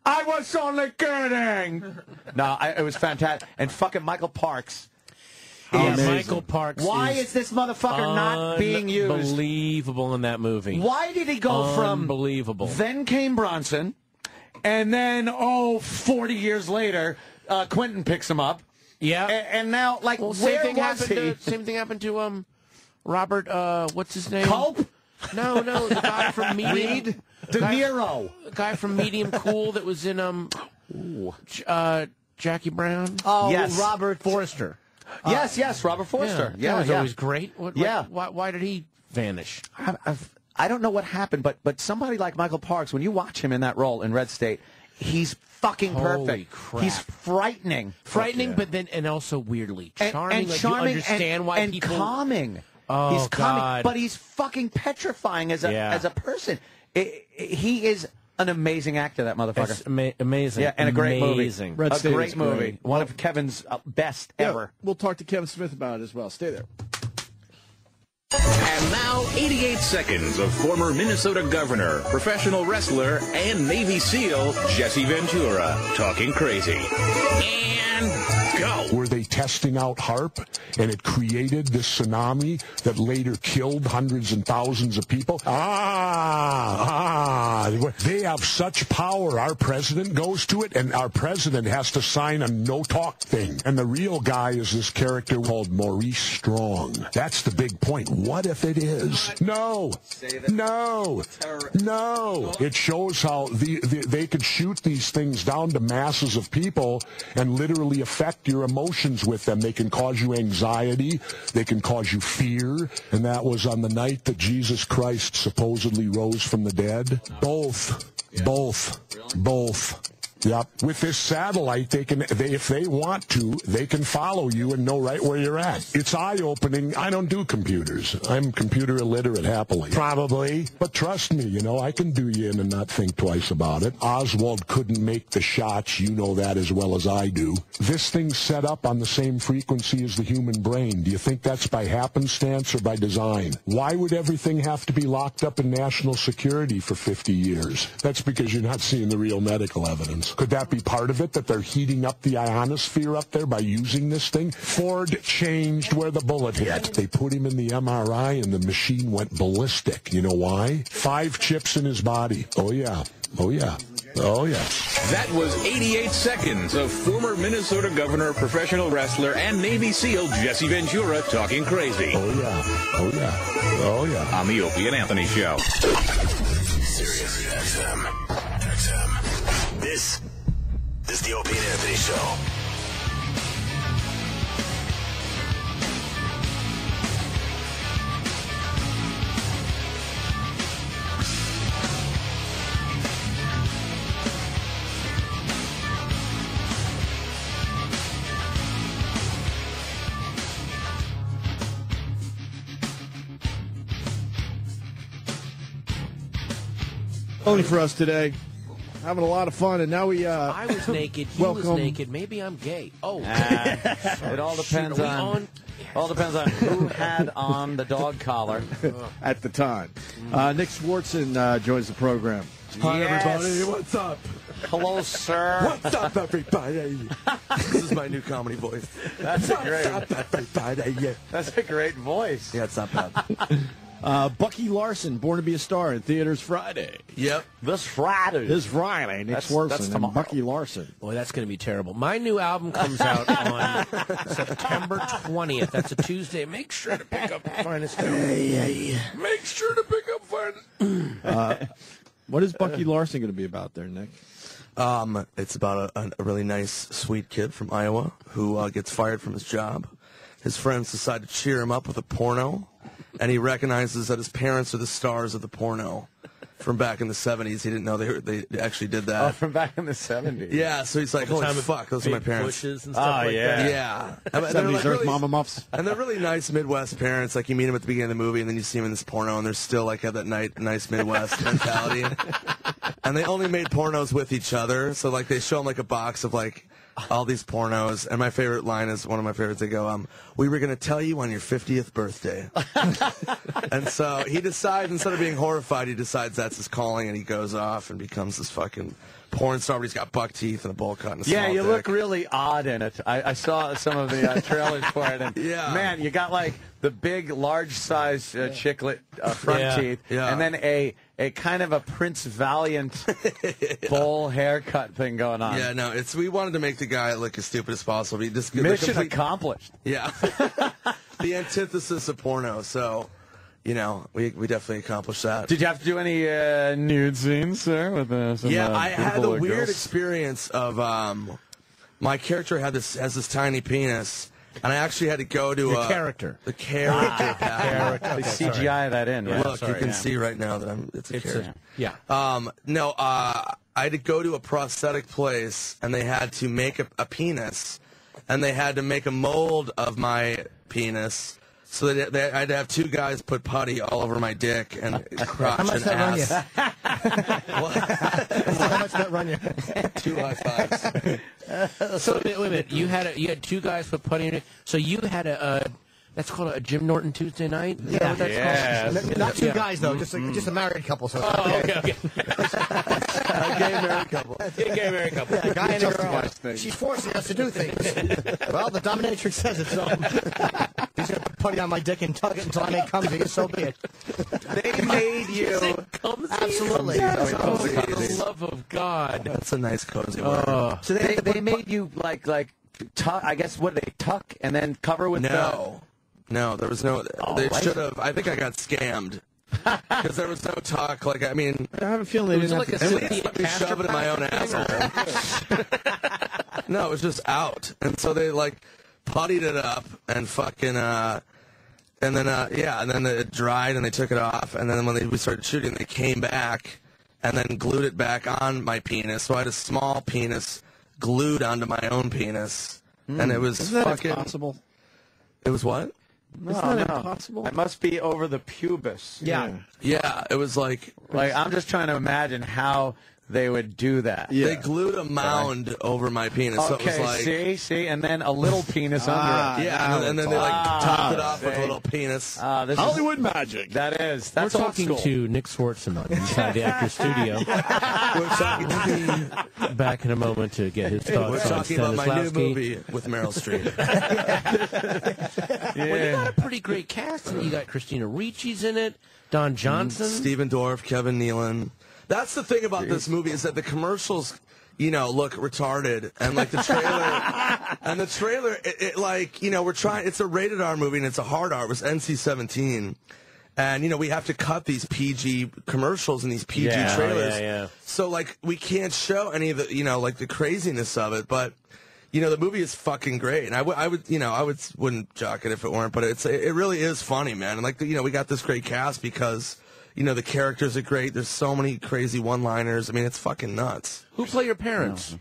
I was only kidding. No, it was fantastic. And fucking Michael Parks. Yeah, Michael Parks. Why is this motherfucker not being used? Unbelievable in that movie. Why did he go from unbelievable? Then came Bronson, and then 40 years later, Quentin picks him up. Yeah, and now well, where was he? Same thing happened to Robert. What's his name? Culp? No, the guy from Medium. De Niro. The guy from Medium Cool that was in Jackie Brown. Oh, Yes. Robert Forster. Yes, Robert Forster. Yeah, that was always great. Yeah. Why did he vanish? I don't know what happened, but somebody like Michael Parks, when you watch him in that role in Red State, he's fucking Holy perfect. crap. He's frightening. But then and also weirdly charming. And Like, charming you understand why and people. calming. Oh, he's calming, God. but he's fucking petrifying as a person. He is an amazing actor, that motherfucker. It's amazing. Yeah, and a great amazing. movie. Red State a great is movie. great. One of Kevin's best ever. We'll talk to Kevin Smith about it as well. Stay there. And now, 88 seconds of former Minnesota governor, professional wrestler, and Navy SEAL Jesse Ventura talking crazy. And go. Were they testing out HARP, and it created this tsunami that later killed hundreds and thousands of people? They have such power. Our president goes to it, and our president has to sign a no-talk thing. And the real guy is this character called Maurice Strong. That's the big point. What if it is? No. It shows how they could shoot these things down to masses of people and literally affect your emotions with them. They can cause you anxiety. They can cause you fear. And that was on the night that Jesus Christ supposedly rose from the dead. Both. Yep. With this satellite, if they want to, they can follow you and know right where you're at. It's eye-opening. I don't do computers. I'm computer illiterate, happily. Probably. But trust me, I can do you in and not think twice about it. Oswald couldn't make the shots. You know that as well as I do. This thing's set up on the same frequency as the human brain. Do you think that's by happenstance or by design? Why would everything have to be locked up in national security for 50 years? That's because you're not seeing the real medical evidence. Could that be part of it, that they're heating up the ionosphere up there by using this thing? Ford changed where the bullet hit. They put him in the MRI and the machine went ballistic. You know why? 5 chips in his body. Oh, yeah. That was 88 seconds of former Minnesota governor, professional wrestler, and Navy SEAL Jesse Ventura talking crazy. Oh, yeah. On the Opie and Anthony Show. Sirius XM. This is the Opie and Anthony Show. Only for us today. Having a lot of fun, and now we. I was naked. He was naked. Maybe I'm gay. Oh, it all depends on who had on the dog collar at the time. Nick Swardson joins the program. Hi, Yes. everybody. What's up? Hello, sir. What's up, everybody? This is my new comedy voice. That's a great. What's up, everybody? Yeah. That's a great voice. Yeah, it's not bad. Bucky Larson, Born to be a Star, in theaters Friday. Yep. This Friday. This Friday, Nick That's Swardson tomorrow. and Bucky Larson. Boy, that's going to be terrible. My new album comes out on September 20th. That's a Tuesday. Make sure to pick up Finest Film. Make sure to pick up fun. What is Bucky Larson going to be about there, Nick? It's about a really nice, sweet kid from Iowa who gets fired from his job. His friends decide to cheer him up with a porno, and he recognizes that his parents are the stars of the porno from back in the 70s. He didn't know they actually did that. Oh, from back in the 70s. Yeah, so he's like, holy fuck, those are my parents. Bushes and stuff like that. Yeah. And they're 70s like Earth really- Mama Muffs. And they're really nice Midwest parents. Like, you meet them at the beginning of the movie, and then you see them in this porno, and they're still, like, have that nice Midwest mentality. And they only made pornos with each other. So, like, they show them, like, a box of, like, all these pornos. And my favorite line is one of my favorites. They go, we were going to tell you on your 50th birthday. And so he decides, instead of being horrified, he decides that's his calling, and he goes off and becomes this fucking porn star, but he's got buck teeth and a bowl cut and a small Yeah, you dick. look really odd in it. I saw some of the trailers for it, and Yeah. man, you got like the big, large-size chiclet front Yeah. teeth, Yeah. and then a kind of a Prince Valiant bowl haircut thing going on. Yeah, no, we wanted to make the guy look as stupid as possible. He just Mission accomplished. Yeah. The antithesis of porno. So, you know, we definitely accomplished that. Did you have to do any nude scenes there with some? Yeah, I had the beautiful weird girls? experience of my character has this tiny penis, and I actually had to go to Your character. The character. Pat. They CGI that in. Right? Look, you can see right now that it's a character. Yeah. No, I had to go to a prosthetic place, and they had to make a penis, and they had to make a mold of my penis. So I had to have two guys put putty all over my dick and crotch How much and that run you? ass. How much that run you? 2 high fives. So wait a minute. You had two guys put putty in it. So you had that's called a Jim Norton Tuesday night. Is that what that's called? Not two guys though, just a married couple. So. Oh, okay. A gay married couple. Gay married couple. Yeah, guy and a girl. She's forcing us to do things. Well, the dominatrix says it, so he's going to put it on my dick and tug it until I make comes. So be it. They made you. Absolutely. Oh, for the love of God. That's a nice cozy word. So they made you like tuck. I guess what they tuck and then cover with No, there was no. They should have. I think I got scammed because there was no talk. Like, I mean, I have a feeling they didn't have to at least let me shove it in my own asshole. No, it was just out, and so they like puttied it up and fucking and then it dried and they took it off, and then when we started shooting, they came back and then glued it back on my penis. So I had a small penis glued onto my own penis, and it was Isn't that fucking impossible? It was what? No, Isn't that impossible? It must be over the pubis. Yeah. Yeah, it was like I'm just trying to imagine how they would do that. they glued a mound over my penis. So it was Okay, like, see, and then a little penis under it. yeah, and then they like topped it off with a little penis. This Hollywood magic. That's We're old talking school. to Nick Swardson on Inside the Actors Studio. We're talking, Back in a moment to get his thoughts we're on talking about my new Stanislavski. movie with Meryl Streep. Well, you got a pretty great cast. You got Christina Ricci's in it, Don Johnson. Stephen Dorff, Kevin Nealon. That's the thing about this movie is that the commercials, you know, look retarded, and like the trailer, it like, you know, we're trying. It's a rated R movie and it's a hard R. It was NC-17, and you know we have to cut these PG commercials and these PG trailers. Yeah. So like we can't show any of the, you know, like the craziness of it, but. You know, the movie is fucking great, and I wouldn't jock it if it weren't, but it really is funny, man. And like, you know, we got this great cast because, you know, the characters are great. There's so many crazy one-liners. I mean, it's fucking nuts. Who play your parents?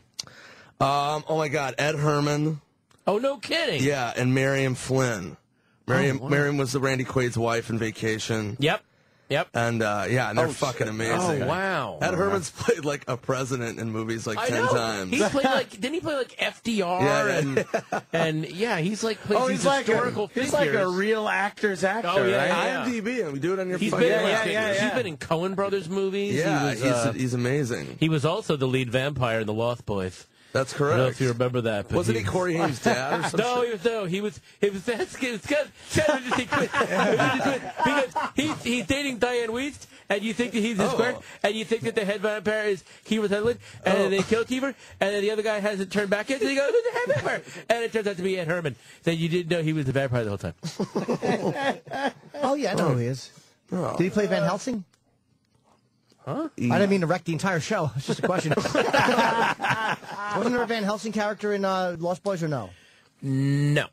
Oh my God, Ed Herman. Oh, no kidding. Yeah, and Miriam Flynn. Miriam was the Randy Quaid's wife in Vacation. Yep. Yep. And and they're fucking amazing. Oh, wow. Ed Herman's played like a president in movies like 10 times. He played like, didn't he play like FDR? Yeah. And he's like, plays these historical figures. He's like a real actor's actor. Oh, yeah, right? IMDb him. Do it on your He's phone. been, he's been in Coen Brothers movies. Yeah, he's amazing. He was also the lead vampire in The Lost Boys. That's I correct. don't know if you remember that. But Wasn't he Corey Haim's dad or something? He was that's good. It's good. Because he's dating Diane Wiest, and you think that he's his square, and you think that the head vampire is Kiefer Sutherland, and then they kill Kiefer, and then the other guy hasn't turned back yet, so you go, who's the head vampire? And it turns out to be Ed Herman. Then you didn't know he was the vampire the whole time. Oh, yeah, I know who he is. Did he play Van Helsing? Huh? I didn't mean to wreck the entire show. It's just a question. Wasn't there a Van Helsing character in Lost Boys or no? No.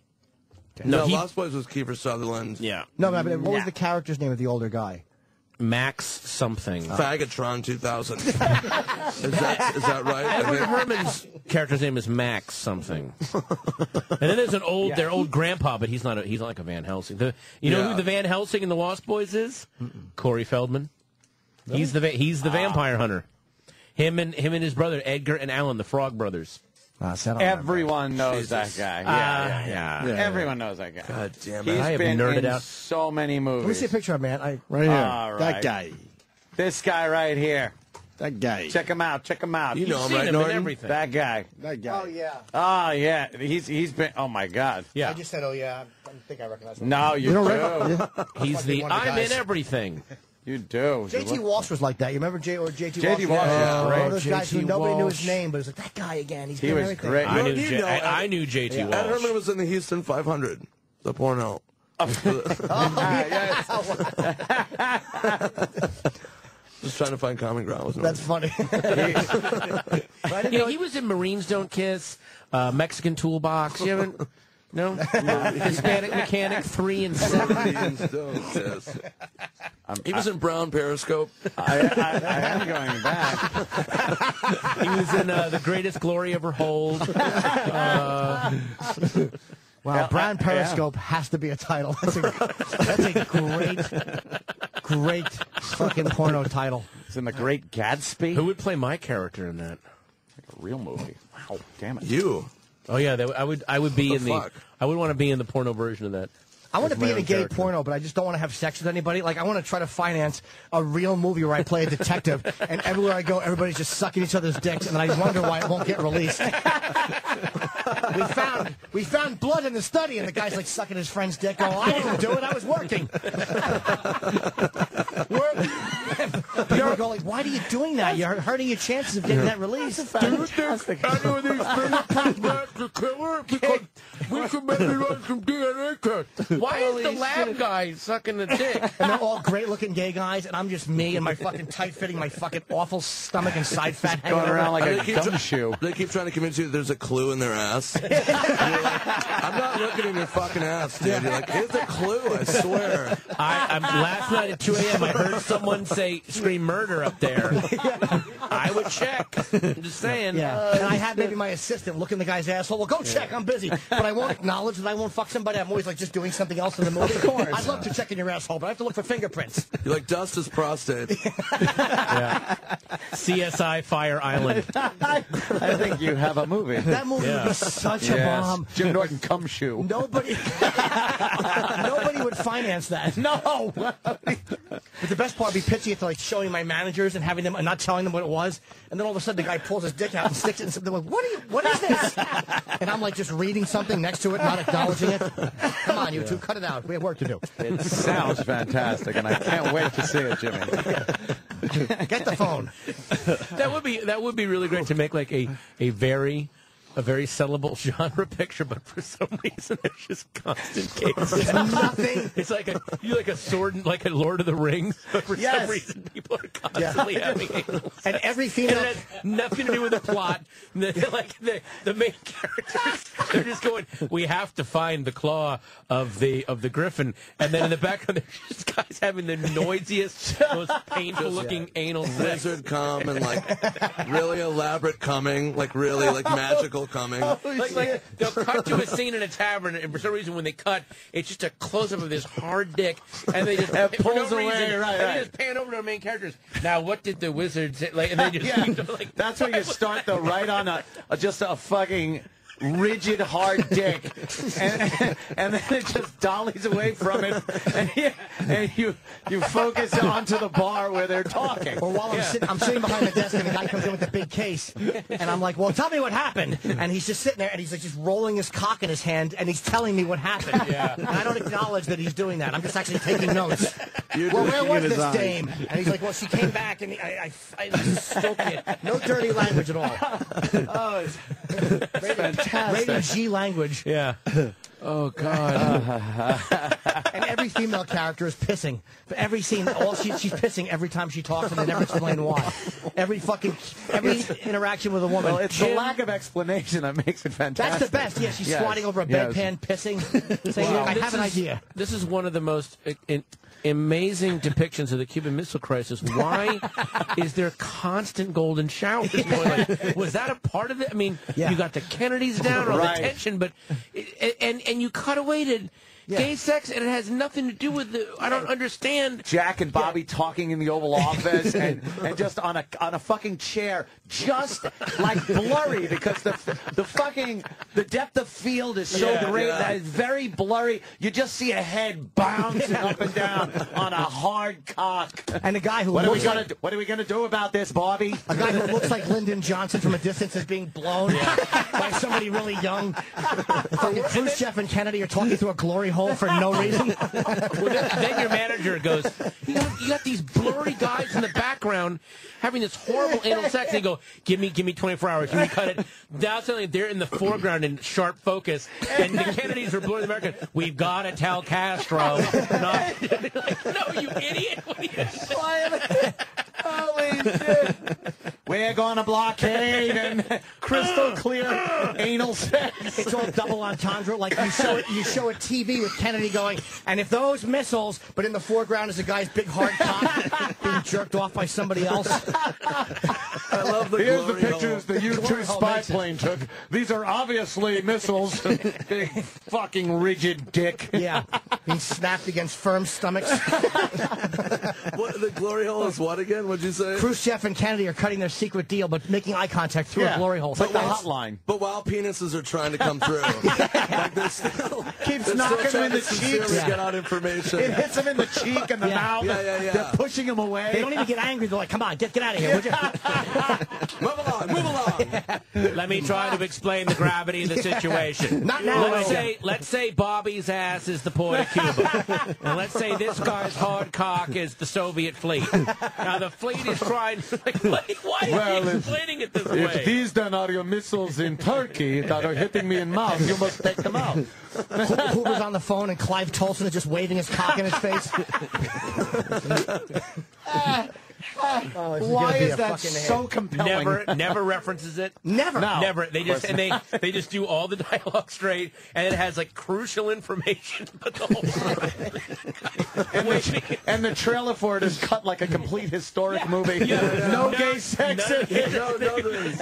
Okay. No, Lost Boys was Kiefer Sutherland. Yeah. No, but what was the character's name of the older guy? Max something. Faggotron 2000. Is that right? Edward Herman's character's name is Max something. And then there's their old grandpa, but he's not like a Van Helsing. You know who the Van Helsing in the Lost Boys is? Corey Feldman. Really? He's the vampire hunter. Him and his brother Edgar and Alan, the Frog Brothers. Everyone knows that guy. Yeah. Everyone knows that guy. God damn it. it. He's been in so many movies. Let me see a picture of him, man. Right here. All That right. guy. This guy right here. That guy. Check him out. Check him out. You know You've him, seen right, in Norton? everything. That guy. That guy. Oh, yeah. Oh, yeah. He's been. Oh, my God. Yeah. I just said, oh, yeah. I think I recognize him. No, you do. He's the one of the I'm in guys. everything. You do. J.T. Walsh was like that. You remember J.T. Walsh? J.T. Walsh, yeah. One of those guys who J.T. nobody knew his Walsh. name, but it was like, that guy again. He's He doing was everything. great. I knew J.T. Ed Walsh. Herman was in the Houston 500, the porno. Just trying to find common ground with That's funny. He was in Marines Don't Kiss, Mexican Toolbox. You haven't? No? Hispanic Mechanic 3 and 7. He was in Brown Periscope. I am going back. He was in The Greatest Glory Ever Hold. Wow, Brown Periscope has to be a title. That's a great fucking porno title. It's in The Great Gatsby. Who would play my character in that? Like a real movie. Wow, damn it. You. Oh yeah, I would be in fuck? I would want to be in the porno version of that. I want to As be my in a own gay character. porno, but I just don't want to have sex with anybody. Like, I want to try to finance a real movie where I play a detective, and everywhere I go, everybody's just sucking each other's dicks, and I wonder why it won't get released. We found blood in the study, and the guy's like sucking his friend's dick. Oh, I didn't do it. I was working. People go like, why are you doing that? You're hurting your chances of getting that release. Fantastic. We should maybe run some DNA tests. Why is the lab guy sucking the dick? And they're all great-looking gay guys, and I'm just me and my fucking tight-fitting, my fucking awful stomach and side fat hanging Going around like And a gumshoe. They keep trying to convince you that there's a clue in their ass. And you're like, I'm not looking in your fucking ass, dude. You're like, here's a clue, I swear. Last night at 2 a.m., I heard someone scream murder up there. I would check. I'm just saying. Yeah, and I have maybe my assistant look in the guy's asshole. Well, go check. I'm busy, but I won't acknowledge that I won't fuck somebody. I'm always like just doing something else in the movie. Of course, I'd love to check in your asshole, but I have to look for fingerprints. You're like, dust his prostate. CSI Fire Island. I think you have a movie. That movie would be such a bomb. Jim Norton Cumshoe. Nobody would finance that. No. But the best part would be pitching it to like showing my managers and having them and not telling them what it was, and then all of a sudden the guy pulls his dick out and sticks it, and they're like, "What is this?" And I'm like just reading something next to it, not acknowledging it. Come on, you two, cut it out. We have work to do. It sounds fantastic, and I can't wait to see it, Jimmy. Get the phone. That would be really great to make like a very sellable genre picture, but for some reason there's just constant cases. Nothing. It's like a sword, like a Lord of the Rings, but for some reason people are constantly having anal sex. And every female, and it has nothing to do with the plot. Like the main characters, they're just going, we have to find the claw of the griffin, and then in the background there's just guys having the noisiest, most painful looking anal sex. Lizard cum and like really elaborate coming, like really like magical still coming. Like they'll cut to a scene in a tavern, and for some reason, when they cut, it's just a close up of this hard dick, and they just pulls for no away, reason, right, and right. they just pan over to our main characters. Now, what did the wizard say? Like, and they just like, That's where you start though, right on just a fucking rigid hard dick, and then it just dollies away from it, and you focus onto the bar where they're talking. Or while I'm sitting behind the desk and the guy comes in with the big case, and I'm like, well, tell me what happened. And he's just sitting there and he's like just rolling his cock in his hand and he's telling me what happened. Yeah. And I don't acknowledge that he's doing that. I'm just actually taking notes. You're Well, where drinking in was his this eyes. dame? And he's like, well, she came back and I stroked it. No dirty language at all. Oh, it's fantastic. Rated G language. yeah. Oh God. And every female character is pissing. For every scene, she's pissing every time she talks, and they never explain why. Every interaction with a woman. Well, it's the lack of explanation that makes it fantastic. That's the best. Yeah, she's squatting over a bedpan, pissing, saying, I have an idea. This is one of the most amazing depictions of the Cuban Missile Crisis. Why is there constant golden showers going? Like, was that a part of it? I mean, you got the Kennedys down, all the tension, but and you cut away to gay sex, and it has nothing to do with the. I don't understand. Jack and Bobby talking in the Oval Office, and just on a fucking chair, just like blurry because the depth of field is so great that it's very blurry. You just see a head bouncing up and down on a hard cock. And a guy who what are we gonna do about this, Bobby? A guy who looks like Lyndon Johnson from a distance is being blown by somebody really young. Khrushchev and Kennedy are talking through a glory hole for no reason. Well, then your manager goes, you got these blurry guys in the background having this horrible anal sex. They go, give me 24 hours. Can we cut it? Now suddenly they're in the foreground in sharp focus, and the Kennedys are blurring the American. We've got to tell Castro. Like, no, you idiot. What are you saying? Holy shit. We're going to blockade and crystal clear anal sex. It's all double entendre. Like you show a TV with Kennedy going, and if those missiles, but in the foreground is a guy's big hard cock being jerked off by somebody else. I love the Here's the glory pictures hole. the U-2 spy plane took. These are obviously missiles. Big fucking rigid dick. Yeah, being snapped against firm stomachs. What, the glory hole is what again? What'd you say? Khrushchev and Kennedy are cutting their secret deal, but making eye contact through a glory hole. It's like the hotline. But while penises are trying to come through, like they're still Keeps knocking them in the cheeks. Get out information. It hits them in the cheek and the mouth. Yeah. They're pushing them away. They don't even get angry. They're like, "Come on, get out of here, would you?" Move along. Let me try to explain the gravity of the situation. Not now. Let's say Bobby's ass is the port of Cuba, and let's say this guy's hard cock is the Soviet fleet. Now the fleet is trying. Why are you explaining it this way? If these then are your missiles in Turkey that are hitting me in mouth, you must take them out. Hoover's on the phone, and Clive Tolson is just waving his cock in his face. Why is that so compelling? Never references it. Never. No. Never. They just they just do all the dialogue straight, and it has like crucial information. But the whole and the trailer for it is cut like a complete historic movie. No gay sex in it. No, what the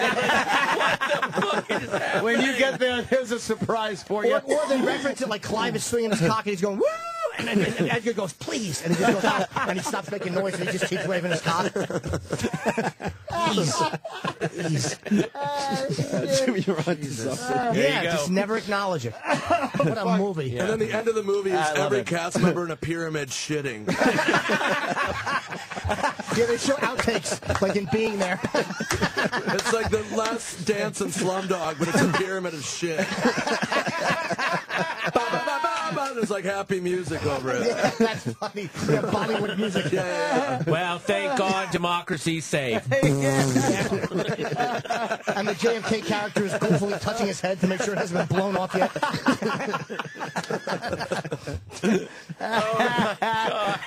fuck is that? When you get there, there's a surprise for you. Or they reference it like Clive is swinging his cock, and he's going, "Woo!" And Edgar goes, "Please," and he just goes out, and he stops making noise, and he just keeps waving his cock. Ease. Jimmy, you're on to something. Yeah, just never acknowledge it. What a movie. And then the end of the movie is every cast member in a pyramid shitting. Yeah, they show outtakes, like in Being There. It's like the last dance in Slumdog, but it's a pyramid of shit. There's like happy music over it. Yeah, that's funny. Yeah, Bollywood music. Yeah. Well, thank God democracy's safe. And the JFK character is gleefully touching his head to make sure it hasn't been blown off yet.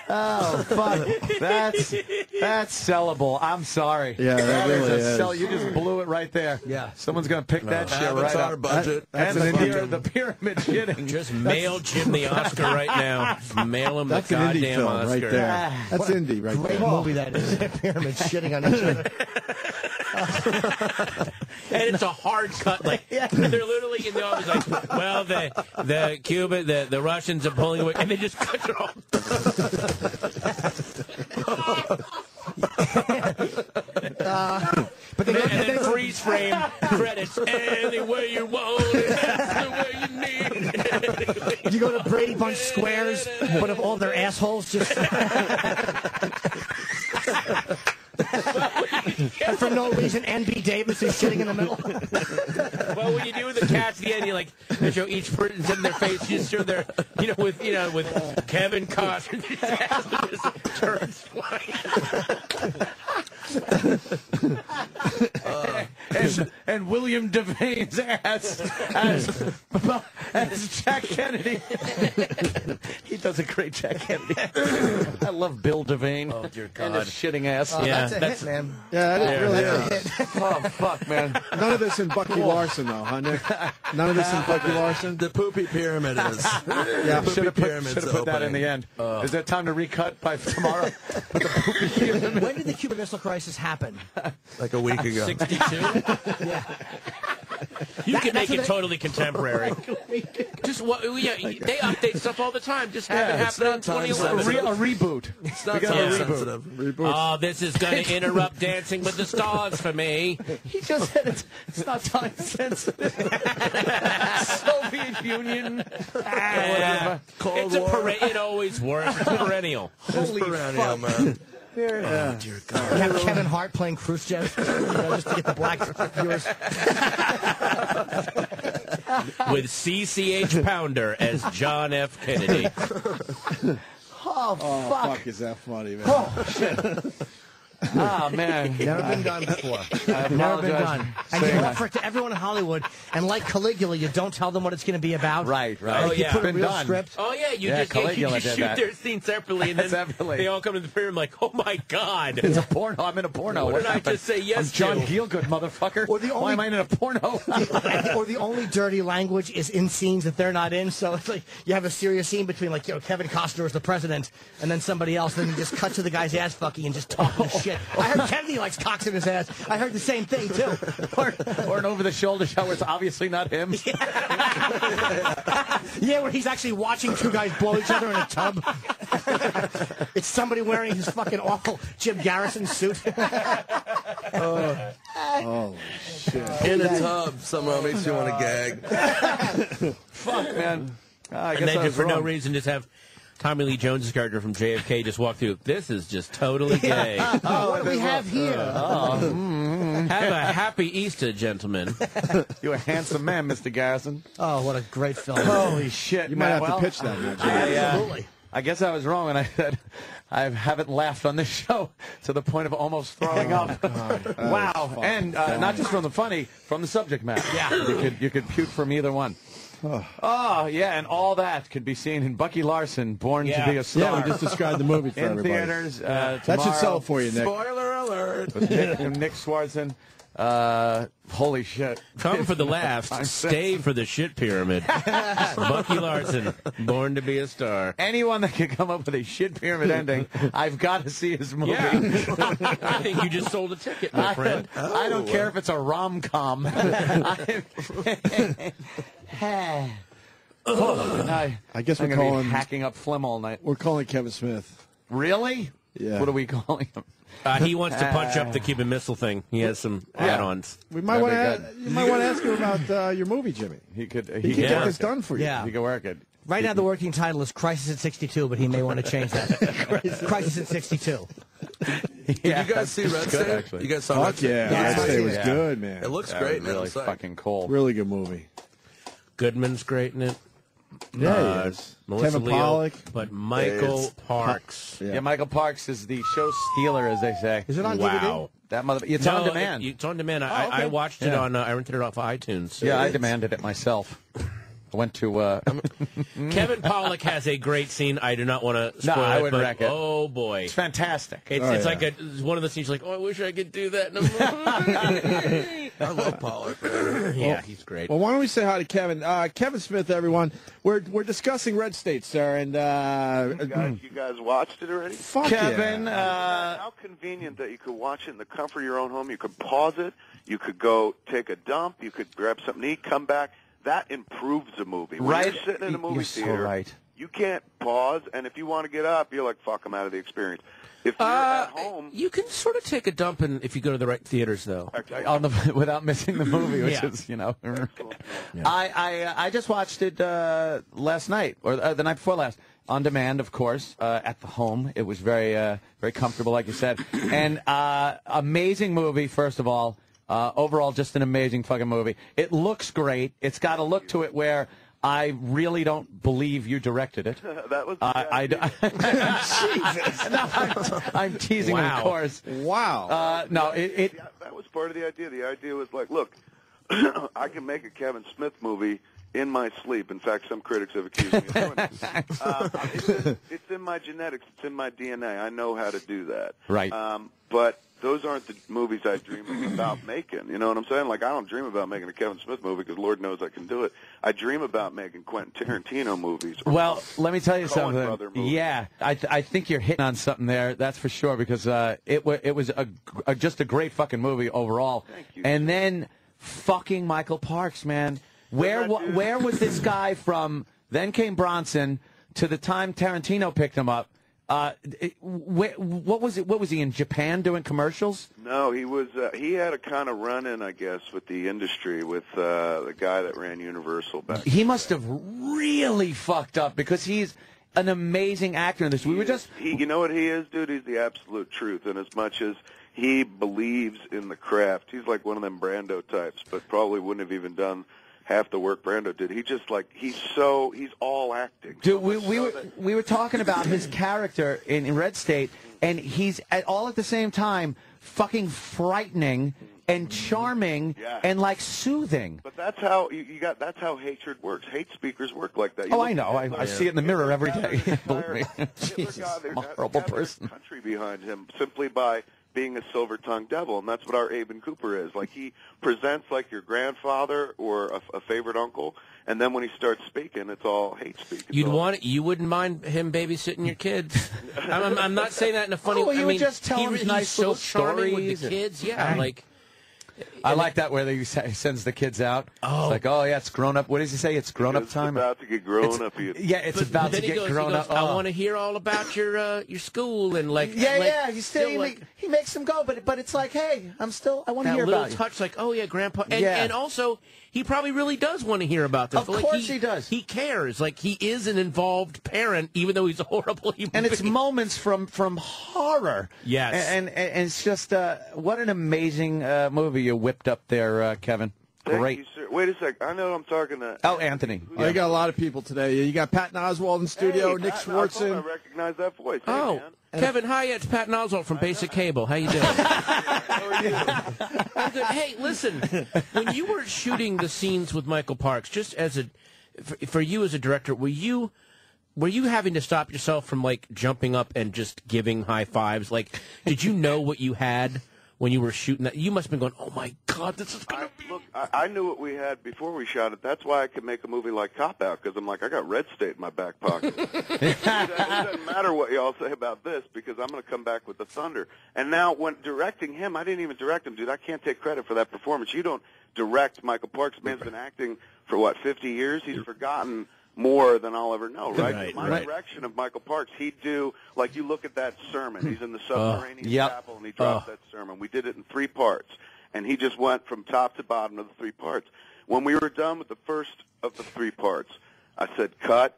Oh, fuck. That's sellable. I'm sorry. Yeah, that really is. You just blew it right there. Yeah. Someone's going to pick that shit right Avatar up. budget. That's And a the pyramid shitting. Just mail Jim the Oscar right now. Mail him That's the an indie goddamn film Oscar. right there. That's indie right Great there. movie that is. Pyramid shitting on each other. And it's a hard cut. Like they're literally in the office. Like, well, the Cuban, the Russians are pulling away, and they just cut it off. But and then freeze frame credits any way you want it, the way you need it. You go to Brady Bunch Squares, but of all their assholes, just and for no reason, N.B. Davis is sitting in the middle. Well, when you do the cats at the end, you like they show each person's in their face. You just show their, with Kevin Costner, just turns white. And William Devane's ass as Jack Kennedy. He does a great Jack Kennedy. I love Bill Devane. Oh, dear God. And his shitting ass. Yeah, that's a hit, man. Yeah, that really is. Oh, fuck, man. None of this in Bucky Larson, though, huh, Nick? None of this in Bucky Larson? The poopy pyramid is. Yeah, Should have put that in the end. Is there time to recut by tomorrow? When did the Cuban Missile Crisis happen? Like a week ago. 62? Yeah. You can make it totally contemporary. Just they update stuff all the time. Just have it happen on 2011. A reboot. It's not time sensitive. Oh, this is going to interrupt Dancing with the Stars for me. He just said it's not time sensitive. Soviet Union. It's a parade. It always works. It's perennial. Holy perennial, man. Oh, dear God. You have Kevin Hart playing Khrushchev, just to get the black viewers. With CCH Pounder as John F. Kennedy. Oh, fuck, is that funny, man? Oh, shit. Oh, man. Never been done before. Never been done. And you offer it to everyone in Hollywood, and like Caligula, you don't tell them what it's going to be about. Right. Oh, You yeah. put a Been real done. script. Oh, yeah, you just shoot that. their scene separately, and then they all come to the premiere. I'm like, oh, my God. It's a porno. I'm in a porno. What did I just say yes I'm John to? Gielgud, motherfucker. Why am I in a porno? Or the only dirty language is in scenes that they're not in. So it's like you have a serious scene between Kevin Costner is the president and then somebody else. Then you just cut to the guy's ass fucking and just talking shit. I heard Kennedy likes cocks in his ass. I heard the same thing too. Or an over-the-shoulder show where it's obviously not him. Yeah, where he's actually watching two guys blow each other in a tub. It's somebody wearing his fucking awful Jim Garrison suit. Oh, shit. In a tub somehow makes you want to gag. Fuck, man. I And guess I then was for no wrong. reason just have Tommy Lee Jones' character from JFK just walk through. This is just totally gay. What do we have here? Have a happy Easter, gentlemen. You're a handsome man, Mr. Garrison. Oh, what a great film. Holy shit, You might man. have Well, to pitch that, man. Absolutely. I guess I was wrong when I said I haven't laughed on this show to the point of almost throwing up. Wow. And not just from the funny, from the subject matter. Yeah. You could puke from either one. Oh, yeah, and all that could be seen in Bucky Larson, Born to Be a Star. Yeah, we just described the movie for in everybody. theaters That should tomorrow. sell it for you, Nick. Spoiler alert. With Nick Swardson. Holy shit. Come for the laughs, stay for the shit pyramid. Bucky Larson, Born to Be a Star. Anyone that can come up with a shit pyramid ending, I've got to see his movie. Yeah. I think you just sold a ticket, my friend. I don't care if it's a rom-com. I guess I'm we're gonna be calling hacking up phlegm all night. We're calling Kevin Smith. Really? Yeah. What are we calling him? He wants to punch up the Cuban Missile thing. He has some add-ons. We might want That'd to. You might want to ask him about your movie, Jimmy. He could. He can get this done for you. Yeah. He could work it. Right now, the working title is Crisis at 62, but he may want to change that. Crisis at 62. Did you guys see Red State? Actually. You guys saw Red Fuck State? yeah, Red State was good, man. It looks That great, was man. really I'm psyched. fucking cool. Really good movie. Goodman's great in it. Yeah, he is. Melissa Kevin Leo, Pollak. but Michael Parks. Yeah, Michael Parks is the show stealer, as they say. Is it on Wow. That mother. It's on demand. It's on demand. I watched it on. I rented it off iTunes. So Yeah, I demanded it myself. I went to. Kevin Pollak has a great scene. I do not want to spoil I it, wouldn't but wreck it. oh boy, It's fantastic. It's like it's one of the scenes. Like, oh, I wish I could do that in a movie. I love Pollak. Yeah, he's great. Well, why don't we say hi to Kevin? Kevin Smith, everyone. We're discussing Red State, sir, and You guys watched it already? Fuck Kevin, how convenient that you could watch it in the comfort of your own home. You could pause it. You could go take a dump. You could grab something to eat, come back. That improves a movie. When Right. you're sitting in a movie You're so theater, right. you can't pause, and if you want to get up, you're like, fuck, I'm out of the experience. If you're at home... You can sort of take a dump if you go to the right theaters, though. Without missing the movie, which Yeah. is, I just watched it last night, or the night before last, on demand, of course, at the home. It was very comfortable, like you said. And amazing movie, first of all. Overall, just an amazing fucking movie. It looks great. It's got a look to it where I really don't believe you directed it. That was Jesus. No, I'm teasing, Wow. of course. Wow. No, that was part of the idea. The idea was like, look, I can make a Kevin Smith movie in my sleep. In fact, some critics have accused me of doing it. It's in my genetics. It's in my DNA. I know how to do that. Right. But those aren't the movies I dream about making. You know what I'm saying? Like, I don't dream about making a Kevin Smith movie because Lord knows I can do it. I dream about making Quentin Tarantino movies. Or Well, let me tell you Coen something. brother movies. Yeah, I think you're hitting on something there. That's for sure because it was just a great fucking movie overall. Thank you. And then fucking Michael Parks, man. Where was this guy from? Then came Bronson to the time Tarantino picked him up. What was it? What was he in Japan doing commercials? No, he was. He had a kind of run-in, I guess, with the industry, with the guy that ran Universal back. He must have really fucked up because he's an amazing actor in this. We were just. You know what he is, dude? He's the absolute truth. And as much as he believes in the craft, he's like one of them Brando types, but probably wouldn't have even done half the work Brando did. He just like he's all acting. Dude, we were talking about his character in Red State, and he's all at the same time fucking frightening and charming and like soothing. But that's how that's how hatred works. Hate speakers work like that. Oh, I know. I see it in the mirror every day. Believe me. Jesus, I'm a horrible person. Country behind him simply by being a silver-tongued devil, and that's what our Aben Cooper is. Like, he presents like your grandfather or a favorite uncle, and then when he starts speaking, it's all hate speak. You wouldn't mind him babysitting your kids. I'm not saying that in a funny way. You would just tell him he's nice so little charming with stories the kids. and- Yeah, like. I like that where he sends the kids out. Oh. It's like, oh, yeah, it's grown up. What does he say? It's grown up time? It's about to get grown up. Yeah, it's But about to then he get goes, grown up. I Oh. want to hear all about your school and like. Yeah, he's still, like, he makes them go, but it's like, hey, I want to that hear little about you. touch, like, oh yeah, Grandpa, and, Yeah. and also he probably really does want to hear about this. Of But, like, course he does. He cares. Like, he is an involved parent, even though he's a horrible human And it's being. moments from horror. Yes. And it's just what an amazing movie you whipped up there, Kevin. Thank Great. you, sir. Wait a sec. I know I'm talking to... Oh, Anthony. Oh, you got a lot of people today. You got Patton Oswalt in studio, Hey, Nick Patton, I thought I Swardson. recognize that voice. Hey, Oh, man. Kevin, hi, it's Patton Oswalt from Basic Cable. How you doing? I'm good. Hey, listen, when you were shooting the scenes with Michael Parks, just as for you as a director, were you having to stop yourself from like jumping up and just giving high fives? Like, did you know what you had when you were shooting that? You must have been going, "Oh my God, this is gonna be." Look, I knew what we had before we shot it. That's why I could make a movie like Cop Out, because I'm like, I got Red State in my back pocket. It doesn't matter what y'all say about this, because I'm going to come back with the thunder. And now, when directing him, I didn't even direct him, dude. I can't take credit for that performance. You don't direct Michael Parks. Man's been acting for, what, 50 years? He's forgotten more than I'll ever know, right? My direction of Michael Parks, he'd do, like, you look at that sermon. He's in the subterranean chapel, and he drops that sermon. We did it in 3 parts, and he just went from top to bottom of the 3 parts. When we were done with the first of the 3 parts, I said, cut.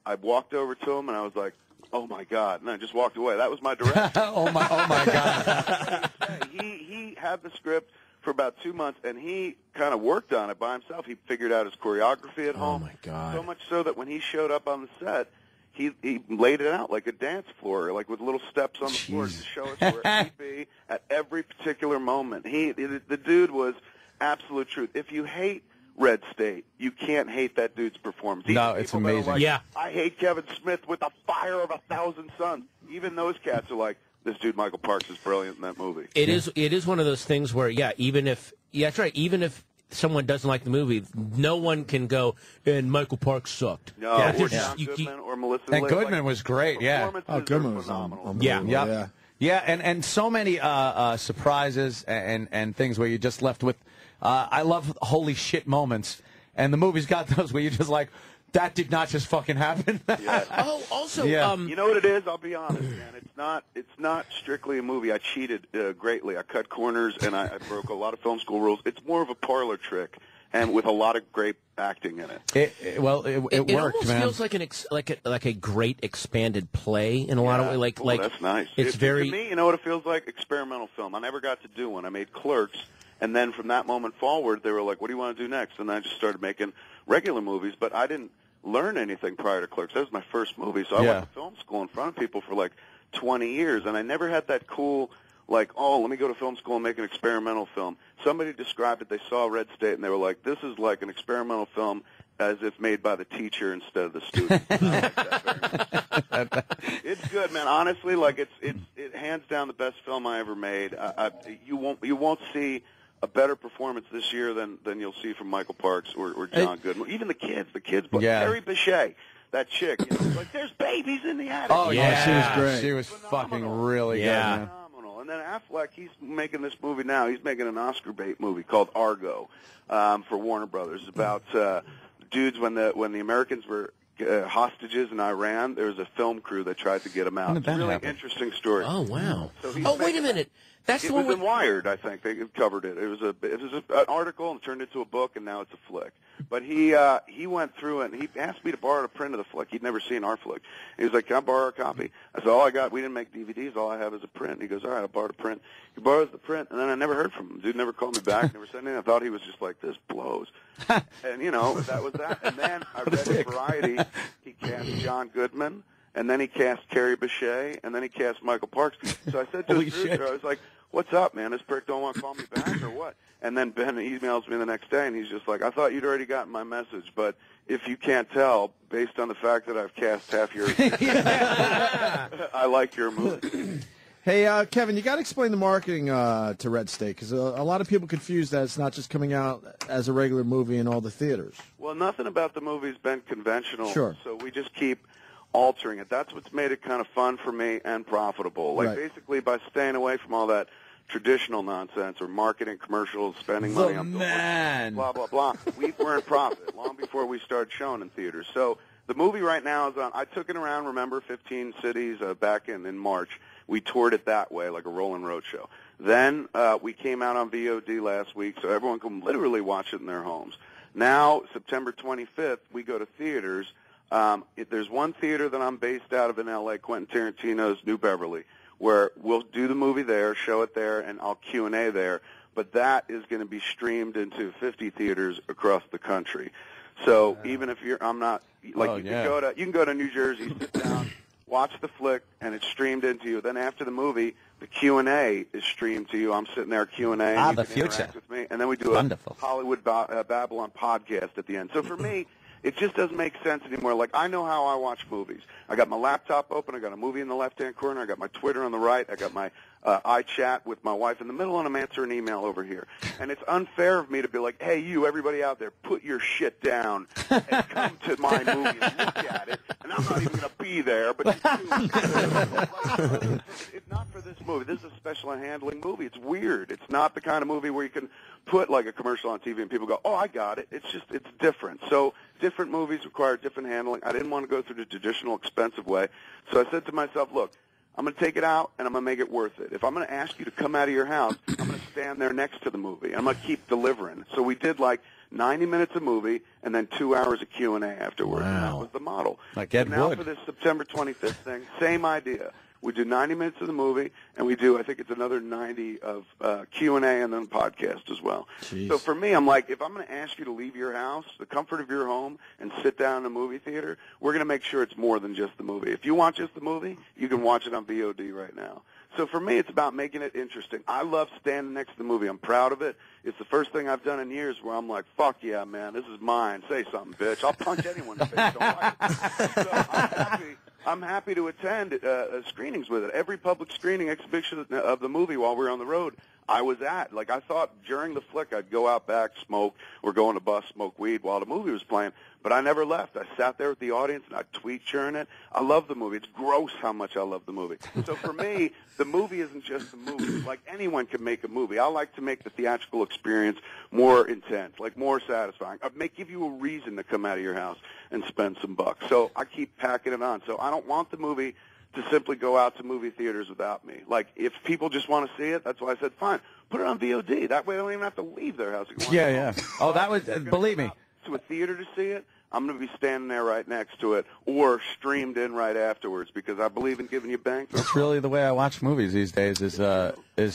I walked over to him, and I was like, oh, my God. And I just walked away. That was my direction. oh, my God. He had the script for about 2 months, and he kind of worked on it by himself. He figured out his choreography at home. Oh my God! So much so that when he showed up on the set, he laid it out like a dance floor, like with little steps on the floor to show us where he'd be at every particular moment. The dude was absolute truth. If you hate Red State. You can't hate that dude's performance. No, Even it's people that are amazing. like, Yeah. I hate Kevin Smith with the fire of 1,000 suns. Even those cats are like, this dude Michael Parks is brilliant in that movie. It is one of those things where, that's right, even if someone doesn't like the movie, no one can go, and Michael Parks sucked. No, Yeah, or John Goodman or Melissa And Litt. Goodman was great, yeah. Oh, Goodman was phenomenal. unbelievable. Yeah, and so many surprises and things where you're just left with, I love holy shit moments, and the movie's got those where you're just like, that did not just fucking happen. Oh, also, you know what it is? I'll be honest, man. It's not strictly a movie. I cheated greatly. I cut corners and I broke a lot of film school rules. It's more of a parlor trick, and with a lot of great acting in it. It worked, it almost man. feels like a great expanded play in a lot of ways. Like that's nice. It's very. To me, you know what it feels like? Experimental film. I never got to do one. I made Clerks, and then from that moment forward, they were like, "What do you want to do next?" And I just started making regular movies, but I didn't learn anything prior to Clerks. That was my first movie, so I went to film school in front of people for like 20 years, and I never had that cool, like, oh, let me go to film school and make an experimental film. Somebody described it. They saw Red State, and they were like, this is like an experimental film as if made by the teacher instead of the student. I like that very much. It's good, man. Honestly, like it hands down the best film I ever made. You won't see a better performance this year than you'll see from Michael Parks or John Goodman. Even the kids, but Carrie Bechet, that chick, like there's babies in the attic. Oh yeah, she was great. She was fucking really good, man. Phenomenal. And then Affleck, he's making this movie now. He's making an Oscar bait movie called Argo for Warner Brothers. It's about dudes when the Americans were hostages in Iran. There was a film crew that tried to get them out. It's a really interesting story. Oh wow! So wait a minute. That's it the was one in Wired, I think. They covered it. It was an article and turned into a book, and now it's a flick. But he went through it, and he asked me to borrow a print of the flick. He'd never seen our flick. He was like, can I borrow a copy? I said, all I got, we didn't make DVDs. All I have is a print. And he goes, all right, I borrowed a print. He borrows the print, and then I never heard from him. Dude never called me back, never said anything. I thought he was just like, this blows. And, that was that. And then I read in Variety, he cast John Goodman, and then he cast Carrie Bechet, and then he cast Michael Parks. So I said to his producer, I was like, what's up, man? This prick don't want to call me back or what? And then Ben emails me the next day, and he's just like, I thought you'd already gotten my message, but if you can't tell, based on the fact that I've cast half your I like your movie. Hey, Kevin, you got to explain the marketing to Red State, because a lot of people confuse that it's not just coming out as a regular movie in all the theaters. Well, nothing about the movie's been conventional, Sure. So we just keep altering it. That's what's made it kind of fun for me and profitable. Like, basically, by staying away from all that traditional nonsense or marketing commercials, spending money on blah, blah, blah. We were in profit long before we started showing in theaters. So the movie right now is on, I took it around, remember, 15 cities back in March. We toured it that way, like a rolling road show. Then we came out on VOD last week, so everyone can literally watch it in their homes. Now, September 25th, we go to theaters. There's one theater that I'm based out of in L.A., Quentin Tarantino's New Beverly, where we'll do the movie there, show it there, and I'll Q&A there. But that is going to be streamed into 50 theaters across the country. So even if you can go to New Jersey, sit down, watch the flick, and it's streamed into you. Then after the movie, the Q&A is streamed to you. I'm sitting there Q&A, and you can interact with me. And then we do a Hollywood Babylon podcast at the end. So for me, it just doesn't make sense anymore. Like, I know how I watch movies. I got my laptop open. I got a movie in the left-hand corner. I got my Twitter on the right. I got my iChat with my wife in the middle, and I'm answering an email over here. And it's unfair of me to be like, hey, you, everybody out there, put your shit down and come to my movie and look at it. And I'm not even going to be there, but you do. It's not for this movie. This is a special handling movie. It's weird. It's not the kind of movie where you can put, like, a commercial on TV and people go, oh, I got it. It's different. So different movies require different handling. I didn't want to go through the traditional expensive way. So I said to myself, look, I'm going to take it out, and I'm going to make it worth it. If I'm going to ask you to come out of your house, I'm going to stand there next to the movie. I'm going to keep delivering. So we did, like, 90 minutes of movie and then 2 hours of Q&A afterwards. Wow. And that was the model. Like Ed now Wood. for this September 25th thing, same idea. We do 90 minutes of the movie, and we do, I think it's another 90 of Q&A and then podcast as well. Jeez. So for me, I'm like, if I'm going to ask you to leave your house, the comfort of your home, and sit down in a movie theater, we're going to make sure it's more than just the movie. If you want just the movie, you can watch it on VOD right now. So for me, it's about making it interesting. I love standing next to the movie. I'm proud of it. It's the first thing I've done in years where I'm like, fuck yeah, man, this is mine. Say something, bitch. I'll punch anyone in the face. Don't like it. So I'm happy to attend screenings with it. Every public screening exhibition of the movie while we're on the road, I was at. Like, I thought during the flick I'd go out back, smoke, or go on a bus, smoke weed while the movie was playing. But I never left. I sat there with the audience, and I'd tweet cheering it. I love the movie. It's gross how much I love the movie. So for me, the movie isn't just the movie. Like, anyone can make a movie. I like to make the theatrical experience more intense, like more satisfying. Give you a reason to come out of your house and spend some bucks. So I keep packing it on. So I don't want the movie to simply go out to movie theaters without me. Like, if people just want to see it, that's why I said, fine, put it on VOD. That way they don't even have to leave their house. Yeah. Oh, that was, believe me. To a theater to see it, I'm going to be standing there right next to it or streamed in right afterwards because I believe in giving you bang. That's really the way I watch movies these days is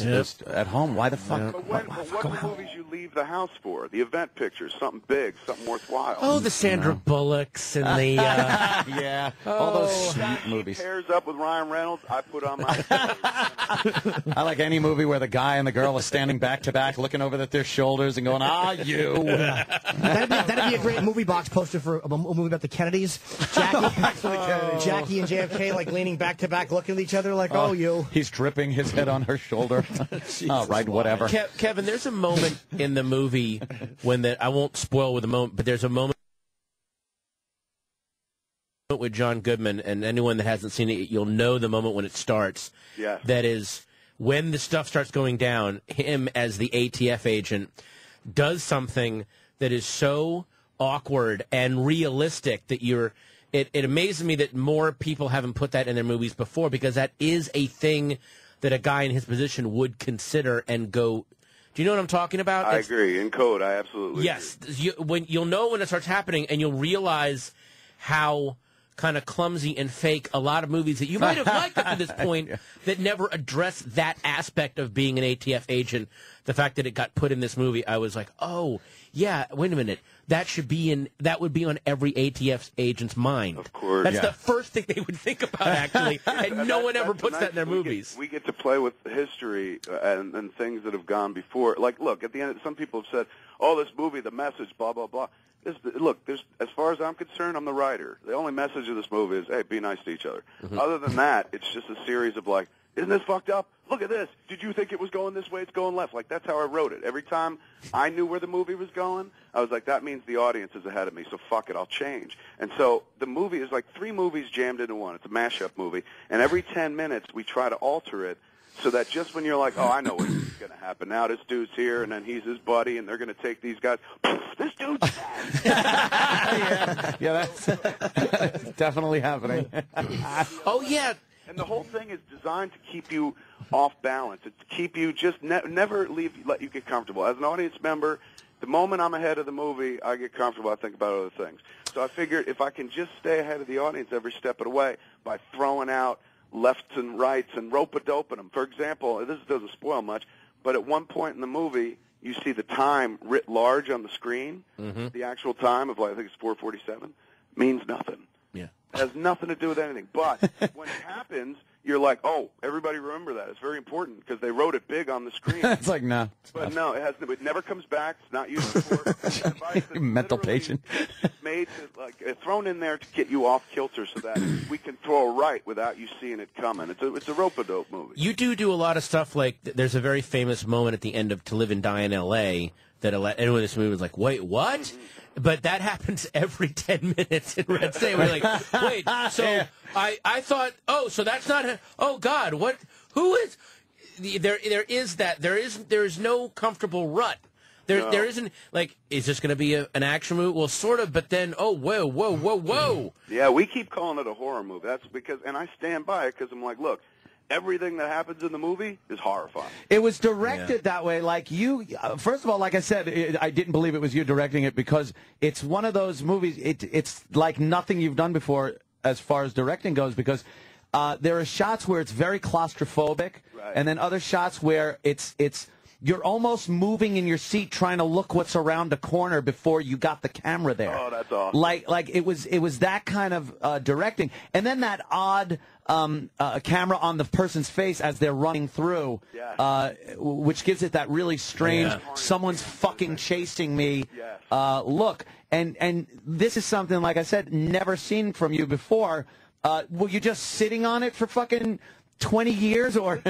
just at home. Why the fuck? But what are the movies you leave the house for? The event pictures, something big, something worthwhile. Oh, the Sandra Bullocks and the... yeah, all those sweet movies. Pairs up with Ryan Reynolds, I put on my... I like any movie where the guy and the girl are standing back to back, looking over at their shoulders and going, you. That'd be a great movie box poster for a movie about the Kennedys. Jackie and JFK like leaning back to back, looking at each other like, you. He's dripping his head on her shoulder. All right, whatever. Kevin, there's a moment in the movie when I won't spoil with the moment, but there's a moment with John Goodman, and anyone that hasn't seen it, you'll know the moment when it starts. Yeah. That is when the stuff starts going down, him as the ATF agent does something that is so awkward and realistic that it amazes me that more people haven't put that in their movies before, because that is a thing that a guy in his position would consider and go, do you know what I'm talking about? I agree. In code, I absolutely agree. You'll know when it starts happening, and you'll realize how kind of clumsy and fake a lot of movies that you might have liked up to this point that never address that aspect of being an ATF agent. The fact that it got put in this movie, I was like, oh, yeah, wait a minute. That would be on every ATF agent's mind. Of course. That's the first thing they would think about, actually, and no one ever puts that in their movies. We get to play with history and things that have gone before. Like, look, at the end, some people have said, oh, this movie, the message, blah, blah, blah. As far as I'm concerned, I'm the writer. The only message of this movie is, hey, be nice to each other. Mm-hmm. Other than that, it's just a series of like, isn't this fucked up? Look at this. Did you think it was going this way? It's going left. Like, that's how I wrote it. Every time I knew where the movie was going, I was like, that means the audience is ahead of me, so fuck it, I'll change. And so the movie is like 3 movies jammed into one. It's a mashup movie. And every 10 minutes, we try to alter it so that just when you're like, oh, I know what's going to happen. Now this dude's here, and then he's his buddy, and they're going to take these guys. This dude's yeah, that's definitely happening. Oh, yeah. And the whole thing is designed to keep you off balance. It's to keep you just never let you get comfortable. As an audience member, the moment I'm ahead of the movie, I get comfortable. I think about other things. So I figured if I can just stay ahead of the audience every step of the way by throwing out lefts and rights and rope-a-doping them. For example, this doesn't spoil much, but at one point in the movie, you see the time writ large on the screen. Mm-hmm. The actual time of, like, I think it's 4:47, means nothing. Yeah. It has nothing to do with anything. But when it happens, you're like, oh, everybody remember that. It's very important because they wrote it big on the screen. It's like, no. But no, it never comes back. It's not used before. Mental patient. It's made to, thrown in there to get you off kilter so that we can throw a right without you seeing it coming. It's a rope-a-dope movie. You do a lot of stuff like, there's a very famous moment at the end of To Live and Die in L.A. that anyone in this movie was like, wait, what? Mm-hmm. But that happens every 10 minutes in Red State. We're like, wait, so yeah. I thought, oh, so that's not, oh, God, what, who is, there is that, there is no comfortable rut. There isn't, like, is this going to be an action movie? Well, sort of, but then, oh, whoa. Yeah, we keep calling it a horror movie. That's because, and I stand by it because I'm like, look, everything that happens in the movie is horrifying. It was directed that way. Like you, first of all, like I said, I didn't believe it was you directing it because it's one of those movies. It's like nothing you've done before as far as directing goes because there are shots where it's very claustrophobic, and then other shots where it's you're almost moving in your seat trying to look what's around the corner before you got the camera there. Oh, that's awesome. Like it was that kind of directing, and then that odd camera on the person's face as they're running through, which gives it that really strange someone's fucking chasing me look. And this is something, like I said, never seen from you before. Were you just sitting on it for fucking 20 years, or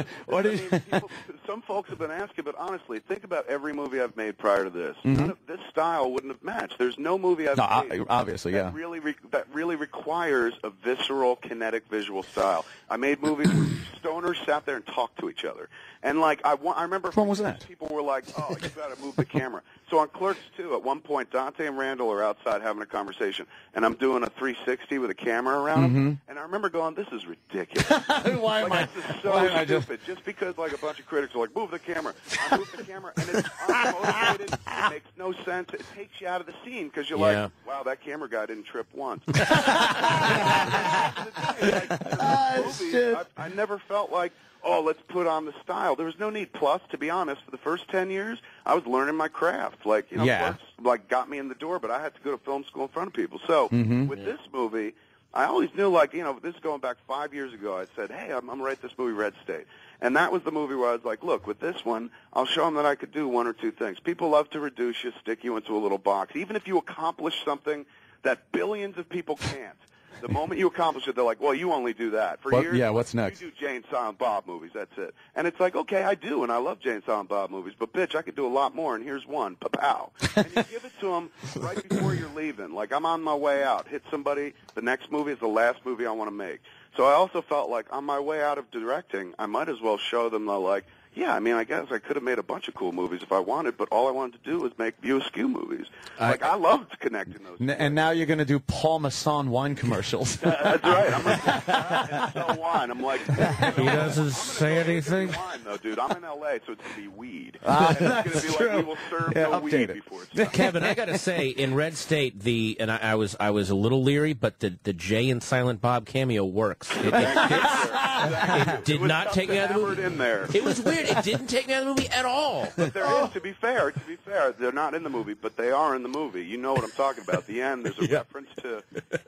some folks have been asking, but honestly, think about every movie I've made prior to this. Mm-hmm. None of this style wouldn't have matched. There's no movie I've made obviously, that really requires a visceral, kinetic visual style. I made movies where stoners sat there and talked to each other. And like I remember which one was that? People were like, "Oh, you got to move the camera." So on Clerks 2, at one point, Dante and Randall are outside having a conversation, and I'm doing a 360 with a camera around them. And I remember going, "This is ridiculous. Why am I? This is so stupid." Just because like a bunch of critics are like, "Move the camera," I move the camera, and it's unmotivated. It makes no sense. It takes you out of the scene because you're like, "Wow, that camera guy didn't trip once." I never felt like, oh, let's put on the style. There was no need. Plus, to be honest, for the first 10 years, I was learning my craft. Like, you know, Clerks, like, got me in the door, but I had to go to film school in front of people. So with this movie, I always knew, like, you know, this is going back 5 years ago. I said, hey, I'm going to write this movie, Red State. And that was the movie where I was like, look, with this one, I'll show them that I could do one or two things. People love to reduce you, stick you into a little box. Even if you accomplish something that billions of people can't, the moment you accomplish it, they're like, well, you only do that. For years, what's next? You do Jane, Silent Bob movies, that's it. And it's like, okay, I do, and I love Jane, Silent Bob movies, but, bitch, I could do a lot more, and here's one, pa-pow. And you give it to them right before you're leaving. Like, I'm on my way out. Hit somebody. The next movie is the last movie I want to make. So I also felt like on my way out of directing, I might as well show them, like, yeah, I mean, I guess I could have made a bunch of cool movies if I wanted, but all I wanted to do was make View Askew movies. Like, I loved connecting those. And now you're going to do Paul Masson wine commercials. That's right. I'm going to sell wine. I'm like, he doesn't say anything. Wine, though, dude. I'm in L.A., so it's going to be weed. And it's going to be like, we will serve no weed before it's done. Kevin, I got to say, in Red State, and I was a little leery, but the Jay and Silent Bob cameo works. It did not take me out of the movie. In there. It was weird. It didn't take me out of the movie at all. But there is, to be fair, they're not in the movie, but they are in the movie. You know what I'm talking about. At the end, there's a reference to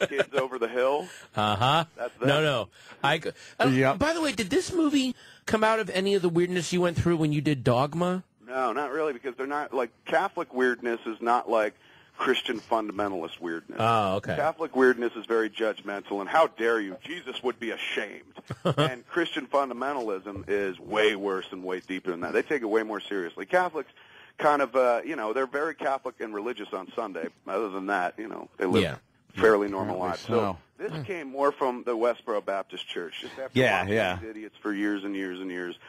Kids Over the Hill. Uh-huh. That's them. No. By the way, did this movie come out of any of the weirdness you went through when you did Dogma? No, not really, because they're not, like, Catholic weirdness is not like Christian fundamentalist weirdness. Oh, okay. Catholic weirdness is very judgmental, and how dare you? Jesus would be ashamed. And Christian fundamentalism is way worse and way deeper than that. They take it way more seriously. Catholics kind of, they're very Catholic and religious on Sunday. Other than that, they live fairly normal lives. So this came more from the Westboro Baptist Church. Just after watching these idiots for years and years and years,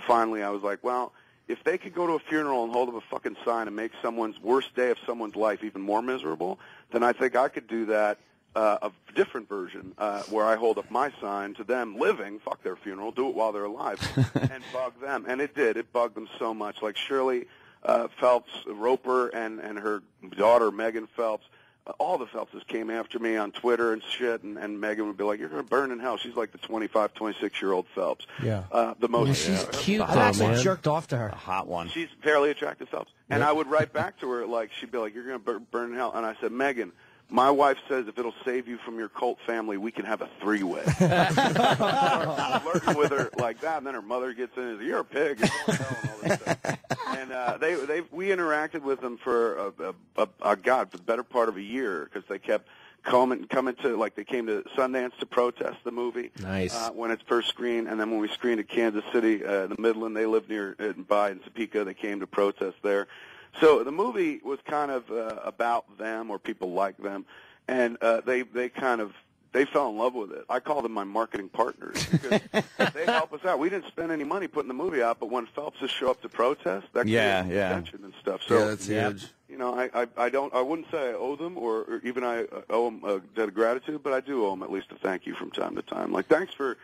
finally I was like, well, if they could go to a funeral and hold up a fucking sign and make someone's worst day of someone's life even more miserable, then I think I could do that, a different version, where I hold up my sign to them living, fuck their funeral, do it while they're alive, and bug them. And it did. It bugged them so much. Like Shirley Phelps Roper and her daughter, Megan Phelps, all the Phelpses came after me on Twitter and shit, and Megan would be like, you're going to burn in hell. She's like the 25, 26-year-old Phelps. Yeah. The most. She's cute, I actually jerked off to her. A hot one. She's fairly attractive Phelps. And I would write back to her, like, she'd be like, you're going to burn in hell. And I said, Megan, my wife says if it'll save you from your cult family, we can have a three-way. Flirting with her like that, and then her mother gets in and says, you're a pig. You're going to hell and all this stuff. And we interacted with them for, the better part of a year, because they kept coming to, like, they came to Sundance to protest the movie. Nice. When it first screened, and then when we screened at Kansas City, the Midland, they lived nearby in Topeka, they came to protest there. So the movie was kind of about them or people like them, and they fell in love with it. I call them my marketing partners because they help us out. We didn't spend any money putting the movie out, but when Phelpses show up to protest, that creates attention and stuff. So that's huge. I wouldn't say I owe them or even I owe them a debt of gratitude, but I do owe them at least a thank you from time to time. Like, thanks for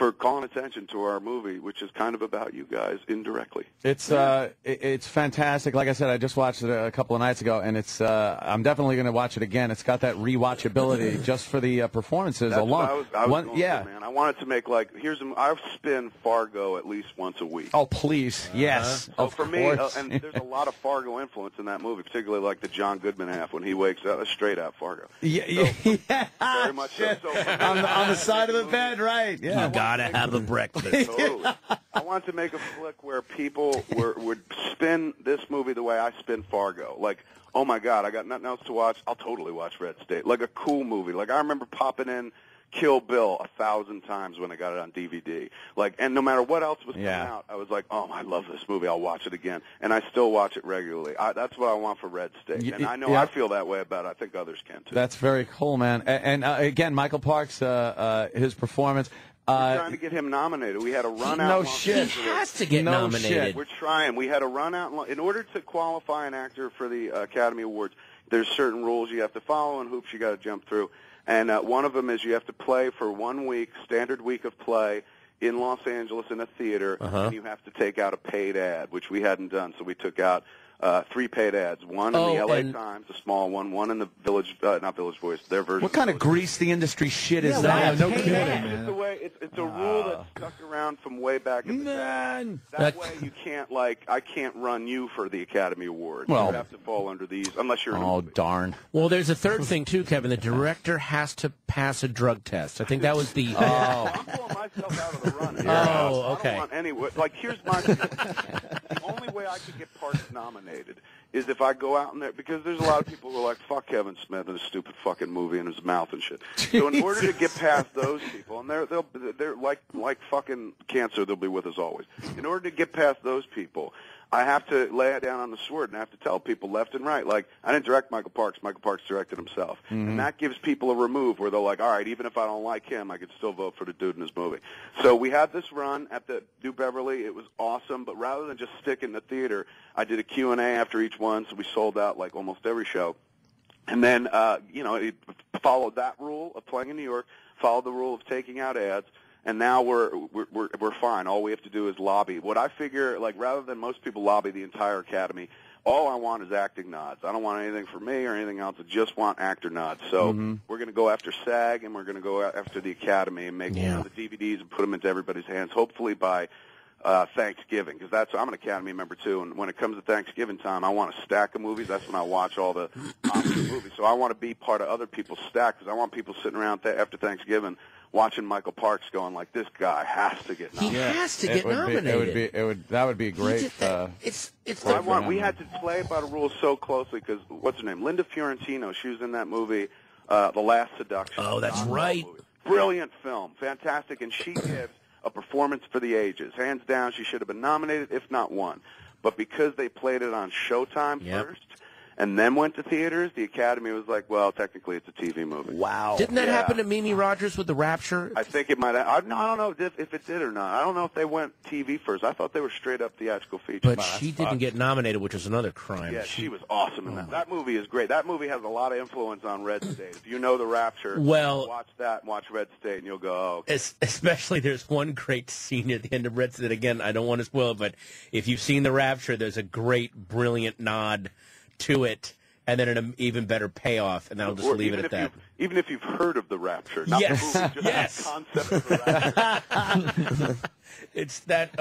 for calling attention to our movie, which is kind of about you guys indirectly. It's fantastic. Like I said, I just watched it a couple of nights ago, and it's I'm definitely going to watch it again. It's got that rewatchability just for the performances That's alone. what I was going for, man. I wanted to make I spin Fargo at least once a week. Oh, please, yes. So of for course. me, and there's a lot of Fargo influence in that movie, particularly like the John Goodman half when he wakes up, straight out Fargo. Yeah. Very much so. On the side of the bed, right? Yeah. You gotta have a breakfast. Totally. I wanted to make a flick where people would spin this movie the way I spin Fargo. Like, oh my God, I got nothing else to watch. I'll totally watch Red State. Like a cool movie. Like I remember popping in Kill Bill 1,000 times when I got it on DVD. Like, and no matter what else was coming out, I was like, oh, I love this movie. I'll watch it again, and I still watch it regularly. That's what I want for Red State, and I know I feel that way about it. I think others can too. That's very cool, man. And again, Michael Parks, his performance. We're trying to get him nominated. We had a run out. No shit. He has to get nominated. Shit. We're trying. We had a run out. In order to qualify an actor for the Academy Awards, there's certain rules you have to follow and hoops you got to jump through. And one of them is you have to play for 1 week, standard week of play in Los Angeles in a theater, and you have to take out a paid ad, which we hadn't done. So we took out 3 paid ads, one in the L.A. Times, a small one in the Village, not Village Voice, their version. What kind of grease the industry shit is that? No kidding, man. It's a rule that's stuck around from way back in the day. That way you can't, I can't run you for the Academy Award. Well, you have to fall under these, unless you're in a movie. Darn. Well, there's a third thing, too, Kevin. The director has to pass a drug test. I think that was the... I'm pulling myself out of the running. Oh, okay. I don't want any... here's my... The only way I could get Parks nominated is if I go out in there, because there's a lot of people who are like, fuck Kevin Smith and his stupid fucking movie and his mouth and shit. So in order to get past those people, and they're like fucking cancer, they'll be with us always. In order to get past those people, I have to lay it down on the sword, and I have to tell people left and right, like, I didn't direct Michael Parks. Michael Parks directed himself. And that gives people a remove where they're like, all right, even if I don't like him, I can still vote for the dude in his movie. So we had this run at the New Beverly. It was awesome, but rather than just stick in the theater, I did a Q&A after each one, so we sold out like almost every show. And then, it followed that rule of playing in New York, followed the rule of taking out ads, and now we're fine. All we have to do is lobby. What I figure, rather than most people lobby the entire Academy, all I want is acting nods. I don't want anything for me or anything else. I just want actor nods. So we're going to go after SAG, and we're going to go after the Academy and make the DVDs and put them into everybody's hands, hopefully by Thanksgiving, because I'm an Academy member too, and when it comes to Thanksgiving time, I want a stack of movies. That's when I watch all the Oscar movies. So I want to be part of other people's stack, because I want people sitting around after Thanksgiving watching Michael Parks going like, this guy has to get nominated. He has to get nominated. That would be great. We had to play by the rules so closely because what's her name? Linda Fiorentino. She was in that movie, The Last Seduction. Oh, that's right. Brilliant film, fantastic, and she gives a performance for the ages. Hands down, she should have been nominated, if not won. But because they played it on Showtime first, and then went to theaters, the Academy was like, well, technically it's a TV movie. Wow. Didn't that happen to Mimi Rogers with The Rapture? I think it might have. I don't know if it did or not. I don't know if they went TV first. I thought they were straight up theatrical features. But she didn't get nominated, which is another crime. Yeah, she was awesome in that. That movie is great. That movie has a lot of influence on Red State. If you know The Rapture, watch that and watch Red State, and you'll go, oh, okay. Especially there's one great scene at the end of Red State. Again, I don't want to spoil it, but if you've seen The Rapture, there's a great, brilliant nod to it. And then an even better payoff, and I'll just leave it at that. Even if you've heard of The Rapture, not the movie, just the concept of The Rapture. It's that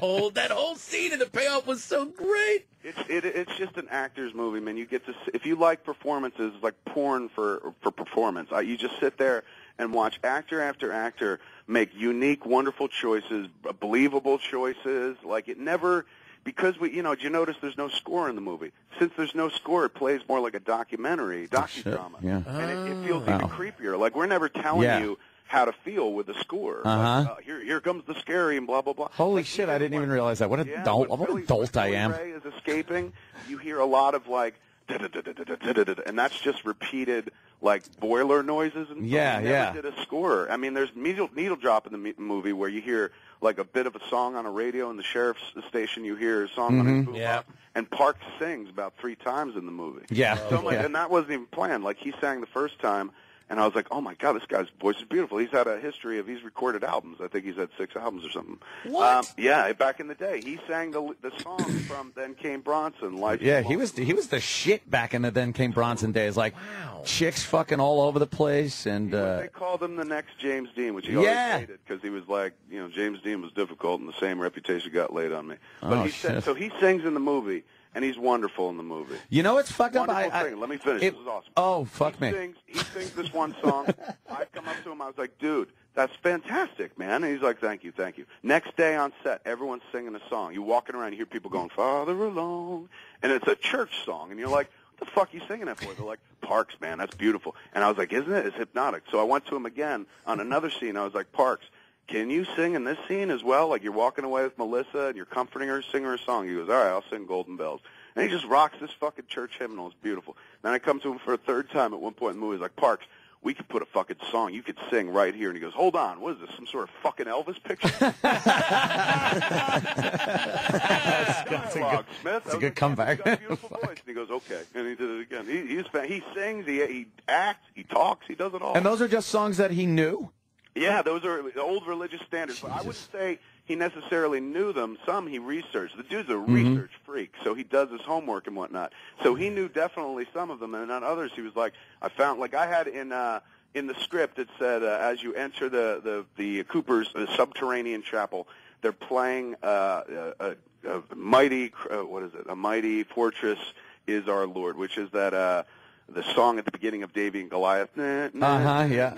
whole scene, and the payoff was so great. It's just an actor's movie, man. You get to if you like performances, it's like porn for performance. You just sit there and watch actor after actor make unique, wonderful choices, believable choices. Like it never. Because do you notice there's no score in the movie? Since there's no score, it plays more like a docudrama. Yeah. And it feels even creepier. Like we're never telling you how to feel with the score. Like, here comes the scary and blah, blah, blah. Holy shit, I didn't even realize that. What an adult I am. When Ray is escaping, you hear a lot of like, and that's just repeated like boiler noises and stuff. They never did a score. I mean, there's needle drop in the movie where you hear like a bit of a song on a radio in the sheriff's station. You hear a song on his boombox, and Parks sings about 3 times in the movie. Yeah, and that wasn't even planned. Like he sang the first time, And I was like, oh, my God, this guy's voice is beautiful. He's had a history of, he's recorded albums. I think he's had 6 albums or something. What? Yeah, back in the day. He sang the song from Then Came Bronson. Life Yeah, he was the shit back in the Then Came Bronson days. Like, chicks fucking all over the place. And they called him the next James Dean, which he always hated because he was like, James Dean was difficult and the same reputation got laid on me. But so he sings in the movie. And he's wonderful in the movie. You know what's fucked up? Let me finish. This is awesome. Oh, fuck me. He sings this one song. I come up to him. I was like, dude, that's fantastic, man. And he's like, thank you, thank you. Next day on set, everyone's singing a song. You're walking around, you hear people going, Father Alone. And it's a church song. And you're like, what the fuck are you singing that for? They're like, Parks, man, that's beautiful. And I was like, isn't it? It's hypnotic. So I went to him again on another scene. I was like, Parks, can you sing in this scene as well? Like you're walking away with Melissa and you're comforting her, sing her a song. He goes, all right, I'll sing Golden Bells. And he just rocks this fucking church hymnal. It's beautiful. Then I come to him for a third time at one point in the movie. He's like, Parks, we could put a fucking song you could sing right here. And he goes, hold on, what is this, some sort of fucking Elvis picture? That's a good comeback. He's got a beautiful voice. And he goes, okay. And he did it again. He sings, he acts, he talks, he does it all. And those are just songs that he knew? Yeah, those are old religious standards. But I wouldn't say he necessarily knew them. Some he researched. The dude's a research freak, so he does his homework and whatnot. So he knew definitely some of them, and on others he was like, I found, like I had in the script it said, as you enter the Cooper's subterranean chapel, they're playing a mighty, a mighty fortress is our Lord, which is that the song at the beginning of Davy and Goliath. Yeah.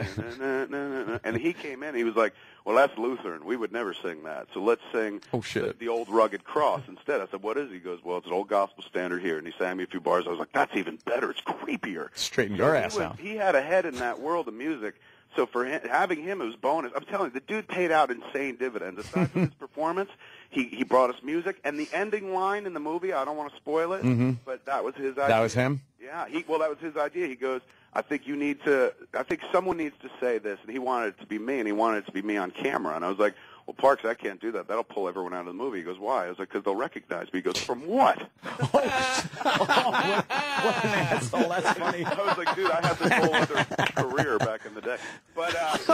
And he came in, he was like, well, that's Lutheran. We would never sing that. So let's sing the old rugged cross instead. I said, what is it? He goes, well, it's an old gospel standard here. And he sang me a few bars. I was like, that's even better. It's creepier. Straighten your ass out. He had a head in that world of music. So for having him, it was bonus. I'm telling you, the dude paid out insane dividends. Aside from his performance, he brought us music. And the ending line in the movie, I don't want to spoil it, but that was his idea. That was him? Yeah, that was his idea. He goes, I think someone needs to say this. And he wanted it to be me, and he wanted it to be me on camera. And I was like, well, Parks, I can't do that. That'll pull everyone out of the movie. He goes, why? I was like, because they'll recognize me. He goes, from what? What an asshole. That's funny. I was like, dude, I had this whole other career back in the day. But that's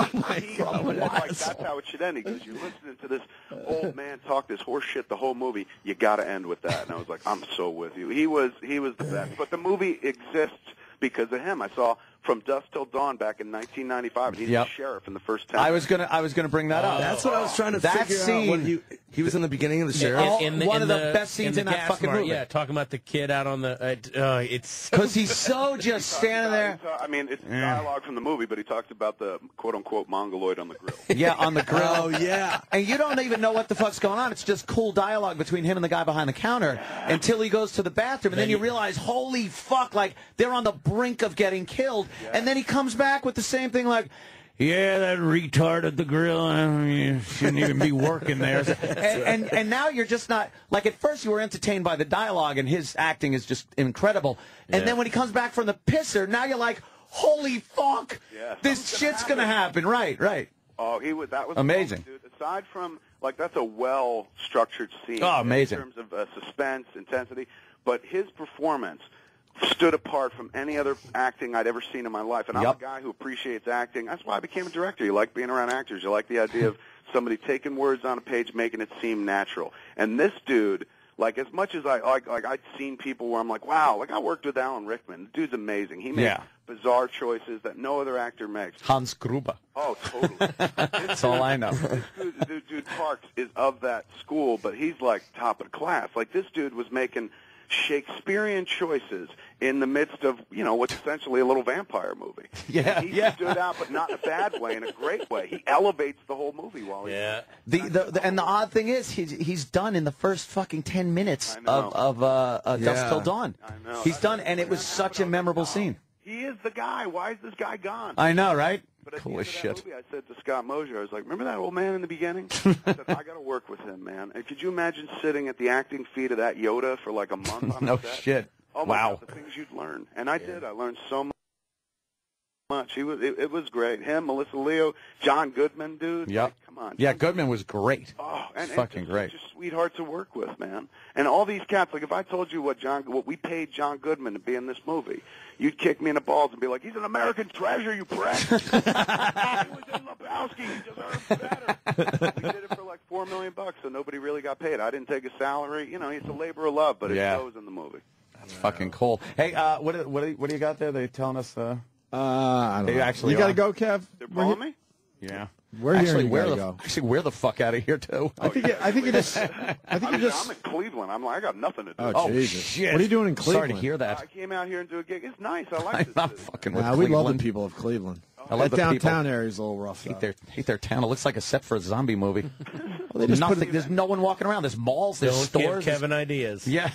how it should end. He goes, you're listening to this old man talk this horse shit the whole movie. You got to end with that. And I was like, I'm so with you. He was the best. But the movie exists because of him. I saw From Dusk Till Dawn back in 1995, and he's the sheriff in the first 10 minutes. I was gonna bring that up. That's what I was trying to figure out. When he was in the beginning of the sheriff. One of the best scenes in that fucking movie. Yeah, talking about the kid out on the. It's because he's so just standing there. I mean, it's dialogue from the movie, but he talks about the quote unquote mongoloid on the grill. Yeah, on the grill. Oh yeah. And you don't even know what the fuck's going on. It's just cool dialogue between him and the guy behind the counter until he goes to the bathroom, and then you realize, holy fuck, like they're on the brink of getting killed, and then he comes back with the same thing, like, yeah, that retard at the grill, you shouldn't even be working there. And now you're just not, like at first you were entertained by the dialogue and his acting is just incredible. And then when he comes back from the pisser, now you're like, holy fuck, this shit's going to happen. Right. Oh, that was amazing. Dude. Aside from, like, that's a well-structured scene. Oh, amazing. In terms of suspense, intensity. But his performance stood apart from any other acting I'd ever seen in my life. And I'm a guy who appreciates acting. That's why I became a director. You like being around actors. You like the idea of somebody taking words on a page, making it seem natural. And this dude, like, as much as I'd seen people where I'm like, wow, like I worked with Alan Rickman. The dude's amazing. He makes bizarre choices that no other actor makes. Hans Gruber. Oh, totally. That's all I know. This dude Parks is of that school, but he's like top of the class. Like, this dude was making Shakespearean choices in the midst of, what's essentially a little vampire movie. Yeah, and he stood out, but not in a bad way, in a great way. He elevates the whole movie while he's and the odd thing is, he's done in the first fucking 10 minutes of Dusk Till Dawn. I know. He's done, and it was such a memorable scene. He is the guy. Why is this guy gone? I know, right? But cool as shit. Movie, I said to Scott Mosier, I was like, remember that old man in the beginning? I said, I got to work with him, man. And could you imagine sitting at the acting feet of that Yoda for like a month on No set? shit. Oh, my God, the things you'd learn. And I did. I learned so much. It was great. Him, Melissa Leo, John Goodman, dude. Yep. Like, come Come on. Yeah, Goodman was great. Oh, and fucking great. Just sweetheart to work with, man. And all these cats, like if I told you what we paid John Goodman to be in this movie, you'd kick me in the balls and be like, he's an American treasure, you prick. He was in Lebowski. He deserves better. We did it for like $4 million, so nobody really got paid. I didn't take a salary. You know, it's a labor of love, but it shows in the movie. That's fucking cool. Hey, what do you got there? They telling us. I don't know. Actually, you got to go, Kev. They're calling me. Yeah. We're actually, here. We're the fuck out of here too. I think you just. I'm in Cleveland. I got nothing to do. Oh, Jesus. Shit. What are you doing in Cleveland? Sorry to hear that. I came out here and do a gig. It's nice. I like this. I'm not fucking with we Cleveland. love the people of Cleveland. I love the downtown people. area's a little rough. Hate their town. It looks like a set for a zombie movie. They just there's no one walking around. There's malls. There's stores. Give Kevin ideas. Yeah.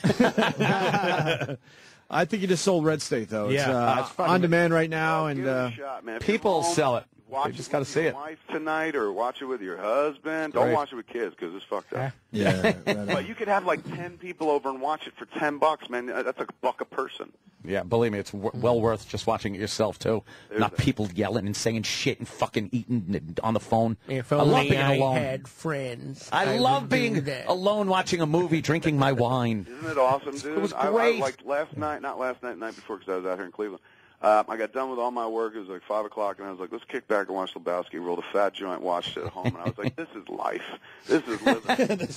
I think you just sold Red State though. Yeah, it's on demand right now, and shot, man. people sell it. Watch You just got to see your it. wife tonight, or watch it with your husband. Don't watch it with kids because it's fucked up. Yeah, But you could have like 10 people over and watch it for $10, man. That's like $1 a person. Yeah, believe me, it's well worth just watching it yourself too. Not people yelling and saying shit and fucking eating on the phone. If I love only being I alone. had friends. I love would being do that. alone watching a movie, drinking my wine. Isn't it awesome, dude? It was I great. like last night, not last night, the night before, because I was out here in Cleveland. I got done with all my work. It was like 5 o'clock, and I was like, let's kick back and watch Lebowski. Rolled a fat joint, watched it at home, and I was like, this is life. This is living.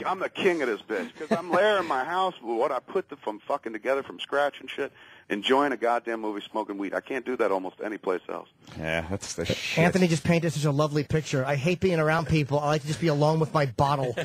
I'm the king of this bitch, because I'm there in my house with what I put from fucking together from scratch and shit, enjoying a goddamn movie, smoking weed. I can't do that almost any place else. Yeah, that's the shit. Anthony just painted such a lovely picture. I hate being around people. I like to just be alone with my bottle.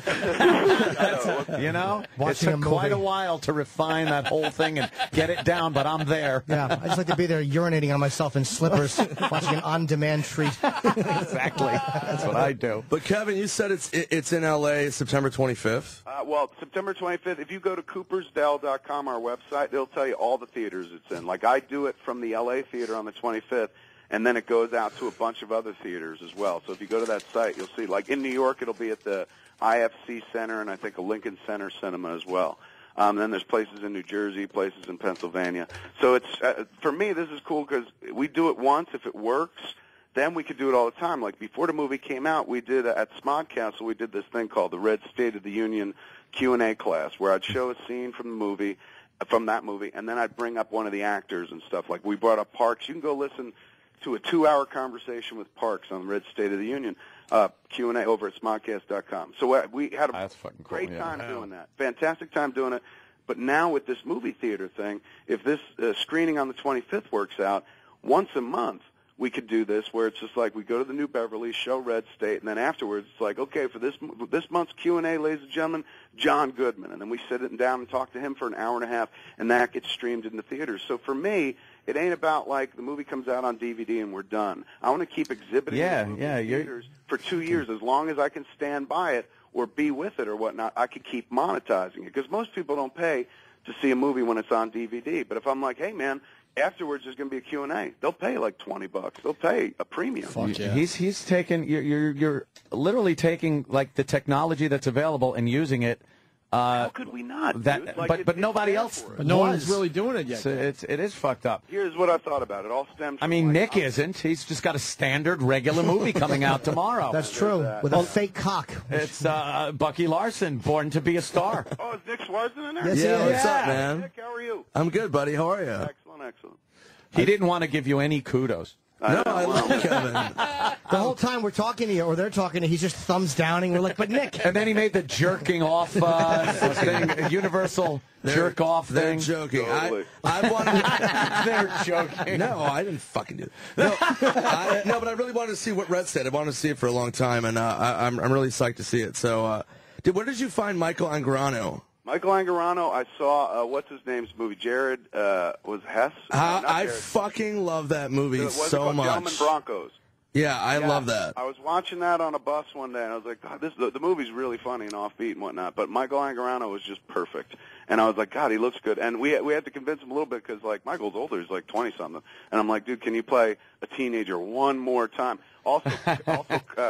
You know, Watching it a took quite a movie. while to refine that whole thing and get it down, but I'm there. Yeah, I just like to be there urinating on myself in slippers, watching an on-demand treat. Exactly. That's what I do. But Kevin, you said it's in L.A. September 25th. Well, September 25th, if you go to coopersdell.com, our website, it'll tell you all the theaters it's in. Like, I do it from the L.A. theater on the 25th, and then it goes out to a bunch of other theaters as well. So if you go to that site, you'll see, like, in New York, it'll be at the IFC Center and I think a Lincoln Center Cinema as well. Then there's places in New Jersey, places in Pennsylvania. So it's for me, this is cool because we do it once. If it works, then we could do it all the time. Like before the movie came out, we did at Smodcastle, we did this thing called the Red State of the Union Q&A class, where I'd show a scene from that movie, and then I'd bring up one of the actors and stuff. Like we brought up Parks. You can go listen to a 2-hour conversation with Parks on Red State of the Union. Q&A over at smodcast.com. So we had a great time doing that. Fantastic time doing it. But now with this movie theater thing, if this screening on the 25th works out, once a month we could do this where it's just like we go to the New Beverly, show Red State, and then afterwards it's like, okay, for this month's Q&A, ladies and gentlemen, John Goodman. And then we sit down and talk to him for an hour and a half, and that gets streamed in the theaters. So for me, it ain't about like the movie comes out on DVD and we're done. I want to keep exhibiting the movie in theaters for 2 years. As long as I can stand by it or be with it or whatnot, I could keep monetizing it. Because most people don't pay to see a movie when it's on DVD. But if I'm like, hey, man, afterwards there's going to be a Q&A, they'll pay like $20. They'll pay a premium. He's taking you're literally taking like the technology that's available and using it. How could we not? But nobody else. But no one's really doing it yet. So it is fucked up. Here's what I thought about it. All stems from I mean, Nick isn't. He's just got a standard regular movie coming out tomorrow. That's true. With a fake cock. It's Bucky Larson, Born to be a Star. Oh, is Nick Swardson in there? Yes, Yeah, what's up, man? Nick, how are you? I'm good, buddy. How are you? Excellent. He didn't want to give you any kudos. No, I love Kevin. The whole time we're talking to you, or they're talking to you, he's just thumbs downing. We're like, but Nick. And then he made the jerking off thing, universal jerk off thing. They're joking. Totally. I wanted. They're joking. No, I didn't fucking do it. No, but I really wanted to see what Red said. I wanted to see it for a long time, and I'm really psyched to see it. So, where did you find Michael Angarano? Michael Angarano, I saw, what's his name's movie? Jared, was Hess? I fucking love that movie so much. Gentlemen Broncos. Yeah, I love that. I was watching that on a bus one day, and I was like, God, the movie's really funny and offbeat and whatnot, but Michael Angarano was just perfect. And I was like, God, he looks good. And we had to convince him a little bit because, like, Michael's older. He's like 20-something. And I'm like, dude, can you play a teenager one more time? Also,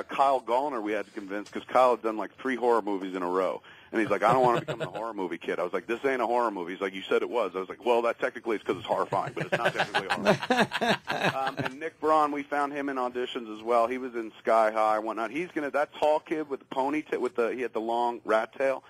Kyle Gallner we had to convince, because Kyle had done like 3 horror movies in a row. And he's like, I don't want to become the horror movie kid. I was like, this ain't a horror movie. He's like, you said it was. I was like, well, that technically is because it's horrifying, but it's not technically horrifying. And Nick Braun, we found him in auditions as well. He was in Sky High and whatnot. He's gonna, that tall kid with the ponytail, he had the long rat tail.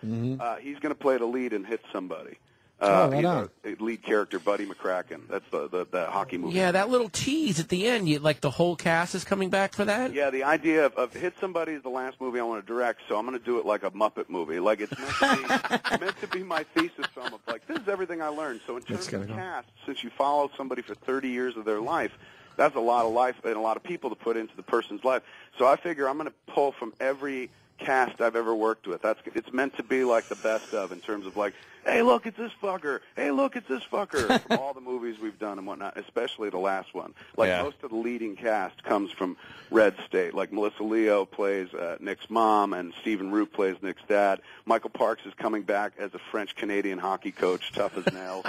He's gonna play the lead and Hit Somebody. He's our lead character, Buddy McCracken. That's the hockey movie. Yeah, that little tease at the end, like the whole cast is coming back for that? Yeah, the idea of Hit Somebody is the last movie I want to direct, so I'm going to do it like a Muppet movie. Like, it's meant to be my thesis film of, like, this is everything I learned. So in terms of cast, since you follow somebody for 30 years of their life, that's a lot of life and a lot of people to put into the person's life. So I figure I'm going to pull from every cast I've ever worked with. It's meant to be like the best of in terms of like, hey, look, it's this fucker. Hey, look, it's this fucker. From all the movies we've done and whatnot, especially the last one. Like most of the leading cast comes from Red State. Like Melissa Leo plays Nick's mom, and Stephen Root plays Nick's dad. Michael Parks is coming back as a French-Canadian hockey coach, tough as nails.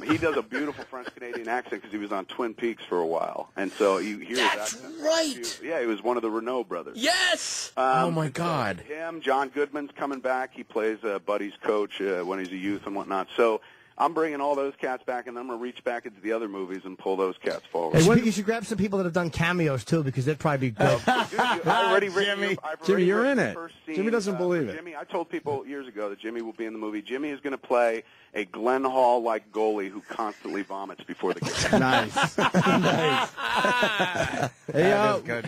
He does a beautiful French-Canadian accent because he was on Twin Peaks for a while. And so you hear his accent. That's right. Yeah, he was one of the Renault brothers. Yes! Oh, my God. So him, John Goodman's coming back. He plays Buddy's coach when he's a youth and whatnot. So I'm bringing all those cats back, and then I'm going to reach back into the other movies and pull those cats forward. Hey, you should grab some people that have done cameos, too, because they'd probably be good. Jimmy, you're in it. Jimmy doesn't believe it. Jimmy, I told people years ago that Jimmy will be in the movie. Jimmy is going to play a Glenn Hall-like goalie who constantly vomits before the game. Nice. Nice. Hey,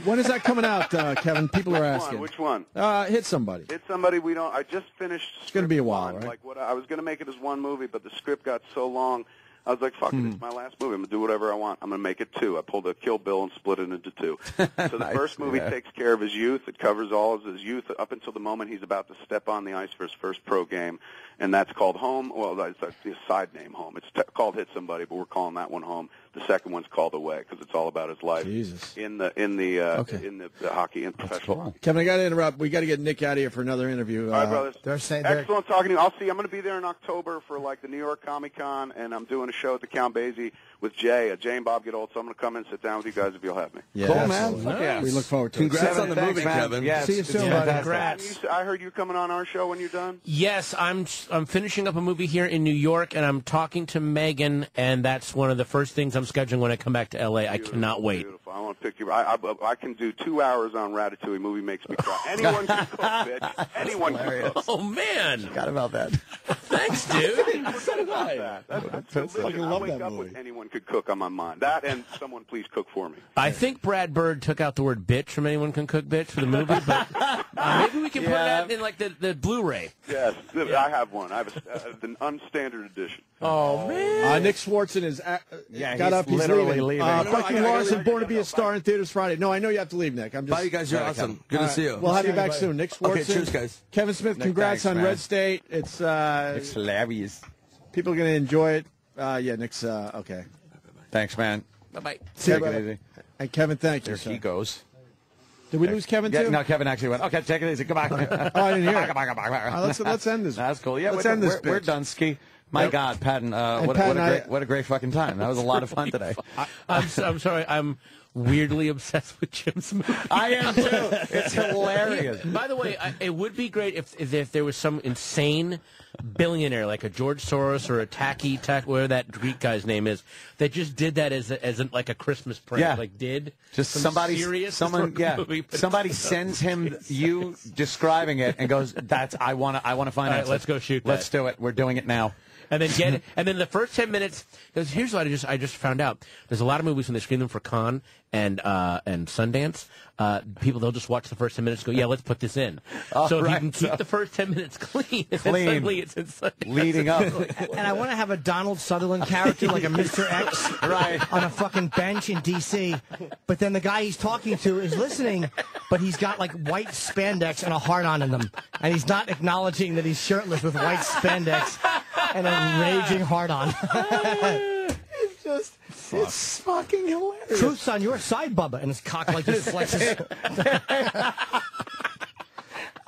when is that coming out, Kevin? People are asking. Which one? Hit Somebody. Hit Somebody. I just finished. It's going to be a while, right? Like I was going to make it as one movie, but the script got so long. I was like, fuck it, it's my last movie. I'm going to do whatever I want. I'm going to make it 2. I pulled a Kill Bill and split it into 2. So the first movie takes care of his youth. It covers all of his youth up until the moment he's about to step on the ice for his first pro game, and that's called Home. Well, that's the side name, Home. It's called Hit Somebody, but we're calling that one Home. The second one's called Away because it's all about his life in the hockey and professional. Cool. Kevin, I got to interrupt. We got to get Nick out of here for another interview. All right, brothers. Excellent talking to you. I'll see. I'm going to be there in October for like the New York Comic Con, and I'm doing a show at the Count Basie with Jay. Jay and Bob Get Old, so I'm going to come in and sit down with you guys if you'll have me. Yeah, cool, man. Nice. We look forward to it. Congrats on the movie, Kevin. Yes. See you soon, buddy. Congrats. I heard you coming on our show when you're done. Yes, I'm finishing up a movie here in New York, and I'm talking to Megan, and that's one of the first things I'm scheduling when I come back to L.A. I cannot wait. Beautiful. I want to pick you. I can do 2 hours on Ratatouille. Movie makes me cry. Anyone can cook, bitch. Anyone can cook. Oh, man. Forgot about that. Thanks, dude. So did I. That's delicious. I wake up with anyone could cook on my mind. That and someone please cook for me. I think Brad Bird took out the word bitch from Anyone Can Cook Bitch for the movie, but maybe we can put that in like the Blu-ray. Yes, I have one. I have an unstandard edition. Oh, man. Nick Swardson is got up. He's literally leaving. Fucking Larson, Born to be a Star in theaters Friday. No, I know you have to leave, Nick. I'm just. Bye, you guys. You're awesome. Good to see you. We'll have you back soon. Nick Swardson. Okay, cheers, guys. Kevin Smith, congrats on Red State. It's hilarious. People are going to enjoy it. Yeah, Nick's okay. Thanks, man. Bye-bye. Take it easy. And Kevin, thank you. There he goes. Did we lose Kevin, too? No, Kevin actually went, okay, take it easy. Goodbye. Oh, I didn't hear it. Let's end this. That's cool. Yeah, let's end this. We're done, Ski. My God, Patton, what a great fucking time. That was a lot of fun today. I'm sorry. I'm weirdly obsessed with Jim's movie. I am, too. It's hilarious. By the way, it would be great if there was some insane billionaire like a George Soros or a Tacky, whatever that Greek guy's name is, that just did that as like a Christmas prank. Yeah. Like did just somebody sends him you describing it and goes, I want to finance right, let's go shoot that. Let's do it. We're doing it now. And then get it. And then the first 10 minutes. Here's what I just found out. There's a lot of movies when they screen them for Cannes and Sundance. They'll just watch the first 10 minutes and go, yeah, let's put this in. So if you can keep the first 10 minutes clean, and then suddenly it's in Sundance. Leading up. And I want to have a Donald Sutherland character, like a Mr. X, on a fucking bench in D.C. But then the guy he's talking to is listening, but he's got like white spandex and a heart-on in them, and he's not acknowledging that he's shirtless with white spandex and a raging heart-on. It's fucking hilarious. Truth's on your side, Bubba, and his cock like this flexes.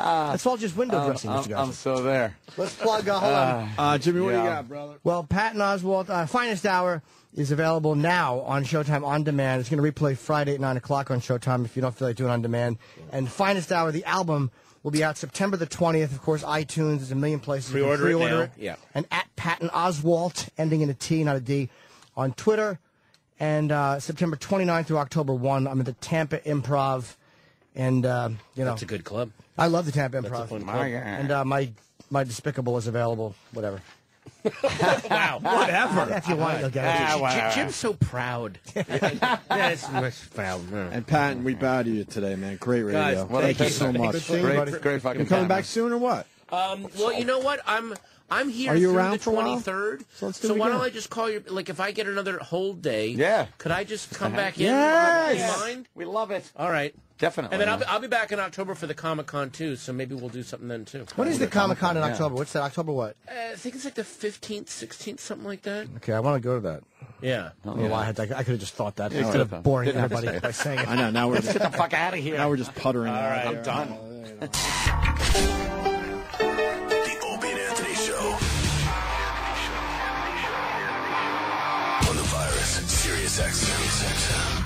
That's all just window dressing, Mr. Garza. I'm so there. Let's plug. Hold on. Jimmy, what do you got, brother? Well, Patton Oswalt, Finest Hour is available now on Showtime On Demand. It's going to replay Friday at 9 o'clock on Showtime if you don't feel like doing On Demand. And Finest Hour, the album, will be out September the 20th. Of course, iTunes. There's a million places. Pre-order you can pre-order it now. Yeah. And at Patton Oswalt, ending in a T, not a D, on Twitter. And September 29th through October 1, I'm at the Tampa Improv. And, That's a good club. I love the Tampa Improv. That's a fun club. And my Despicable is available, whatever. Wow. Whatever. If you want, you'll get it. Jim's so proud. That's proud. And Patton, we bow to you today, man. Great radio. Guys, Thank you so much. Great fucking You coming back soon or what? Well, you know what? I'm here Are you through around the for a while? 23rd. So let's do So it why again. don't I just call you? Like, if I get another whole day, Yeah. could I just come back in? Yes. Do you mind? We love it. All right. Definitely. And then I'll be back in October for the Comic-Con, too, so maybe we'll do something then, too. When is the Comic-Con in October? What's that? October what? I think it's like the 15th, 16th, something like that. Okay, I want to go to that. Yeah. I don't know why I could have just thought that instead of boring everybody by saying it. I know. Now we're Let's get the fuck out of here. Now we're just puttering. All right, I'm done. The Opie and Anthony Show. On the virus, Sirius XM.